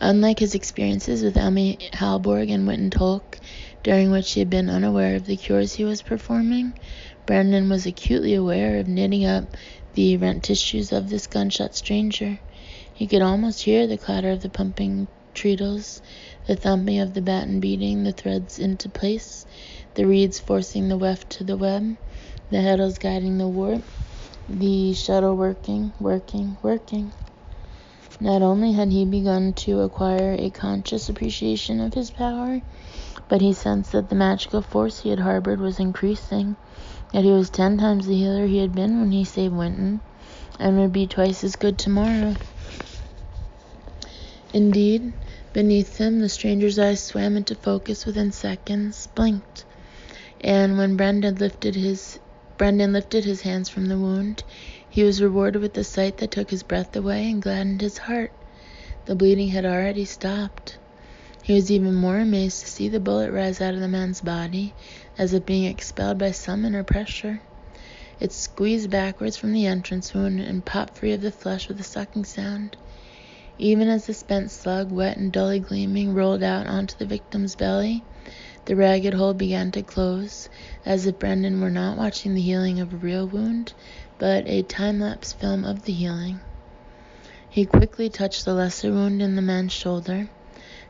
Unlike his experiences with Emmy Halborg and Winton Tolk, during which he had been unaware of the cures he was performing, Brendan was acutely aware of knitting up the rent tissues of this gunshot stranger. He could almost hear the clatter of the pumping treadles, the thumping of the batten beating the threads into place, the reeds forcing the weft to the web, the heddles guiding the warp, the shuttle working. Not only had he begun to acquire a conscious appreciation of his power, but he sensed that the magical force he had harbored was increasing, that he was 10 times the healer he had been when he saved Winton, and would be twice as good tomorrow. Indeed, beneath him, the stranger's eyes swam into focus within seconds, blinked, and when Brendan lifted his hands from the wound, he was rewarded with a sight that took his breath away and gladdened his heart. The bleeding had already stopped. He was even more amazed to see the bullet rise out of the man's body, as if being expelled by some inner pressure. It squeezed backwards from the entrance wound and popped free of the flesh with a sucking sound. Even as the spent slug, wet and dully gleaming, rolled out onto the victim's belly, the ragged hole began to close, as if Brendan were not watching the healing of a real wound, but a time-lapse film of the healing. He quickly touched the lesser wound in the man's shoulder.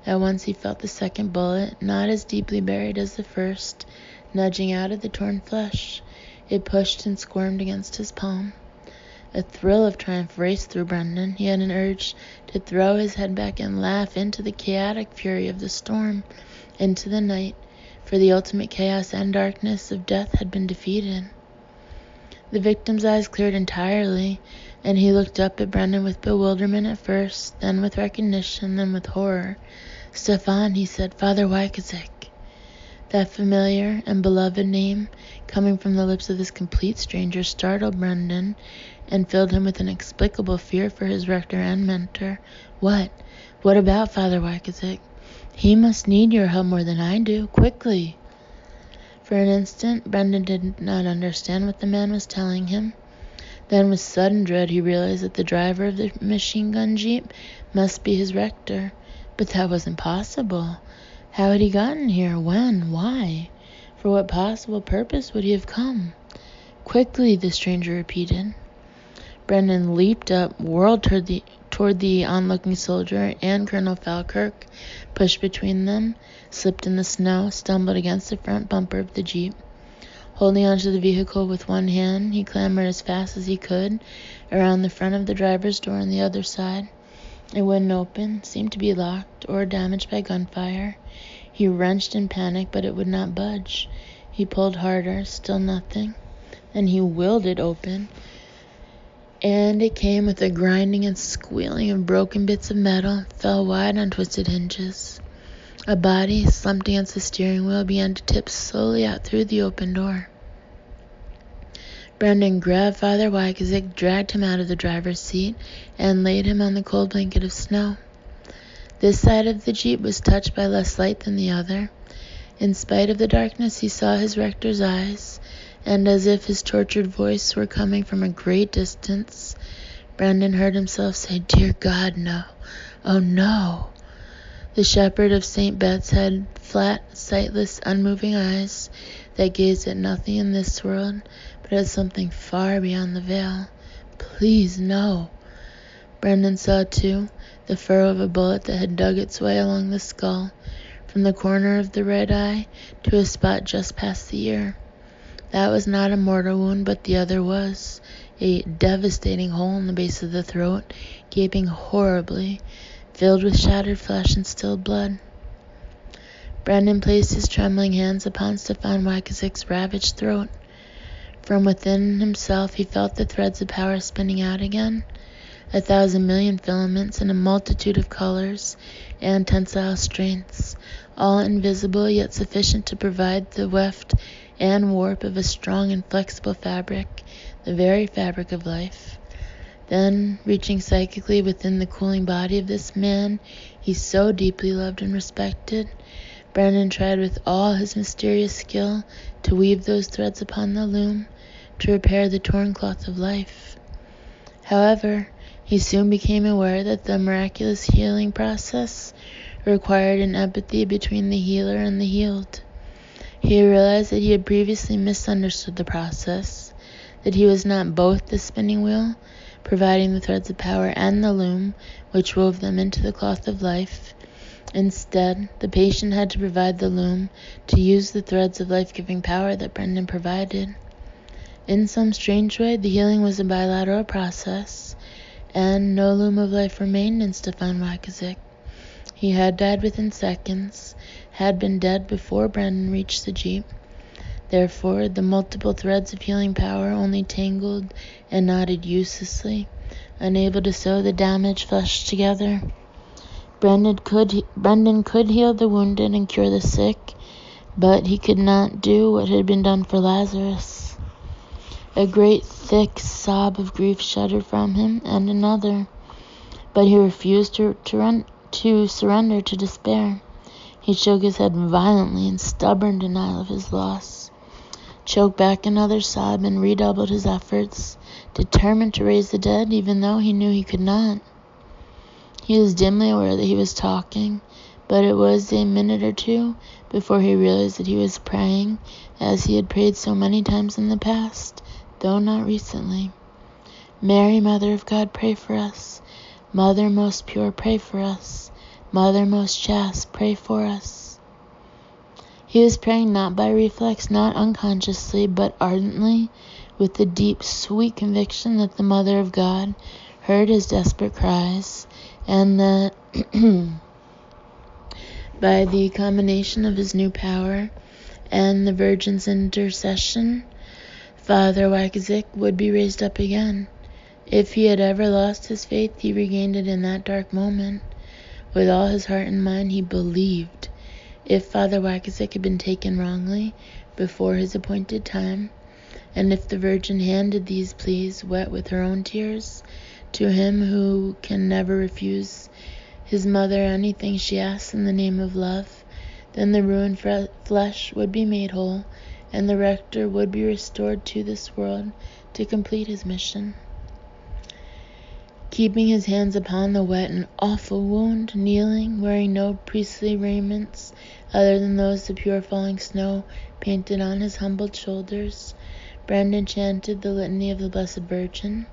At once he felt the second bullet, not as deeply buried as the first, nudging out of the torn flesh. It pushed and squirmed against his palm. A thrill of triumph raced through Brendan. He had an urge to throw his head back and laugh into the chaotic fury of the storm, into the night, for the ultimate chaos and darkness of death had been defeated. The victim's eyes cleared entirely, and he looked up at Brendan with bewilderment at first, then with recognition, then with horror. "Stefan," he said, "Father Wykazik." That familiar and beloved name, coming from the lips of this complete stranger, startled Brendan and filled him with inexplicable fear for his rector and mentor. What? What about Father Wykazik? He must need your help more than I do. Quickly! For an instant, Brendan did not understand what the man was telling him. Then with sudden dread he realized that the driver of the machine-gun jeep must be his rector. But that wasn't possible. How had he gotten here? When? Why? For what possible purpose would he have come? Quickly, the stranger repeated. Brendan leaped up, whirled toward the onlooking soldier, and Colonel Falkirk, pushed between them, slipped in the snow, stumbled against the front bumper of the jeep. Holding onto the vehicle with one hand, he clambered as fast as he could around the front of the driver's door on the other side. It wouldn't open, seemed to be locked or damaged by gunfire. He wrenched in panic, but it would not budge. He pulled harder, still nothing. Then he willed it open, and it came with a grinding and squealing of broken bits of metal, fell wide on twisted hinges. A body, slumped against the steering wheel, began to tip slowly out through the open door. Brendan grabbed Father Wykazik, dragged him out of the driver's seat, and laid him on the cold blanket of snow. This side of the jeep was touched by less light than the other. In spite of the darkness, he saw his rector's eyes, and as if his tortured voice were coming from a great distance, Brendan heard himself say, "Dear God, no. Oh, no." The shepherd of St. Bet's had flat, sightless, unmoving eyes that gazed at nothing in this world, but at something far beyond the veil. Please, no. Brendan saw, too, the furrow of a bullet that had dug its way along the skull, from the corner of the right eye to a spot just past the ear. That was not a mortal wound, but the other was, a devastating hole in the base of the throat, gaping horribly, filled with shattered flesh and stilled blood. Brendan placed his trembling hands upon Stefan Wykazik's ravaged throat. From within himself he felt the threads of power spinning out again, 1,000,000,000 filaments in a multitude of colors and tensile strengths, all invisible yet sufficient to provide the weft and warp of a strong and flexible fabric, the very fabric of life. Then, reaching psychically within the cooling body of this man he so deeply loved and respected, Brendan tried with all his mysterious skill to weave those threads upon the loom, to repair the torn cloth of life. However, he soon became aware that the miraculous healing process required an empathy between the healer and the healed. He realized that he had previously misunderstood the process, that he was not both the spinning wheel, providing the threads of power, and the loom, which wove them into the cloth of life. Instead, the patient had to provide the loom to use the threads of life-giving power that Brendan provided. In some strange way, the healing was a bilateral process, and no loom of life remained in Stefan Wykazik. He had died within seconds, had been dead before Brendan reached the jeep. Therefore, the multiple threads of healing power only tangled and knotted uselessly, unable to sew the damaged flesh together. Brendan could heal the wounded and cure the sick, but he could not do what had been done for Lazarus. A great thick sob of grief shuddered from him, and another, but he refused to surrender to despair. He shook his head violently in stubborn denial of his loss, choked back another sob, and redoubled his efforts, determined to raise the dead even though he knew he could not. He was dimly aware that he was talking, but it was a minute or two before he realized that he was praying as he had prayed so many times in the past, though not recently. Mary, Mother of God, pray for us. Mother most pure, pray for us. Mother most chaste, pray for us. He was praying not by reflex, not unconsciously, but ardently, with the deep, sweet conviction that the Mother of God heard his desperate cries, and that by the combination of his new power and the Virgin's intercession, Father Wyckowick would be raised up again. If he had ever lost his faith, he regained it in that dark moment. With all his heart and mind, he believed. If Father Wyckowick had been taken wrongly before his appointed time, and if the Virgin handed these pleas, wet with her own tears, to him who can never refuse his mother anything she asks in the name of love, then the ruined flesh would be made whole, and the rector would be restored to this world to complete his mission. Keeping his hands upon the wet and awful wound, kneeling, wearing no priestly raiments other than those the pure falling snow painted on his humbled shoulders, Brandon chanted the litany of the Blessed Virgin.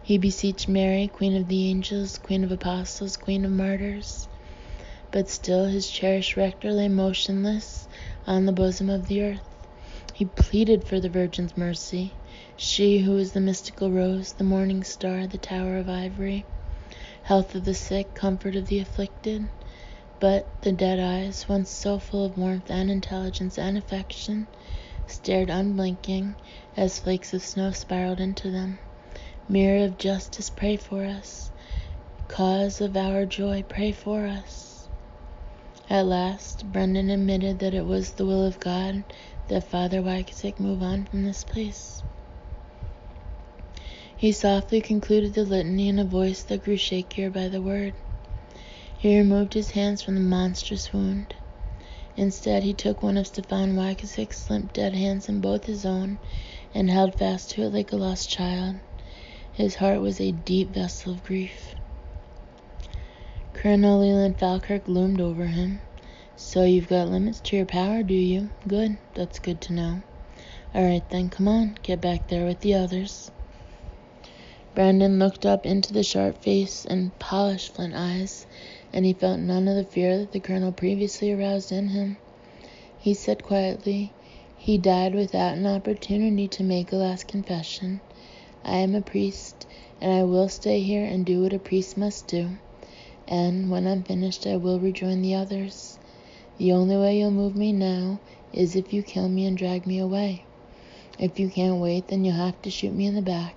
He beseeched Mary, Queen of the Angels, Queen of Apostles, Queen of Martyrs. But still his cherished rector lay motionless on the bosom of the earth. He pleaded for the Virgin's mercy, she who is the mystical rose, the morning star, the tower of ivory, health of the sick, comfort of the afflicted. But the dead eyes, once so full of warmth and intelligence and affection, stared unblinking as flakes of snow spiraled into them. Mirror of justice, pray for us. Cause of our joy, pray for us. At last, Brendan admitted that it was the will of God that Father Wyckowick move on from this place. He softly concluded the litany in a voice that grew shakier by the word. He removed his hands from the monstrous wound. Instead, he took one of Stefan Wyckowick's limp dead hands in both his own and held fast to it like a lost child. His heart was a deep vessel of grief. Colonel Leland Falkirk loomed over him. So you've got limits to your power, do you? Good, that's good to know. All right then, come on, get back there with the others. Brandon looked up into the sharp face and polished flint eyes, and he felt none of the fear that the colonel previously aroused in him. He said quietly, "He died without an opportunity to make a last confession. I am a priest, and I will stay here and do what a priest must do. And when I'm finished, I will rejoin the others. The only way you'll move me now is if you kill me and drag me away. If you can't wait, then you'll have to shoot me in the back."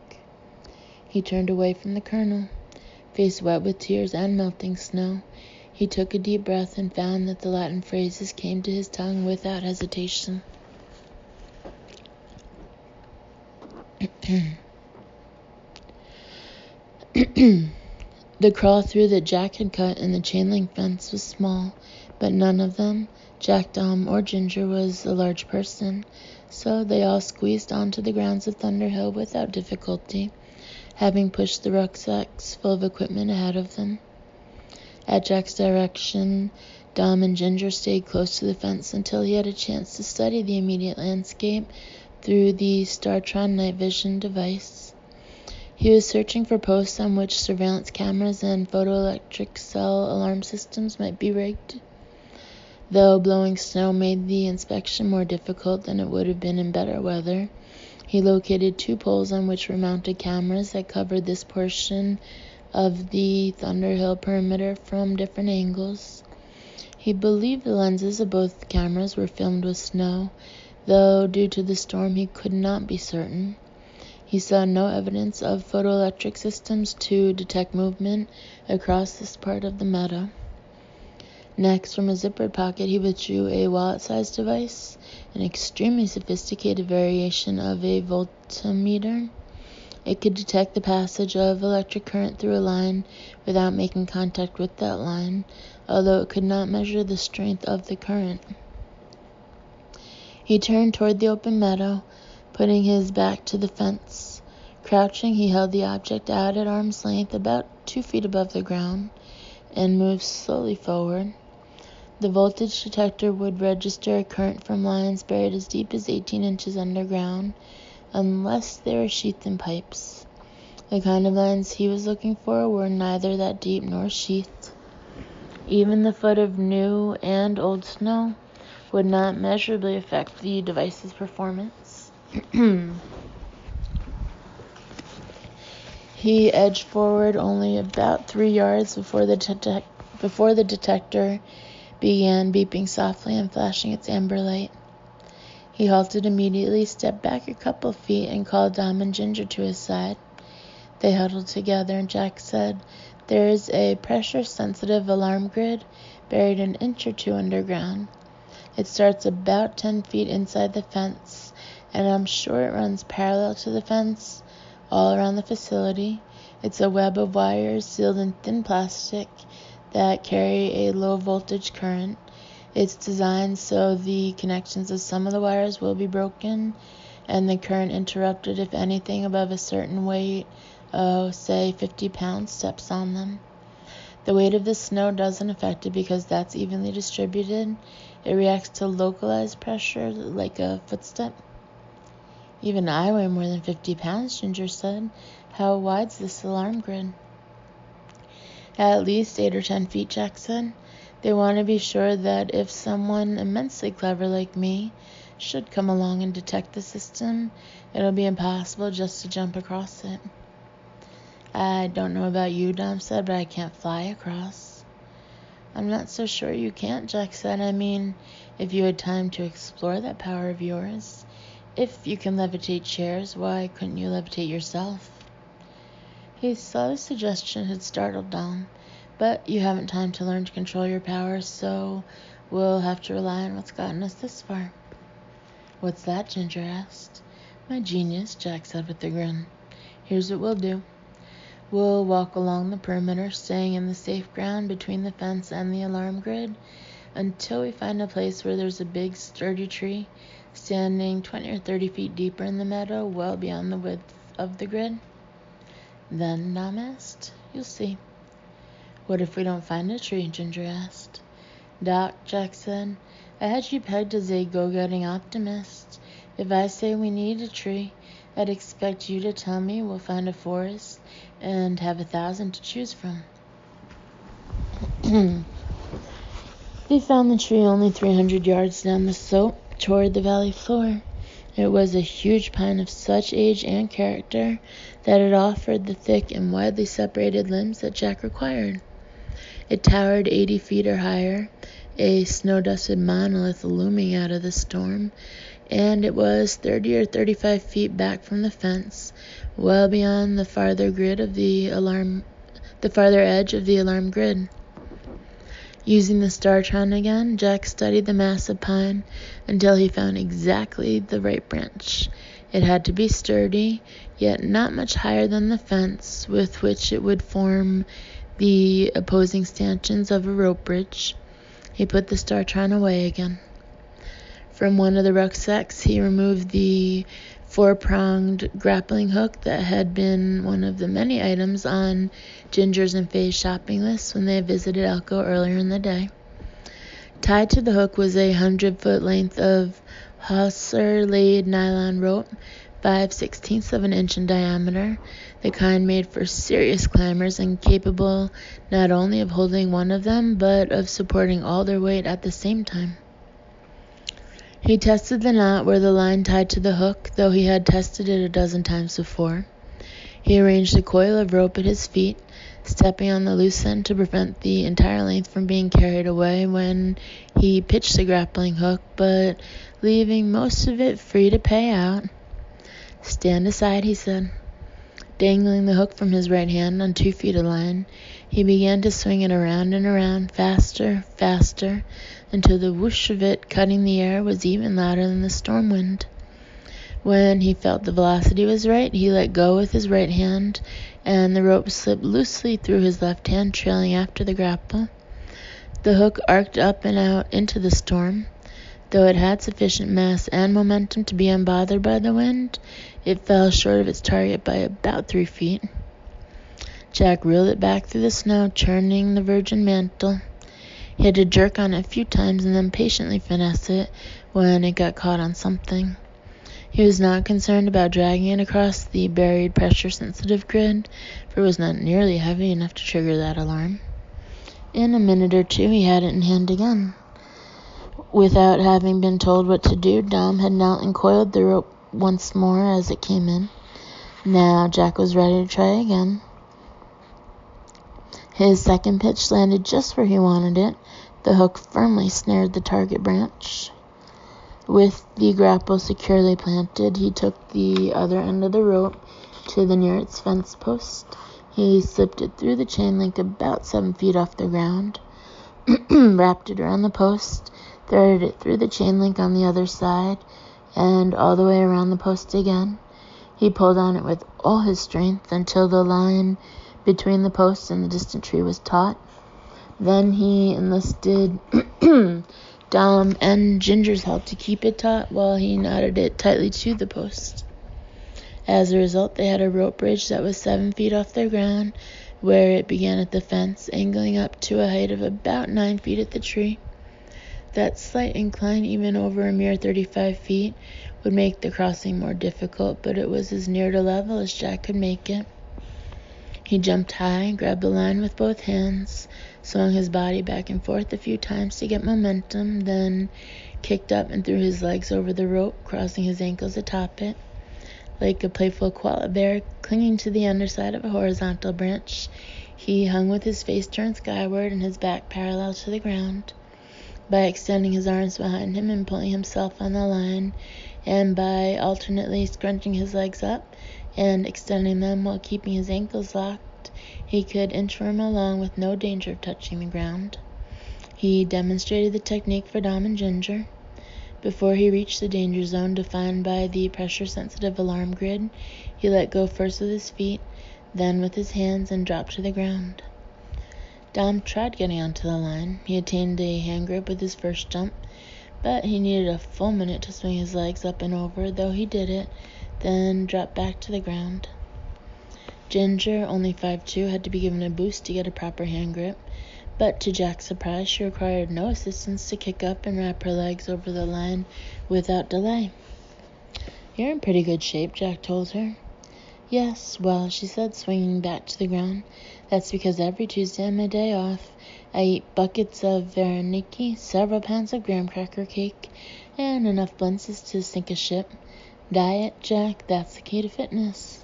He turned away from the colonel, face wet with tears and melting snow. He took a deep breath and found that the Latin phrases came to his tongue without hesitation. The crawl through that Jack had cut in the chain-link fence was small, but none of them, Jack, Dom, or Ginger, was a large person, so they all squeezed onto the grounds of Thunderhill without difficulty, having pushed the rucksacks full of equipment ahead of them. At Jack's direction, Dom and Ginger stayed close to the fence until he had a chance to study the immediate landscape through the Startron night vision device. He was searching for posts on which surveillance cameras and photoelectric cell alarm systems might be rigged. Though blowing snow made the inspection more difficult than it would have been in better weather, he located 2 poles on which were mounted cameras that covered this portion of the Thunderhill perimeter from different angles. He believed the lenses of both cameras were filmed with snow, though due to the storm he could not be certain. He saw no evidence of photoelectric systems to detect movement across this part of the meadow. Next, from a zippered pocket, he withdrew a wallet-sized device, an extremely sophisticated variation of a voltmeter. It could detect the passage of electric current through a line without making contact with that line, although it could not measure the strength of the current. He turned toward the open meadow, putting his back to the fence. Crouching, he held the object out at arm's length, about 2 feet above the ground, and moved slowly forward. The voltage detector would register a current from lines buried as deep as 18 inches underground, unless they were sheathed in pipes. The kind of lines he was looking for were neither that deep nor sheathed. Even the foot of new and old snow would not measurably affect the device's performance. He edged forward only about 3 yards before the detector began beeping softly and flashing its amber light. He halted immediately, stepped back a couple feet, and called Dom and Ginger to his side. They huddled together, and Jack said, "There is a pressure-sensitive alarm grid buried an inch or two underground. It starts about 10 feet inside the fence, and I'm sure it runs parallel to the fence all around the facility. It's a web of wires sealed in thin plastic that carry a low-voltage current. It's designed so the connections of some of the wires will be broken and the current interrupted if anything above a certain weight, say 50 pounds, steps on them. The weight of the snow doesn't affect it because that's evenly distributed. It reacts to localized pressure like a footstep." "Even I weigh more than 50 pounds, Ginger said. "How wide's this alarm grid?" "At least 8 or 10 feet, Jack said. They want to be sure that if someone immensely clever like me should come along and detect the system, it'll be impossible just to jump across it." "I don't know about you," Dom said, "but I can't fly across." "I'm not so sure you can't," Jack said. "I mean, if you had time to explore that power of yours. If you can levitate chairs, why couldn't you levitate yourself?" He saw the suggestion had startled Dom. "But you haven't time to learn to control your power, so we'll have to rely on what's gotten us this far." "What's that?" Ginger asked. "My genius," Jack said with a grin. "Here's what we'll do. We'll walk along the perimeter, staying in the safe ground between the fence and the alarm grid, until we find a place where there's a big, sturdy tree standing 20 or 30 feet deeper in the meadow, well beyond the width of the grid." "Then," Dom asked, "you'll see." "What if we don't find a tree?" Ginger asked. "Doc," Jack said, "I had you pegged as a go-getting optimist. If I say we need a tree, I'd expect you to tell me we'll find a forest and have 1,000 to choose from." They found the tree only 300 yards down the slope toward the valley floor. It was a huge pine of such age and character that it offered the thick and widely separated limbs that Jack required. It towered 80 feet or higher, a snow-dusted monolith looming out of the storm, and it was 30 or 35 feet back from the fence, well beyond the farther edge of the alarm grid. Using the Startron again, Jack studied the massive pine until he found exactly the right branch. It had to be sturdy, yet not much higher than the fence, with which it would form the opposing stanchions of a rope bridge. He put the Startron away again. From one of the rucksacks, he removed the 4-pronged grappling hook that had been one of the many items on Ginger's and Faye's shopping list when they visited Elko earlier in the day. Tied to the hook was a 100-foot length of hawser-laid nylon rope, 5/16 of an inch in diameter, the kind made for serious climbers and capable not only of holding one of them, but of supporting all their weight at the same time. He tested the knot where the line tied to the hook, though he had tested it a dozen times before. He arranged a coil of rope at his feet, stepping on the loose end to prevent the entire length from being carried away when he pitched the grappling hook, but leaving most of it free to pay out. "Stand aside," he said. Dangling the hook from his right hand on 2 feet of line, he began to swing it around and around, faster, faster, until the whoosh of it cutting the air was even louder than the storm wind. When he felt the velocity was right, he let go with his right hand, and the rope slipped loosely through his left hand, trailing after the grapple. The hook arced up and out into the storm. Though it had sufficient mass and momentum to be unbothered by the wind, it fell short of its target by about 3 feet. Jack reeled it back through the snow, churning the virgin mantle. He had to jerk on it a few times and then patiently finesse it when it got caught on something. He was not concerned about dragging it across the buried pressure-sensitive grid, for it was not nearly heavy enough to trigger that alarm. In a minute or two, he had it in hand again. Without having been told what to do, Dom had knelt and coiled the rope once more as it came in. Now Jack was ready to try again. His second pitch landed just where he wanted it. The hook firmly snared the target branch. With the grapple securely planted, he took the other end of the rope to the nearest fence post. He slipped it through the chain link about 7 feet off the ground, wrapped it around the post, threaded it through the chain link on the other side, and all the way around the post again. He pulled on it with all his strength until the line between the post and the distant tree was taut. Then he enlisted Dom and Ginger's help to keep it taut while he knotted it tightly to the post. As a result, they had a rope bridge that was 7 feet off the ground, where it began at the fence, angling up to a height of about 9 feet at the tree. That slight incline, even over a mere 35 feet, would make the crossing more difficult, but it was as near to level as Jack could make it. He jumped high, grabbed the line with both hands, swung his body back and forth a few times to get momentum, then kicked up and threw his legs over the rope, crossing his ankles atop it. Like a playful koala bear clinging to the underside of a horizontal branch, he hung with his face turned skyward and his back parallel to the ground. By extending his arms behind him and pulling himself on the line, and by alternately scrunching his legs up and extending them while keeping his ankles locked, he could inchworm along with no danger of touching the ground. He demonstrated the technique for Dom and Ginger. Before he reached the danger zone defined by the pressure-sensitive alarm grid, he let go first with his feet, then with his hands, and dropped to the ground. Dom tried getting onto the line. He attained a hand grip with his first jump, but he needed a full minute to swing his legs up and over, though he did it, then dropped back to the ground. Ginger, only 5'2", had to be given a boost to get a proper hand grip, but to Jack's surprise, she required no assistance to kick up and wrap her legs over the line without delay. "You're in pretty good shape," Jack told her. "Yes, well," she said, swinging back to the ground. "That's because every Tuesday on my day off, I eat buckets of vareniki, several pounds of graham cracker cake, and enough blintzes to sink a ship. Diet, Jack, that's the key to fitness."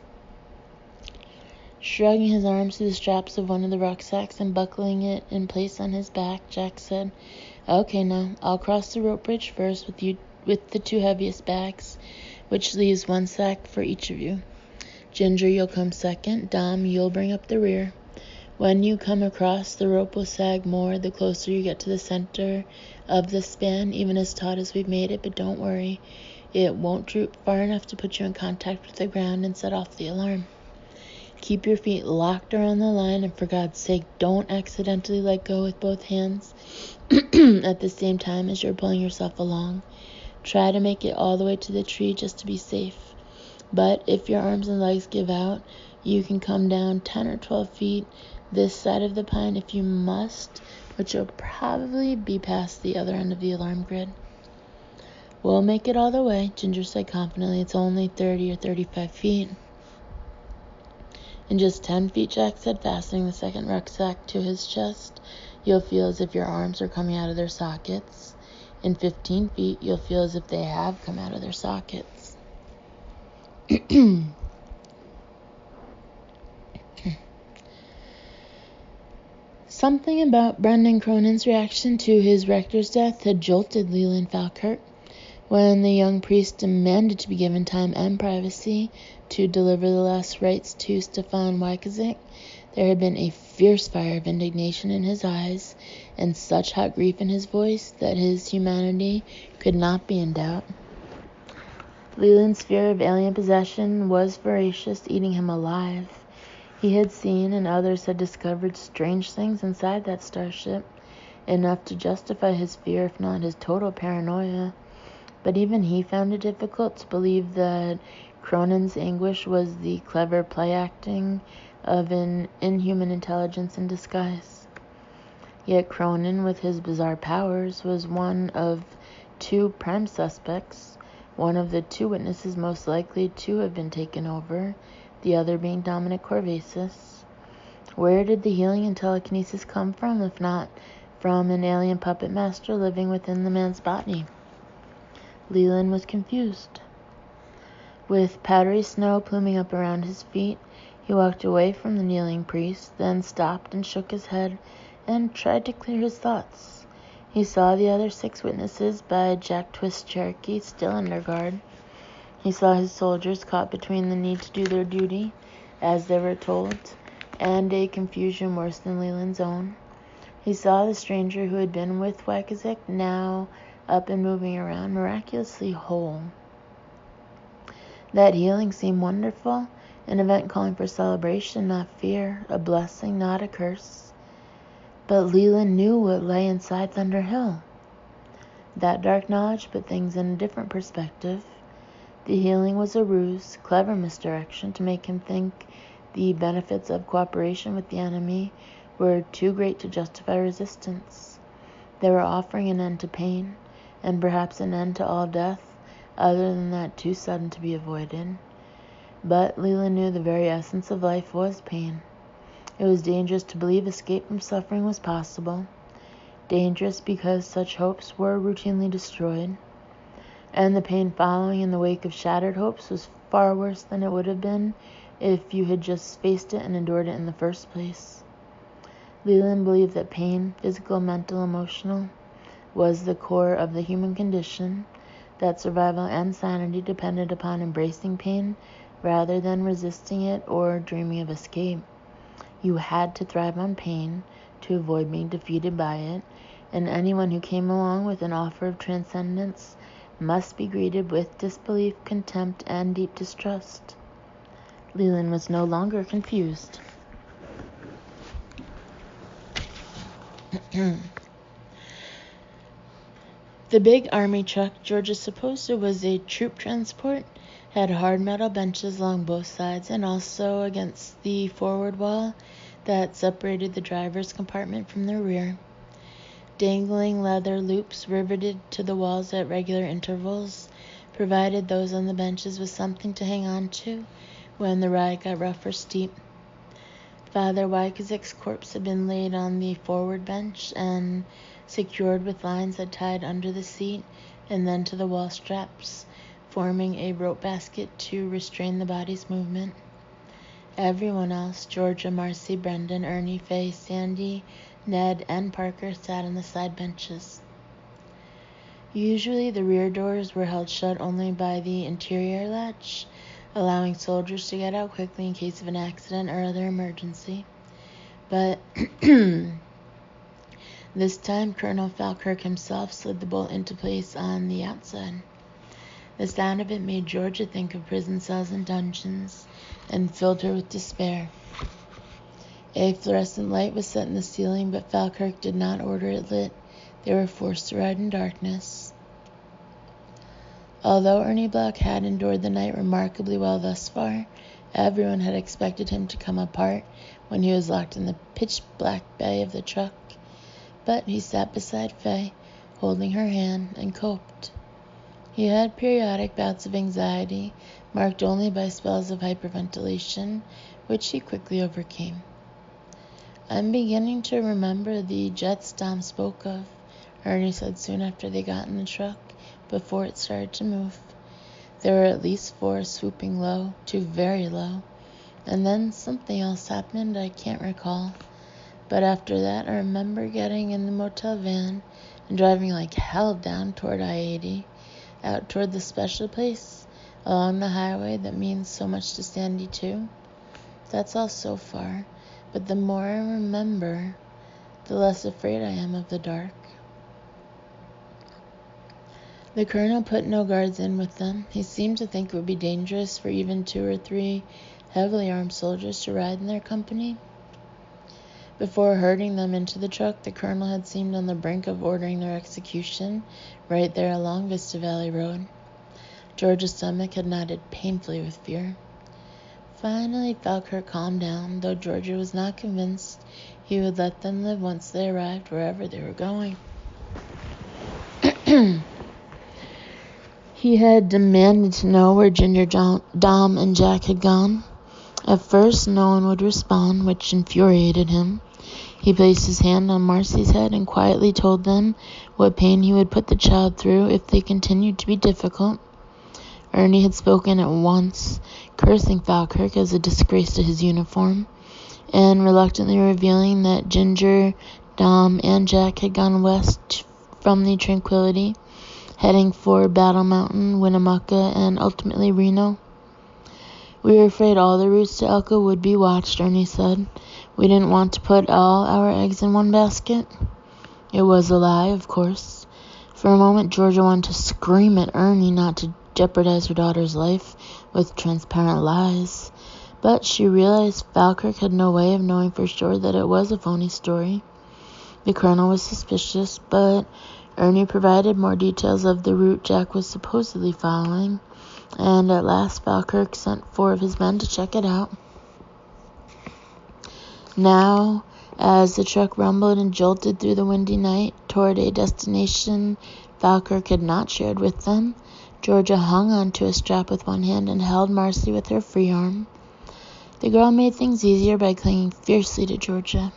Shrugging his arms to the straps of one of the rucksacks and buckling it in place on his back, Jack said, "Okay, now, I'll cross the rope bridge first with the 2 heaviest bags, which leaves 1 sack for each of you. Ginger, you'll come second. Dom, you'll bring up the rear. When you come across, the rope will sag more the closer you get to the center of the span, even as taut as we've made it, but don't worry. It won't droop far enough to put you in contact with the ground and set off the alarm. Keep your feet locked around the line, and for God's sake, don't accidentally let go with both hands at the same time as you're pulling yourself along. Try to make it all the way to the tree just to be safe. But if your arms and legs give out, you can come down 10 or 12 feet this side of the pine if you must, which will probably be past the other end of the alarm grid." "We'll make it all the way," Ginger said confidently. "It's only 30 or 35 feet. "In just 10 feet, Jack said, fastening the second rucksack to his chest, "you'll feel as if your arms are coming out of their sockets. In 15 feet, you'll feel as if they have come out of their sockets." Something about Brendan Cronin's reaction to his rector's death had jolted Leland Falkirk. When the young priest demanded to be given time and privacy to deliver the last rites to Stefan Wykazik, there had been a fierce fire of indignation in his eyes and such hot grief in his voice that his humanity could not be in doubt. Leland's fear of alien possession was voracious, eating him alive. He had seen and others had discovered strange things inside that starship, enough to justify his fear, if not his total paranoia. But even he found it difficult to believe that Cronin's anguish was the clever play-acting of an inhuman intelligence in disguise. Yet Cronin, with his bizarre powers, was one of 2 prime suspects, one of the 2 witnesses most likely to have been taken over, the other being Dominic Corvasis. Where did the healing and telekinesis come from, if not from an alien puppet master living within the man's body? Leland was confused. With powdery snow pluming up around his feet, he walked away from the kneeling priest, then stopped and shook his head and tried to clear his thoughts. He saw the other 6 witnesses by Jack Twist Cherokee still under guard. He saw his soldiers caught between the need to do their duty, as they were told, and a confusion worse than Leland's own. He saw the stranger who had been with Wykazik now up and moving around, miraculously whole. That healing seemed wonderful, an event calling for celebration, not fear, a blessing, not a curse. But Leland knew what lay inside Thunder Hill. That dark knowledge put things in a different perspective. The healing was a ruse, clever misdirection to make him think the benefits of cooperation with the enemy were too great to justify resistance. They were offering an end to pain, and perhaps an end to all death, other than that too sudden to be avoided. But Leland knew the very essence of life was pain. It was dangerous to believe escape from suffering was possible. Dangerous because such hopes were routinely destroyed. And the pain following in the wake of shattered hopes was far worse than it would have been if you had just faced it and endured it in the first place. Leland believed that pain, physical, mental, emotional, was the core of the human condition, that survival and sanity depended upon embracing pain rather than resisting it or dreaming of escape. You had to thrive on pain to avoid being defeated by it, and anyone who came along with an offer of transcendence must be greeted with disbelief, contempt, and deep distrust. Leland was no longer confused. The big army truck Georgia supposed it was a troop transport had hard metal benches along both sides and also against the forward wall that separated the driver's compartment from the rear. Dangling leather loops riveted to the walls at regular intervals provided those on the benches with something to hang on to when the ride got rough or steep. Father Wykazik's corpse had been laid on the forward bench and secured with lines that tied under the seat and then to the wall straps, forming a rope basket to restrain the body's movement. Everyone else, Georgia, Marcy, Brendan, Ernie, Faye, Sandy, Ned, and Parker, sat on the side benches. Usually the rear doors were held shut only by the interior latch, allowing soldiers to get out quickly in case of an accident or other emergency. But this time Colonel Falkirk himself slid the bolt into place on the outside. The sound of it made Georgia think of prison cells and dungeons and filled her with despair. A fluorescent light was set in the ceiling, but Falkirk did not order it lit. They were forced to ride in darkness. Although Ernie Block had endured the night remarkably well thus far, everyone had expected him to come apart when he was locked in the pitch-black bay of the truck. But he sat beside Faye, holding her hand, and coped. He had periodic bouts of anxiety, marked only by spells of hyperventilation, which he quickly overcame. "I'm beginning to remember the jets Dom spoke of," Ernie said soon after they got in the truck, before it started to move. There were at least 4 swooping low, 2 very low, and then something else happened I can't recall. But after that, I remember getting in the motel van and driving like hell down toward I-80, out toward the special place, along the highway that means so much to Sandy too. That's all so far, but the more I remember, the less afraid I am of the dark. The colonel put no guards in with them. He seemed to think it would be dangerous for even 2 or 3 heavily armed soldiers to ride in their company. Before herding them into the truck, the colonel had seemed on the brink of ordering their execution right there along Vista Valley Road. George's stomach had knotted painfully with fear. Finally, Falkirk calmed down, though Georgia was not convinced he would let them live once they arrived wherever they were going. He had demanded to know where Ginger, Dom, and Jack had gone. At first, no one would respond, which infuriated him. He placed his hand on Marcy's head and quietly told them what pain he would put the child through if they continued to be difficult. Ernie had spoken at once, cursing Falkirk as a disgrace to his uniform, and reluctantly revealing that Ginger, Dom, and Jack had gone west from the Tranquility, heading for Battle Mountain, Winnemucca, and ultimately Reno. We were afraid all the routes to Elko would be watched, Ernie said. We didn't want to put all our eggs in one basket. It was a lie, of course. For a moment, Georgia wanted to scream at Ernie not to jeopardize her daughter's life with transparent lies. But she realized Falkirk had no way of knowing for sure that it was a phony story. The colonel was suspicious, but Ernie provided more details of the route Jack was supposedly following, and at last Falkirk sent 4 of his men to check it out. Now, as the truck rumbled and jolted through the windy night toward a destination Falkirk had not shared with them, Georgia hung onto a strap with one hand and held Marcy with her free arm. The girl made things easier by clinging fiercely to Georgia.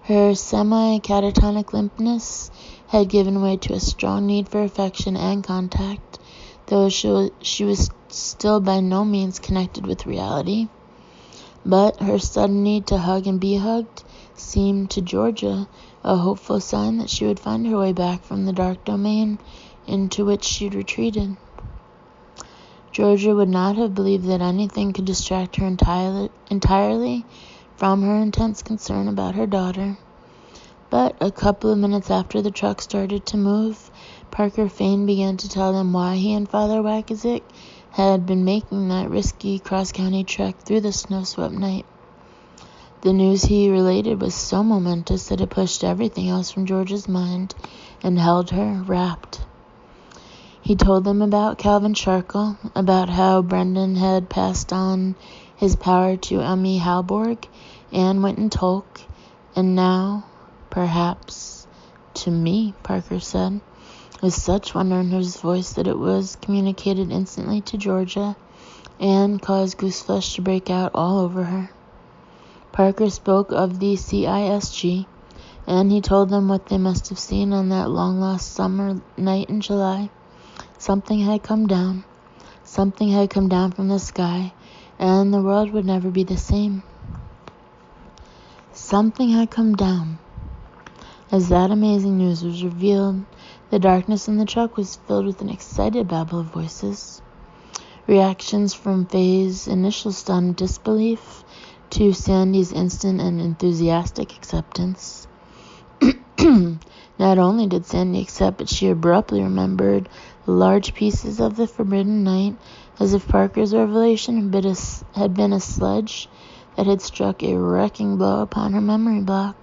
Her semi-catatonic limpness had given way to a strong need for affection and contact, though she was still by no means connected with reality. But her sudden need to hug and be hugged seemed to Georgia a hopeful sign that she would find her way back from the dark domain into which she'd retreated. Georgia would not have believed that anything could distract her entirely from her intense concern about her daughter. But a couple of minutes after the truck started to move, Parker Fane began to tell them why he and Father Wackazick had been making that risky cross-county trek through the snow-swept night. The news he related was so momentous that it pushed everything else from Georgia's mind and held her rapt. He told them about Calvin Sharkle, about how Brendan had passed on his power to Emmy Halborg and Winton Tolk, and now, perhaps, to me, Parker said, with such wonder in his voice that it was communicated instantly to Georgia and caused gooseflesh to break out all over her. Parker spoke of the CISG, and he told them what they must have seen on that long-lost summer night in July. Something had come down. Something had come down from the sky, and the world would never be the same. Something had come down. As that amazing news was revealed, the darkness in the truck was filled with an excited babble of voices. Reactions from Faye's initial stunned disbelief to Sandy's instant and enthusiastic acceptance. Not only did Sandy accept, but she abruptly remembered large pieces of the forbidden night, as if Parker's revelation had been a sledge that had struck a wrecking blow upon her memory block.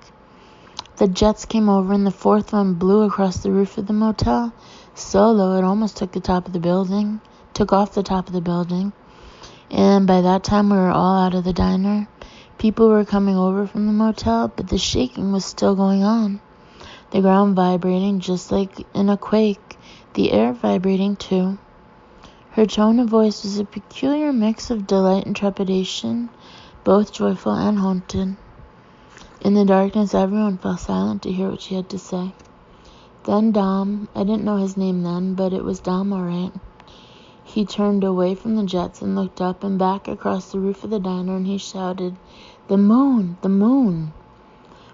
The jets came over, and the 4th one blew across the roof of the motel, so low it almost took off the top of the building. And by that time we were all out of the diner. People were coming over from the motel, but the shaking was still going on. The ground vibrating just like in a quake, the air vibrating too. Her tone of voice was a peculiar mix of delight and trepidation, both joyful and haunted. In the darkness, everyone fell silent to hear what she had to say. Then Dom, I didn't know his name then, but it was Dom all right. He turned away from the jets and looked up and back across the roof of the diner, and he shouted, "The moon! The moon!"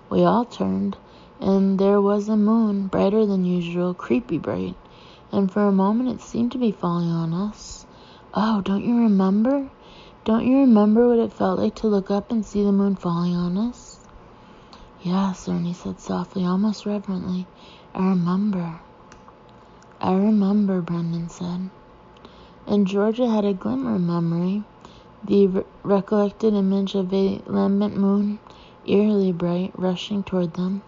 We all turned, and there was a moon, brighter than usual, creepy bright, and for a moment it seemed to be falling on us. Oh, don't you remember? Don't you remember what it felt like to look up and see the moon falling on us? Yes, Ernie said softly, almost reverently. I remember, Brendan said. And Georgia had a glimmer of memory, the recollected image of a lambent moon, eerily bright, rushing toward them.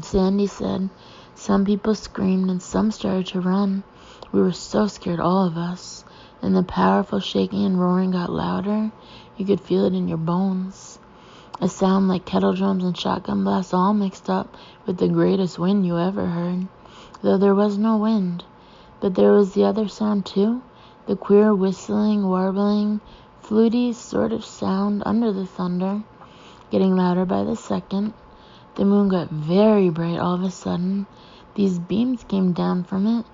Sandy said, some people screamed and some started to run. We were so scared, all of us, and the powerful shaking and roaring got louder. You could feel it in your bones. A sound like kettle drums and shotgun blasts all mixed up with the greatest wind you ever heard, though there was no wind. But there was the other sound too, the queer whistling, warbling, fluty sort of sound under the thunder, getting louder by the second. The moon got very bright all of a sudden. These beams came down from it,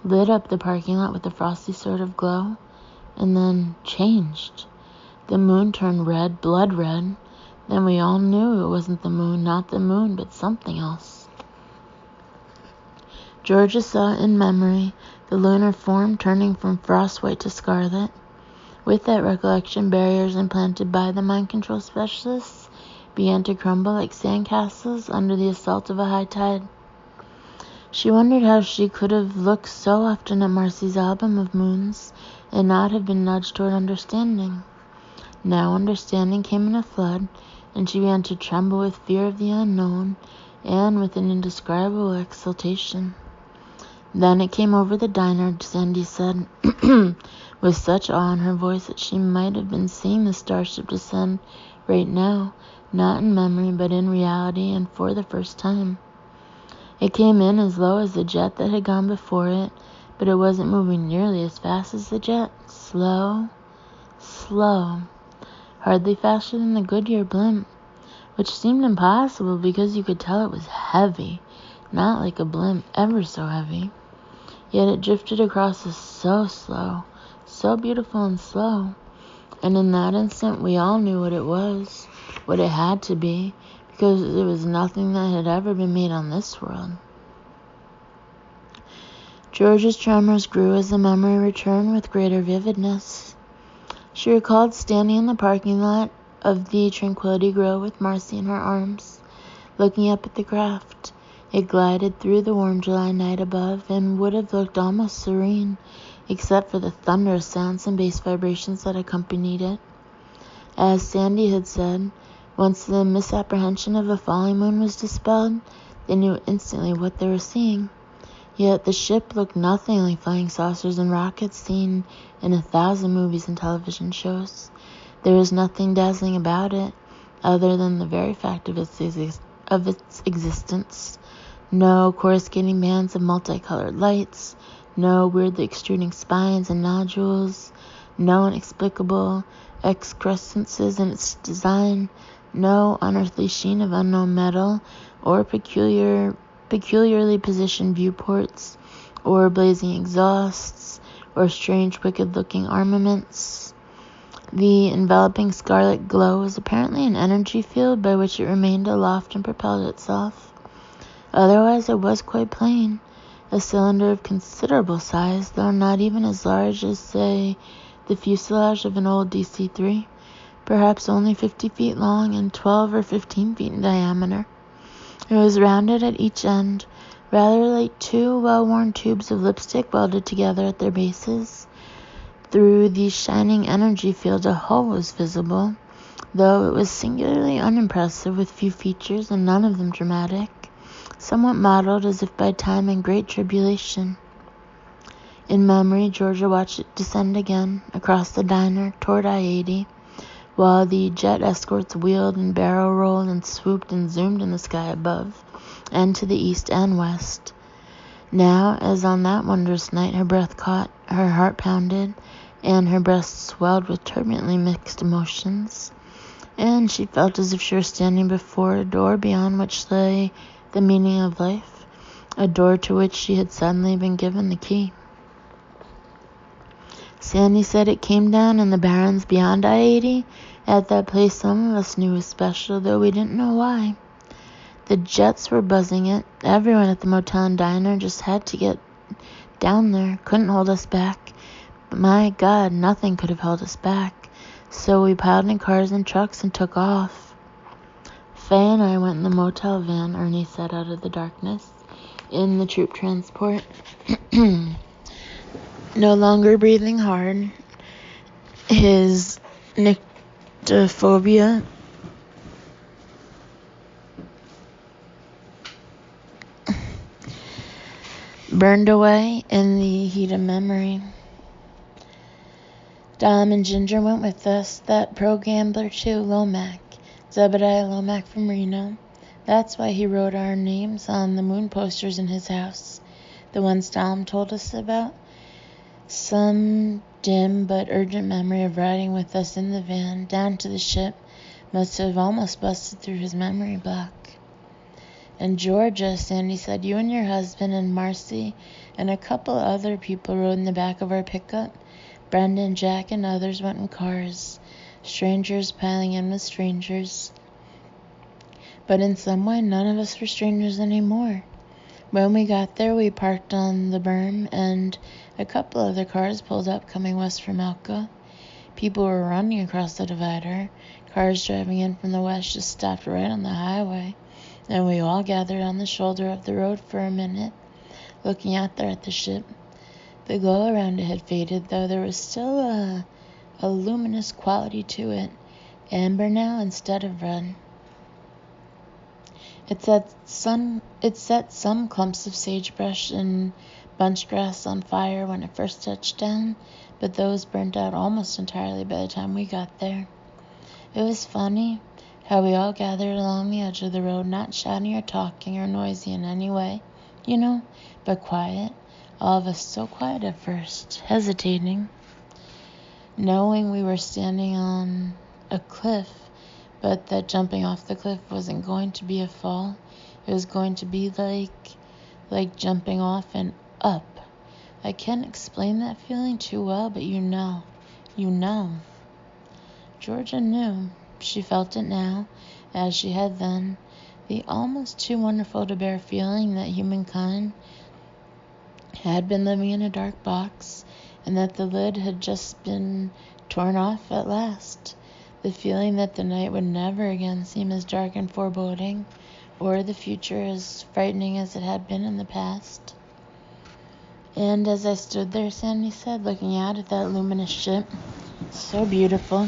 lit up the parking lot with a frosty sort of glow, and then changed. The moon turned red, blood red. Then we all knew it wasn't the moon, not the moon, but something else. Georgia saw in memory the lunar form turning from frost white to scarlet. With that recollection, barriers implanted by the mind control specialists began to crumble like sandcastles under the assault of a high tide. She wondered how she could have looked so often at Marcy's album of moons and not have been nudged toward understanding. Now understanding came in a flood, and she began to tremble with fear of the unknown and with an indescribable exultation. Then it came over the diner, Sandy said, with such awe in her voice that she might have been seeing the starship descend right now, not in memory but in reality and for the first time. It came in as low as the jet that had gone before it, but it wasn't moving nearly as fast as the jet. Slow, hardly faster than the Goodyear blimp, which seemed impossible because you could tell it was heavy, not like a blimp, ever so heavy. Yet it drifted across us so slow, so beautiful and slow, and in that instant we all knew what it was, what it had to be, because it was nothing that had ever been made on this world. Georgia's tremors grew as the memory returned with greater vividness. She recalled standing in the parking lot of the Tranquility Grill with Marcy in her arms, looking up at the craft. It glided through the warm July night above and would have looked almost serene, except for the thunderous sounds and bass vibrations that accompanied it. As Sandy had said, once the misapprehension of a falling moon was dispelled, they knew instantly what they were seeing. Yet the ship looked nothing like flying saucers and rockets seen in 1,000 movies and television shows. There was nothing dazzling about it, other than the very fact of its existence. No coruscating bands of multicolored lights, no weirdly extruding spines and nodules, no inexplicable excrescences in its design, no unearthly sheen of unknown metal, or peculiarly positioned viewports, or blazing exhausts, or strange wicked-looking armaments. The enveloping scarlet glow was apparently an energy field by which it remained aloft and propelled itself. Otherwise it was quite plain, a cylinder of considerable size, though not even as large as, say, the fuselage of an old DC-3, perhaps only 50 feet long and 12 or 15 feet in diameter. It was rounded at each end, rather like two well-worn tubes of lipstick welded together at their bases. Through the shining energy field a hull was visible, though it was singularly unimpressive, with few features and none of them dramatic, somewhat mottled as if by time and great tribulation. In memory, Georgia watched it descend again, across the diner, toward I-80, while the jet escorts wheeled and barrel rolled and swooped and zoomed in the sky above, and to the east and west. Now, as on that wondrous night, her breath caught, her heart pounded, and her breast swelled with turbulently mixed emotions, and she felt as if she were standing before a door beyond which lay the meaning of life, a door to which she had suddenly been given the key. Sandy said it came down in the barrens beyond I-80, at that place some of us knew was special, though we didn't know why. The jets were buzzing it. Everyone at the motel and diner just had to get down there, couldn't hold us back. But my God, nothing could have held us back. So we piled in cars and trucks and took off. Faye and I went in the motel van, Ernie said out of the darkness, in the troop transport. No longer breathing hard, his nyctophobia burned away in the heat of memory. Dom and Ginger went with us, that pro-gambler too, Lomac, Zebediah Lomac from Reno. That's why he wrote our names on the moon posters in his house, the ones Dom told us about. Some dim but urgent memory of riding with us in the van down to the ship must have almost busted through his memory block. And Georgia, Sandy said, you and your husband and Marcy and a couple other people rode in the back of our pickup. Brendan, Jack, and others went in cars. Strangers piling in with strangers. But in some way, none of us were strangers anymore. When we got there, we parked on the berm, and a couple other cars pulled up coming west from Elka. People were running across the divider. Cars driving in from the west just stopped right on the highway, and we all gathered on the shoulder of the road for a minute, looking out there at the ship. The glow around it had faded, though there was still a luminous quality to it, amber now instead of red. It set some clumps of sagebrush and bunch grass on fire when it first touched down, but those burnt out almost entirely by the time we got there. It was funny how we all gathered along the edge of the road, not shouting or talking or noisy in any way, but quiet. All of us so quiet at first, hesitating, knowing we were standing on a cliff, but that jumping off the cliff wasn't going to be a fall. It was going to be like jumping off and up. I can't explain that feeling too well, but you know. Georgia knew. She felt it now, as she had then, the almost too wonderful to bear feeling that humankind had been living in a dark box, and that the lid had just been torn off at last. The feeling that the night would never again seem as dark and foreboding, or the future as frightening as it had been in the past. And as I stood there, Sandy said, looking out at that luminous ship, so beautiful,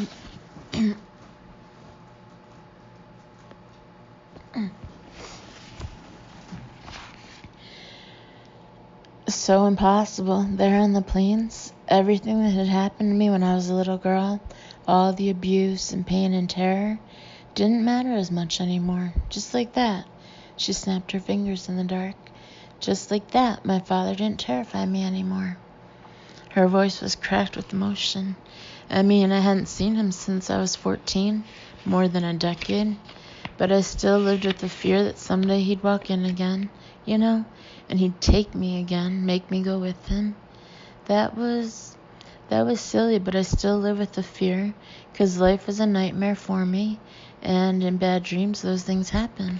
so impossible, there on the plains, everything that had happened to me when I was a little girl, all the abuse and pain and terror, didn't matter as much anymore. Just like that. She snapped her fingers in the dark. Just like that, my father didn't terrify me anymore. Her voice was cracked with emotion. I hadn't seen him since I was 14, more than a decade. But I still lived with the fear that someday he'd walk in again, and he'd take me again, make me go with him. That was silly, but I still live with the fear, 'cause life was a nightmare for me, and in bad dreams those things happen.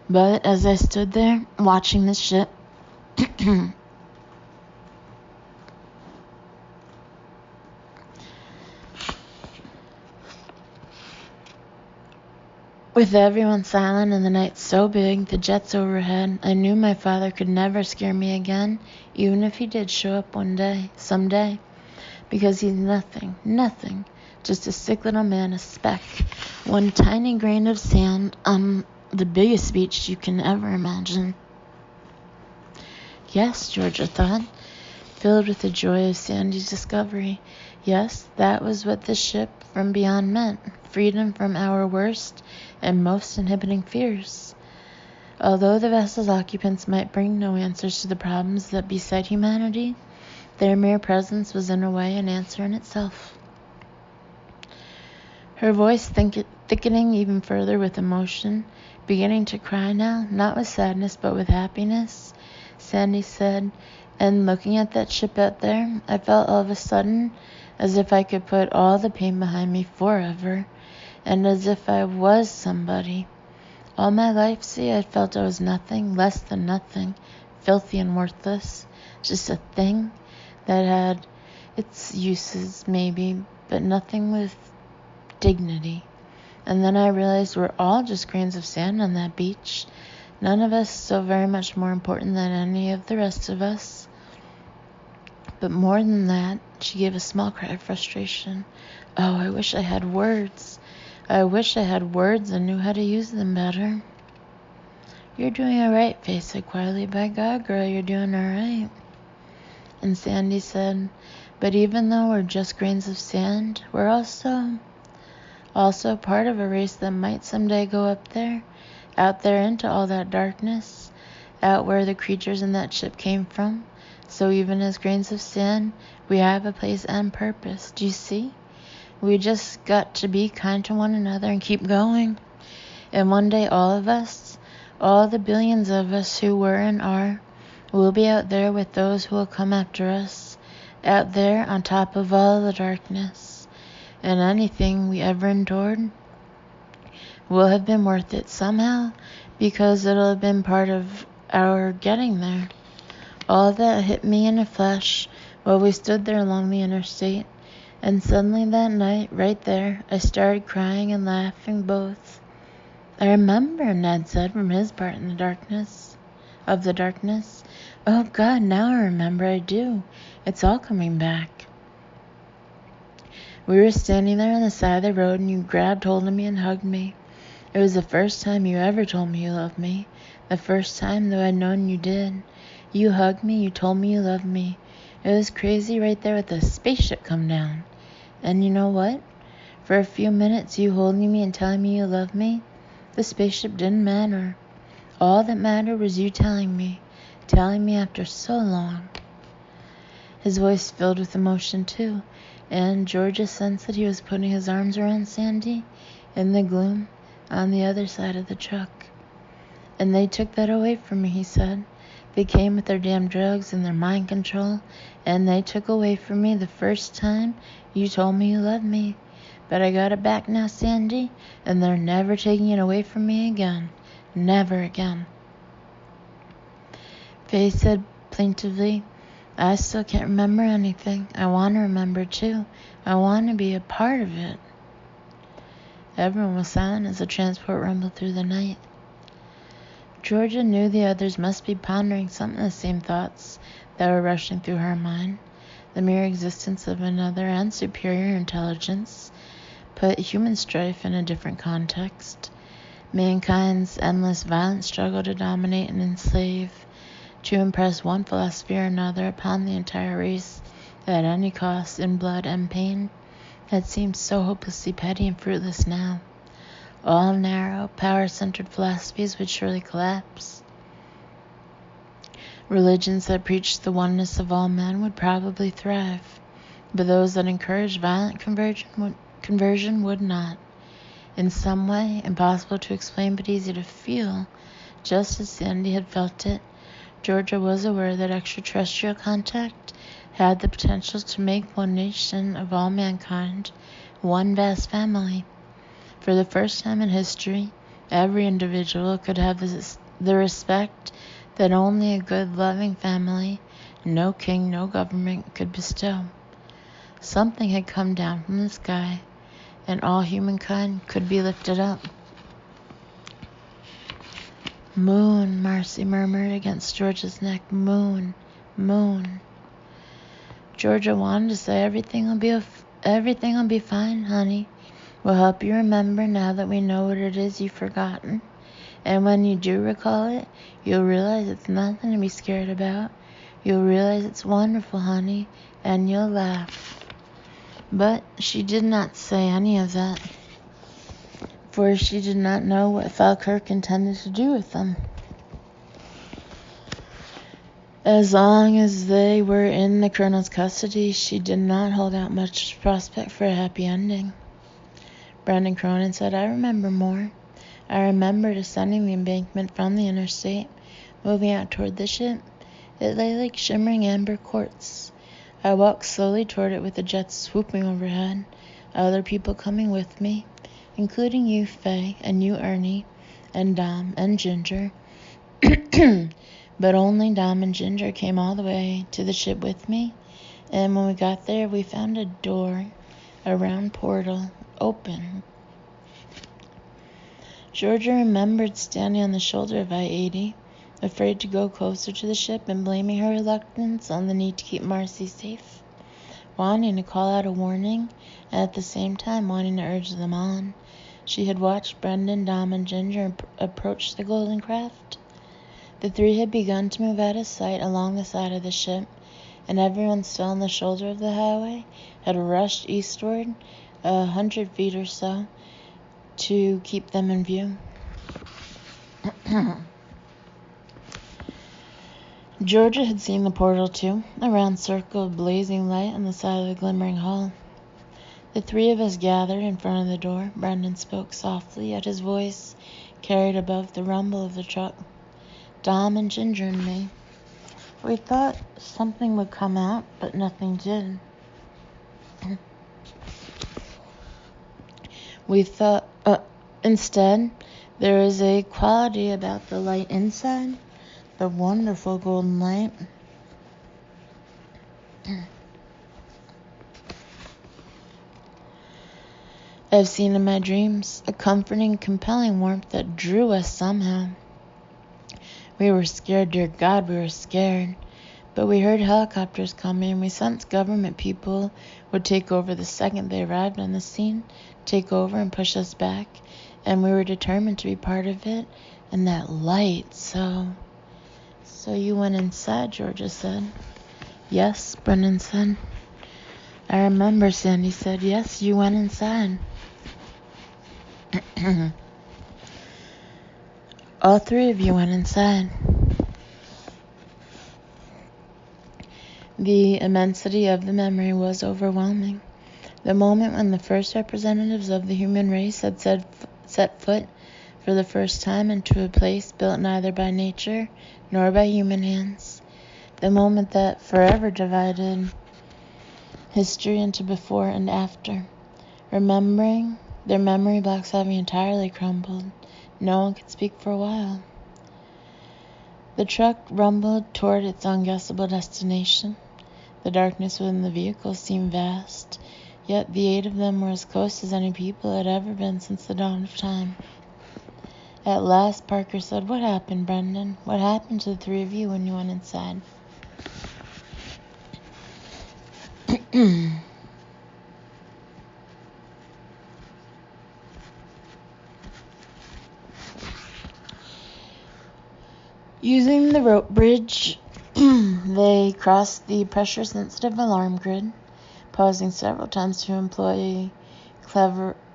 But as I stood there, watching the ship, with everyone silent and the night so big, the jets overhead, I knew my father could never scare me again, even if he did show up someday. Because he's nothing, just a sick little man, a speck, one tiny grain of sand on the biggest beach you can ever imagine. Yes, Georgia thought, filled with the joy of Sandy's discovery. Yes, that was what the ship from beyond meant, freedom from our worst and most inhibiting fears. Although the vessel's occupants might bring no answers to the problems that beset humanity, their mere presence was in a way an answer in itself. Her voice thickening even further with emotion, beginning to cry now, not with sadness but with happiness, Sandy said, and looking at that ship out there, I felt all of a sudden as if I could put all the pain behind me forever, and as if I was somebody. All my life, I felt I was nothing, less than nothing, filthy and worthless, just a thing that had its uses maybe, but nothing with dignity. And then I realized we're all just grains of sand on that beach, none of us so very much more important than any of the rest of us. But more than that, she gave a small cry of frustration. Oh, I wish I had words. I wish I had words and knew how to use them better. You're doing all right, Faye said quietly. By God, girl, you're doing all right. And Sandy said, but even though we're just grains of sand, we're also part of a race that might someday go up there, out there into all that darkness, out where the creatures in that ship came from, So even as grains of sand, we have a place and purpose. Do you see? We just got to be kind to one another and keep going. And one day all of us, all the billions of us who were and are, will be out there with those who will come after us, out there on top of all the darkness. And anything we ever endured will have been worth it somehow, because it'll have been part of our getting there. All that hit me in a flash while we stood there along the interstate, and suddenly that night, right there, I started crying and laughing both. I remember, Ned said from his part in the darkness. Oh God, now I remember, I do. It's all coming back. We were standing there on the side of the road, and you grabbed hold of me and hugged me. It was the first time you ever told me you loved me. The first time, though I'd known you did. You hugged me, you told me you loved me. It was crazy right there with the spaceship come down. And you know what? For a few minutes, you holding me and telling me you loved me, the spaceship didn't matter. All that mattered was you telling me after so long. His voice filled with emotion too, and Georgia sensed that he was putting his arms around Sandy in the gloom on the other side of the truck. And they took that away from me, he said. They came with their damn drugs and their mind control, and they took away from me the first time you told me you loved me. But I got it back now, Sandy, and they're never taking it away from me again. Never again. Faye said plaintively, I still can't remember anything. I want to remember too. I want to be a part of it. Everyone was silent as the transport rumbled through the night. Georgia knew the others must be pondering some of the same thoughts that were rushing through her mind. The mere existence of another and superior intelligence put human strife in a different context. Mankind's endless violent struggle to dominate and enslave, to impress one philosophy or another upon the entire race at any cost in blood and pain, had seemed so hopelessly petty and fruitless now. All narrow, power-centered philosophies would surely collapse. Religions that preached the oneness of all men would probably thrive, but those that encouraged violent conversion would not. In some way, impossible to explain but easy to feel, just as Sandy had felt it, Georgia was aware that extraterrestrial contact had the potential to make one nation of all mankind one vast family. For the first time in history, every individual could have the respect that only a good, loving family, no king, no government, could bestow. Something had come down from the sky, and all humankind could be lifted up. Moon, Marcy murmured against Georgia's neck. Moon, moon. Georgia wanted to say, everything will be fine, honey. We'll help you remember now that we know what it is you've forgotten. And when you do recall it, you'll realize it's nothing to be scared about. You'll realize it's wonderful, honey, and you'll laugh. But she did not say any of that, for she did not know what Falkirk intended to do with them. As long as they were in the Colonel's custody, she did not hold out much prospect for a happy ending. Brandon Cronin said, I remember more. I remember descending the embankment from the interstate, moving out toward the ship. It lay like shimmering amber quartz. I walked slowly toward it with the jets swooping overhead, other people coming with me, including you, Faye, and you, Ernie, and Dom, and Ginger. But only Dom and Ginger came all the way to the ship with me, and when we got there, we found a door, a round portal, open. Georgia remembered standing on the shoulder of I-80, afraid to go closer to the ship and blaming her reluctance on the need to keep Marcy safe, wanting to call out a warning, and at the same time wanting to urge them on. She had watched Brendan, Dom, and Ginger approach the golden craft. The three had begun to move out of sight along the side of the ship, and everyone still on the shoulder of the highway had rushed eastward 100 feet or so to keep them in view. Georgia had seen the portal too, a round circle of blazing light on the side of the glimmering hall. The three of us gathered in front of the door. Brendan spoke softly, yet his voice carried above the rumble of the truck. Dom and Ginger and me. We thought something would come out, but nothing did. We thought, instead, there is a quality about the light inside, the wonderful golden light. I've seen in my dreams, a comforting, compelling warmth that drew us somehow. We were scared, dear God, we were scared. But we heard helicopters coming, and we sensed government people would take over the second they arrived on the scene, take over and push us back, and we were determined to be part of it, and that light, so you went inside, Georgia said. Yes, Brendan said. I remember, Sandy said. Yes, you went inside. All three of you went inside. The immensity of the memory was overwhelming. The moment when the first representatives of the human race had set foot for the first time into a place built neither by nature nor by human hands. The moment that forever divided history into before and after. Remembering, their memory blocks having entirely crumbled. No one could speak for a while. The truck rumbled toward its unguessable destination. The darkness within the vehicle seemed vast, yet the 8 of them were as close as any people had ever been since the dawn of time. At last, Parker said, "What happened, Brendan? What happened to the 3 of you when you went inside?" Using the rope bridge, they crossed the pressure-sensitive alarm grid, pausing several times to employ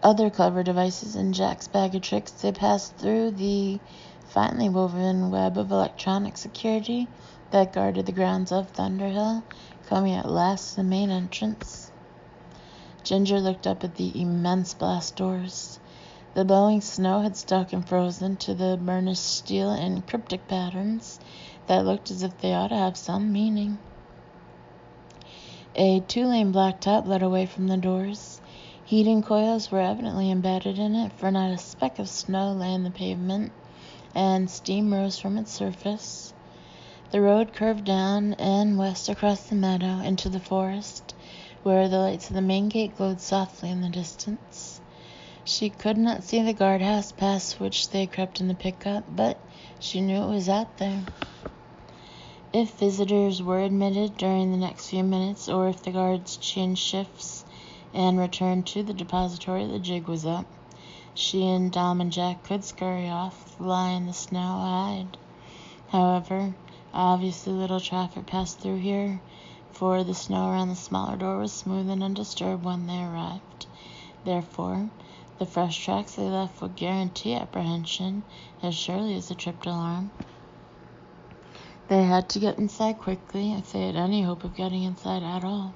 other clever devices in Jack's bag of tricks. They passed through the finely woven web of electronic security that guarded the grounds of Thunderhill, coming at last to the main entrance. Ginger looked up at the immense blast doors. The blowing snow had stuck and frozen to the burnished steel in cryptic patterns that looked as if they ought to have some meaning. A 2-lane blacktop led away from the doors. Heating coils were evidently embedded in it, for not a speck of snow lay on the pavement, and steam rose from its surface. The road curved down and west across the meadow into the forest, where the lights of the main gate glowed softly in the distance. She could not see the guardhouse past which they crept in the pickup, but she knew it was out there. If visitors were admitted during the next few minutes, or if the guards changed shifts and returned to the depository, the jig was up. She and Dom and Jack could scurry off, lie in the snow, hide. However, obviously little traffic passed through here, for the snow around the smaller door was smooth and undisturbed when they arrived. Therefore, the fresh tracks they left would guarantee apprehension as surely as a tripped alarm. They had to get inside quickly if they had any hope of getting inside at all.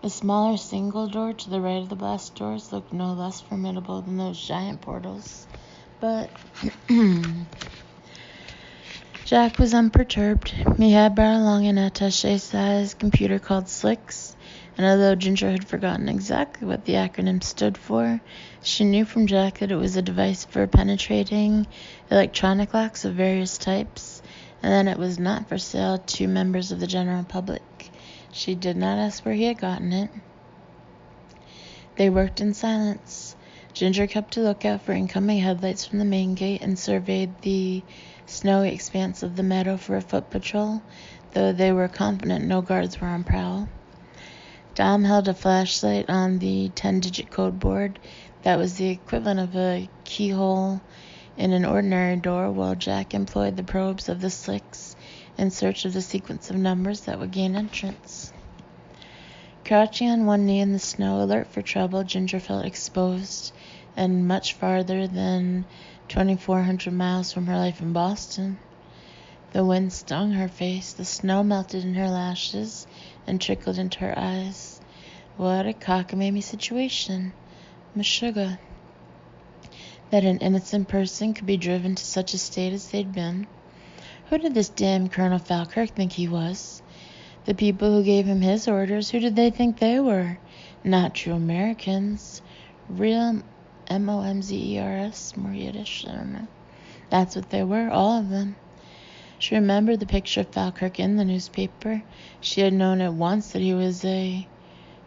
The smaller single door to the right of the blast doors looked no less formidable than those giant portals, but Jack was unperturbed. He had brought along an attaché-sized computer called Slicks, and although Ginger had forgotten exactly what the acronym stood for, she knew from Jack that it was a device for penetrating electronic locks of various types, and that it was not for sale to members of the general public. She did not ask where he had gotten it. They worked in silence. Ginger kept a lookout for incoming headlights from the main gate and surveyed the snowy expanse of the meadow for a foot patrol, though they were confident no guards were on prowl. Dom held a flashlight on the 10-digit code board that was the equivalent of a keyhole in an ordinary door, while Jack employed the probes of the Slicks in search of the sequence of numbers that would gain entrance. Crouching on one knee in the snow, alert for trouble, Ginger felt exposed, and much farther than 2,400 miles from her life in Boston. The wind stung her face, the snow melted in her lashes and trickled into her eyes. What a cockamamie situation. Meshuggah. That an innocent person could be driven to such a state as they'd been. Who did this damn Colonel Falkirk think he was? The people who gave him his orders, who did they think they were? Not true Americans. Real Momzers, more Yiddish, I don't know. That's what they were, all of them. She remembered the picture of Falkirk in the newspaper. She had known at once that he was a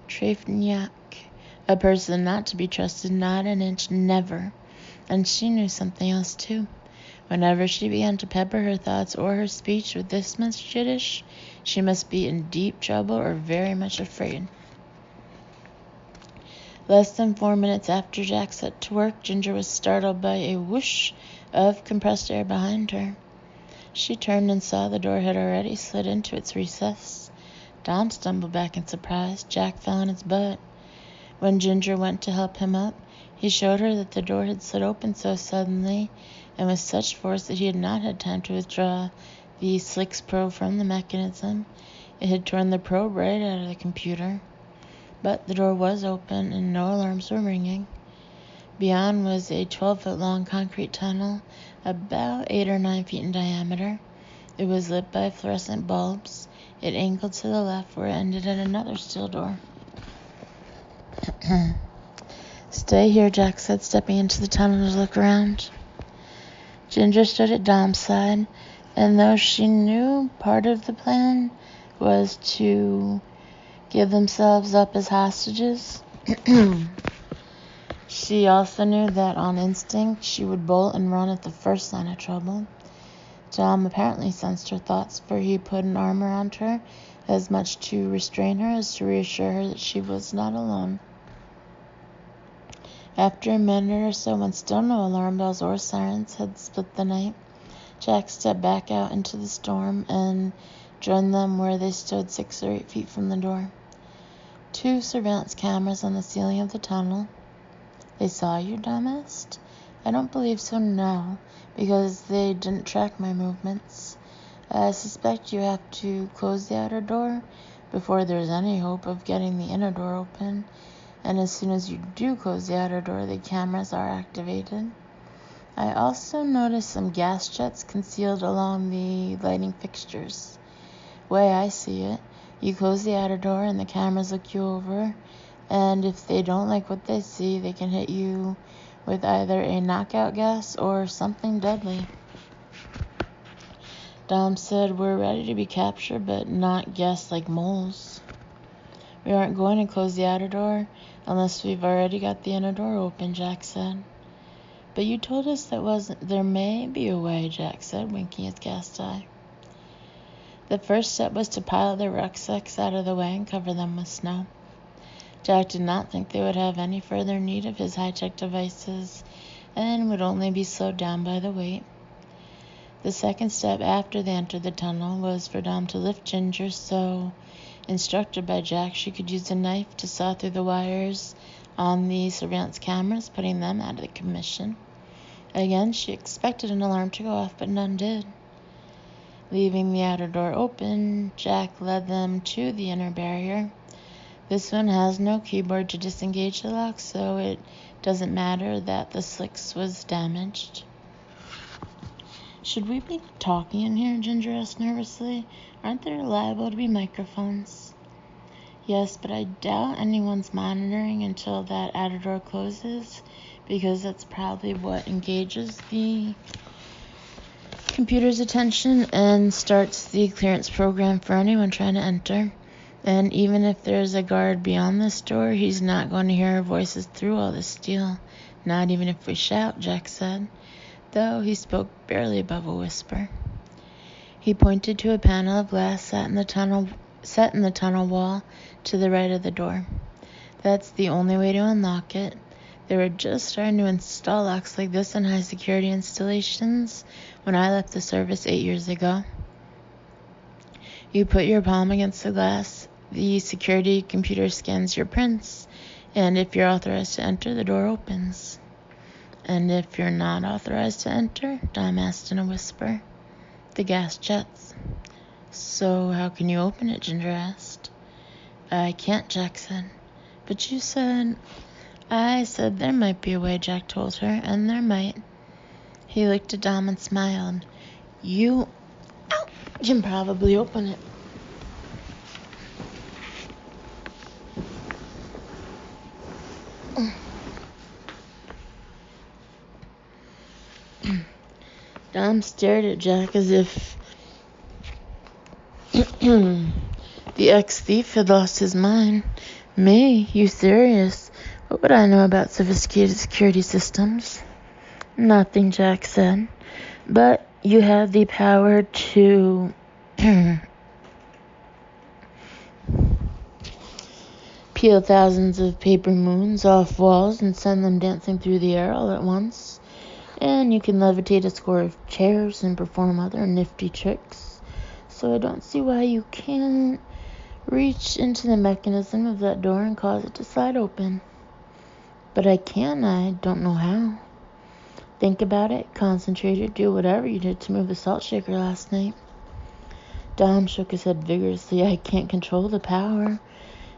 Trefniak, a person not to be trusted, not an inch, never. And she knew something else, too. Whenever she began to pepper her thoughts or her speech with this much Yiddish, she must be in deep trouble or very much afraid. Less than 4 minutes after Jack set to work, Ginger was startled by a whoosh of compressed air behind her. She turned and saw the door had already slid into its recess. Dom stumbled back in surprise. Jack fell on his butt. When Ginger went to help him up, he showed her that the door had slid open so suddenly and with such force that he had not had time to withdraw the Slicks probe from the mechanism. It had torn the probe right out of the computer. But the door was open and no alarms were ringing. Beyond was a 12-foot-long concrete tunnel, about 8 or 9 feet in diameter. It was lit by fluorescent bulbs. It angled to the left where it ended at another steel door. Stay here, Jack said, stepping into the tunnel to look around. Ginger stood at Dom's side, and though she knew part of the plan was to give themselves up as hostages, she also knew that on instinct she would bolt and run at the first sign of trouble. Dom apparently sensed her thoughts, for he put an arm around her, as much to restrain her as to reassure her that she was not alone. After a minute or so, when still no alarm bells or sirens had split the night, Jack stepped back out into the storm and joined them where they stood 6 or 8 feet from the door. 2 surveillance cameras on the ceiling of the tunnel. They saw you, Dom asked. I don't believe so, no, because they didn't track my movements. I suspect you have to close the outer door before there's any hope of getting the inner door open. And as soon as you do close the outer door, the cameras are activated. I also noticed some gas jets concealed along the lighting fixtures. Way I see it, you close the outer door and the cameras look you over, and if they don't like what they see, they can hit you with either a knockout gas or something deadly. Dom said, we're ready to be captured, but not guessed like moles. We aren't going to close the outer door unless we've already got the inner door open, Jack said. But you told us there may be a way, Jack said, winking his cast eye. The first step was to pile their rucksacks out of the way and cover them with snow. Jack did not think they would have any further need of his high-tech devices and would only be slowed down by the weight. The second step after they entered the tunnel was for Dom to lift Ginger so, instructed by Jack, she could use a knife to saw through the wires on the surveillance cameras, putting them out of commission. Again, she expected an alarm to go off, but none did. Leaving the outer door open, Jack led them to the inner barrier. This one has no keyboard to disengage the lock, so it doesn't matter that the Slicks was damaged. Should we be talking in here? Ginger asked nervously. Aren't there liable to be microphones? Yes, but I doubt anyone's monitoring until that outer door closes, because that's probably what engages the computer's attention and starts the clearance program for anyone trying to enter. And even if there's a guard beyond this door, he's not going to hear our voices through all this steel. Not even if we shout, Jack said, though he spoke barely above a whisper. He pointed to a panel of glass set in the tunnel wall to the right of the door. That's the only way to unlock it. They were just starting to install locks like this in high-security installations when I left the service 8 years ago. You put your palm against the glass, the security computer scans your prints, and if you're authorized to enter, the door opens. And if you're not authorized to enter? Dom asked in a whisper. the gas jets. So how can you open it? Ginger asked. I can't, Jack said. But you said... I said there might be a way, Jack told her, and there might. He looked at Dom and smiled. You can probably open it. Dom stared at Jack as if the ex-thief had lost his mind. Me? You serious? What would I know about sophisticated security systems? Nothing, Jack said. But you have the power to peel thousands of paper moons off walls and send them dancing through the air all at once. And you can levitate a score of chairs and perform other nifty tricks. So I don't see why you can't reach into the mechanism of that door and cause it to slide open. But I can. I don't know how. Think about it, concentrate it, do whatever you did to move the salt shaker last night. Dom shook his head vigorously. I can't control the power.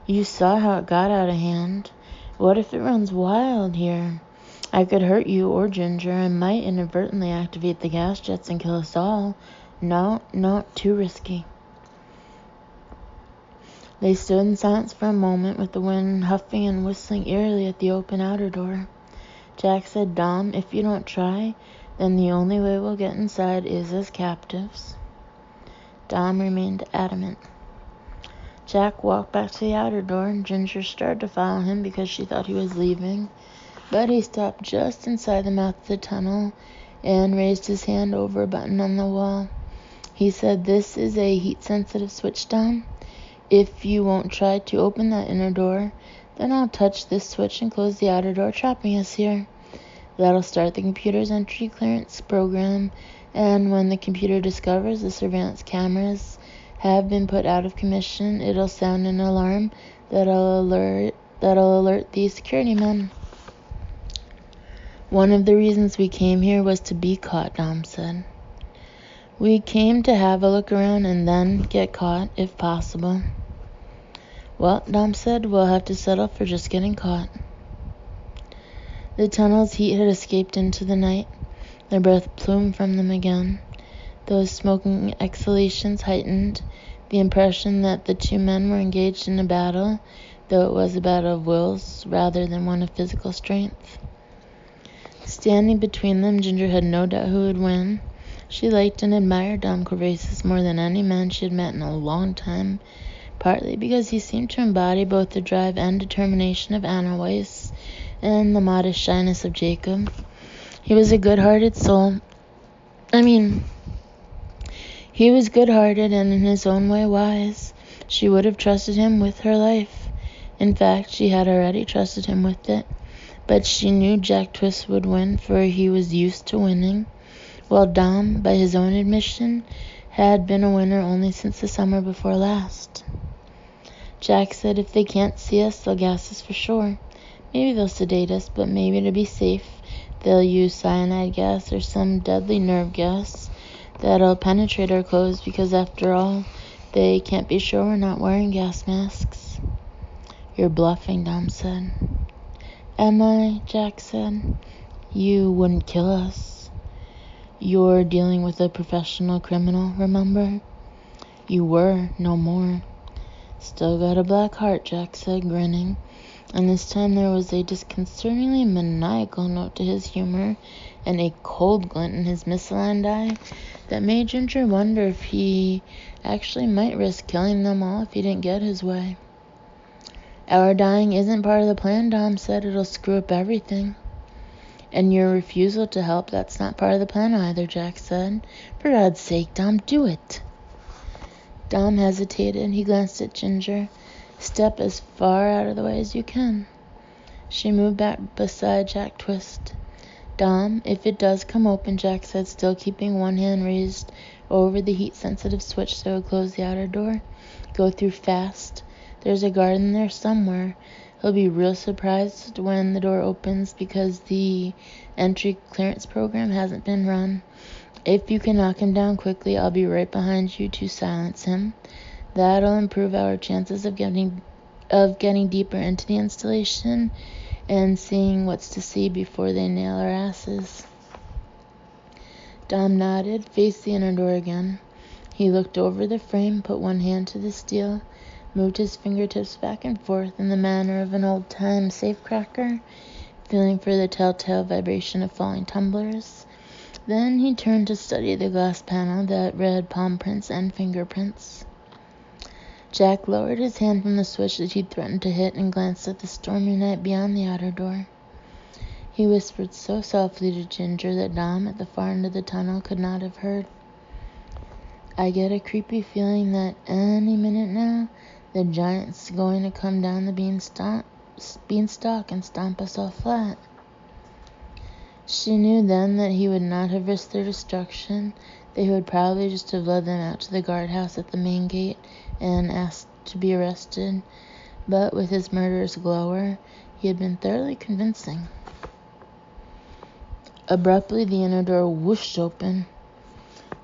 You saw how it got out of hand. What if it runs wild here? I could hurt you or Ginger and might inadvertently activate the gas jets and kill us all. No, too risky. They stood in silence for a moment with the wind huffing and whistling eerily at the open outer door. Jack said, Dom, if you don't try, then the only way we'll get inside is as captives. Dom remained adamant. Jack walked back to the outer door, and Ginger started to follow him because she thought he was leaving. But he stopped just inside the mouth of the tunnel and raised his hand over a button on the wall. He said, This is a heat-sensitive switch, Dom. If you won't try to open that inner door, then I'll touch this switch and close the outer door, trapping us here. That'll start the computer's entry clearance program, and when the computer discovers the surveillance cameras have been put out of commission, it'll sound an alarm that'll alert the security men. One of the reasons we came here was to be caught, Dom said. We came to have a look around and then get caught, if possible. Well, Dom said, we'll have to settle for just getting caught. The tunnel's heat had escaped into the night. Their breath plumed from them again. Those smoking exhalations heightened the impression that the two men were engaged in a battle, though it was a battle of wills rather than one of physical strength. Standing between them, Ginger had no doubt who would win. She liked and admired Dom Corvasis more than any man she had met in a long time, partly because he seemed to embody both the drive and determination of Anna Weiss and the modest shyness of Jacob. He was a good-hearted soul. He was good-hearted and in his own way wise. She would have trusted him with her life. In fact, she had already trusted him with it. But she knew Jack Twist would win, for he was used to winning, while Dom, by his own admission, had been a winner only since the summer before last. Jack said if they can't see us, they'll gas us for sure. Maybe they'll sedate us, but maybe to be safe, they'll use cyanide gas or some deadly nerve gas that'll penetrate our clothes because, after all, they can't be sure we're not wearing gas masks. You're bluffing, Dom said. Am I? Jack said. You wouldn't kill us. You're dealing with a professional criminal, remember? You were, no more. Still got a black heart, Jack said, grinning. And this time there was a disconcertingly maniacal note to his humor and a cold glint in his misaligned eye that made Ginger wonder if he actually might risk killing them all if he didn't get his way. Our dying isn't part of the plan, Dom said. It'll screw up everything. And your refusal to help, that's not part of the plan either, Jack said. For God's sake, Dom, do it. Dom hesitated. He glanced at Ginger. Step as far out of the way as you can. She moved back beside Jack Twist. Dom, if it does come open, Jack said, still keeping one hand raised over the heat-sensitive switch that would close the outer door, go through fast. There's a guard in there somewhere. He'll be real surprised when the door opens because the entry clearance program hasn't been run. If you can knock him down quickly, I'll be right behind you to silence him. That'll improve our chances of getting deeper into the installation and seeing what's to see before they nail our asses. Dom nodded, faced the inner door again. He looked over the frame, put one hand to the steel, moved his fingertips back and forth in the manner of an old-time safecracker, feeling for the telltale vibration of falling tumblers. Then he turned to study the glass panel that read palm prints and fingerprints. Jack lowered his hand from the switch that he'd threatened to hit and glanced at the stormy night beyond the outer door. He whispered so softly to Ginger that Dom at the far end of the tunnel could not have heard. I get a creepy feeling that any minute now, the giant's going to come down the beanstalk and stomp us all flat. She knew then that he would not have risked their destruction, that he would probably just have led them out to the guardhouse at the main gate and asked to be arrested, but with his murderous glower, he had been thoroughly convincing. Abruptly, the inner door whooshed open.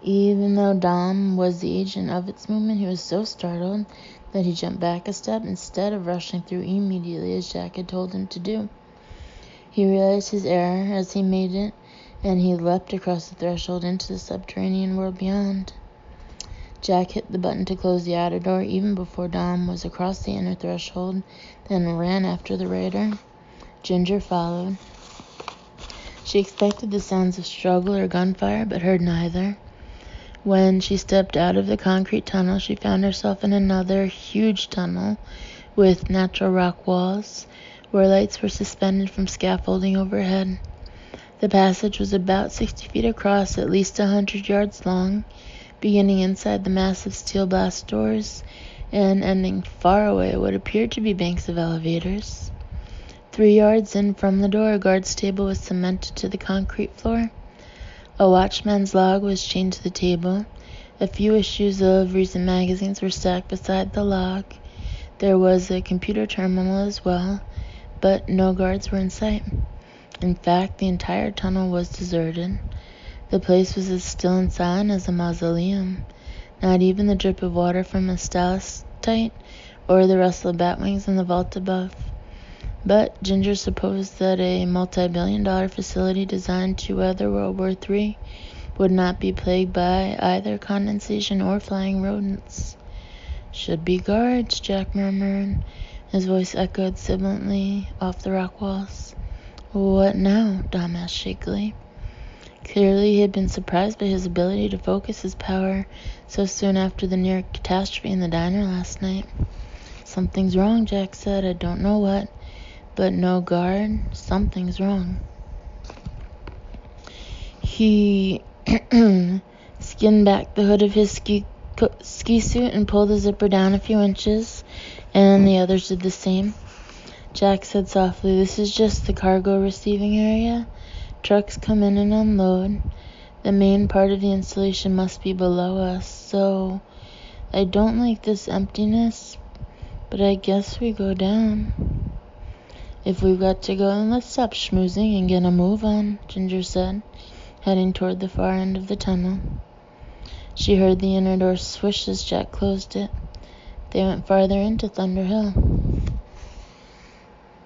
Even though Dom was the agent of its movement, he was so startled that he jumped back a step instead of rushing through immediately as Jack had told him to do. He realized his error as he made it, and he leapt across the threshold into the subterranean world beyond. Jack hit the button to close the outer door even before Dom was across the inner threshold, then ran after the raider. Ginger followed. She expected the sounds of struggle or gunfire, but heard neither. When she stepped out of the concrete tunnel, she found herself in another huge tunnel with natural rock walls, where lights were suspended from scaffolding overhead. The passage was about 60 feet across, at least 100 yards long, beginning inside the massive steel blast doors and ending far away at what appeared to be banks of elevators. 3 yards in from the door, a guard's table was cemented to the concrete floor. A watchman's log was chained to the table. A few issues of recent magazines were stacked beside the log. There was a computer terminal as well, but no guards were in sight. In fact, the entire tunnel was deserted. The place was as still and silent as a mausoleum. Not even the drip of water from a stalactite or the rustle of bat wings in the vault above. But Ginger supposed that a multi-billion-dollar facility designed to weather World War III would not be plagued by either condensation or flying rodents. Should be guards, Jack murmured. His voice echoed sibilantly off the rock walls. What now? Dom asked shakily. Clearly he had been surprised by his ability to focus his power so soon after the near catastrophe in the diner last night. Something's wrong, Jack said. I don't know what. But no guard. Something's wrong. He skinned back the hood of his ski suit and pulled the zipper down a few inches, and the others did the same. Jack said softly, "This is just the cargo receiving area. Trucks come in and unload. The main part of the installation must be below us, so I don't like this emptiness, but I guess we go down." "If we've got to go, then let's stop schmoozing and get a move on," Ginger said, heading toward the far end of the tunnel. She heard the inner door swish as Jack closed it. They went farther into Thunder Hill.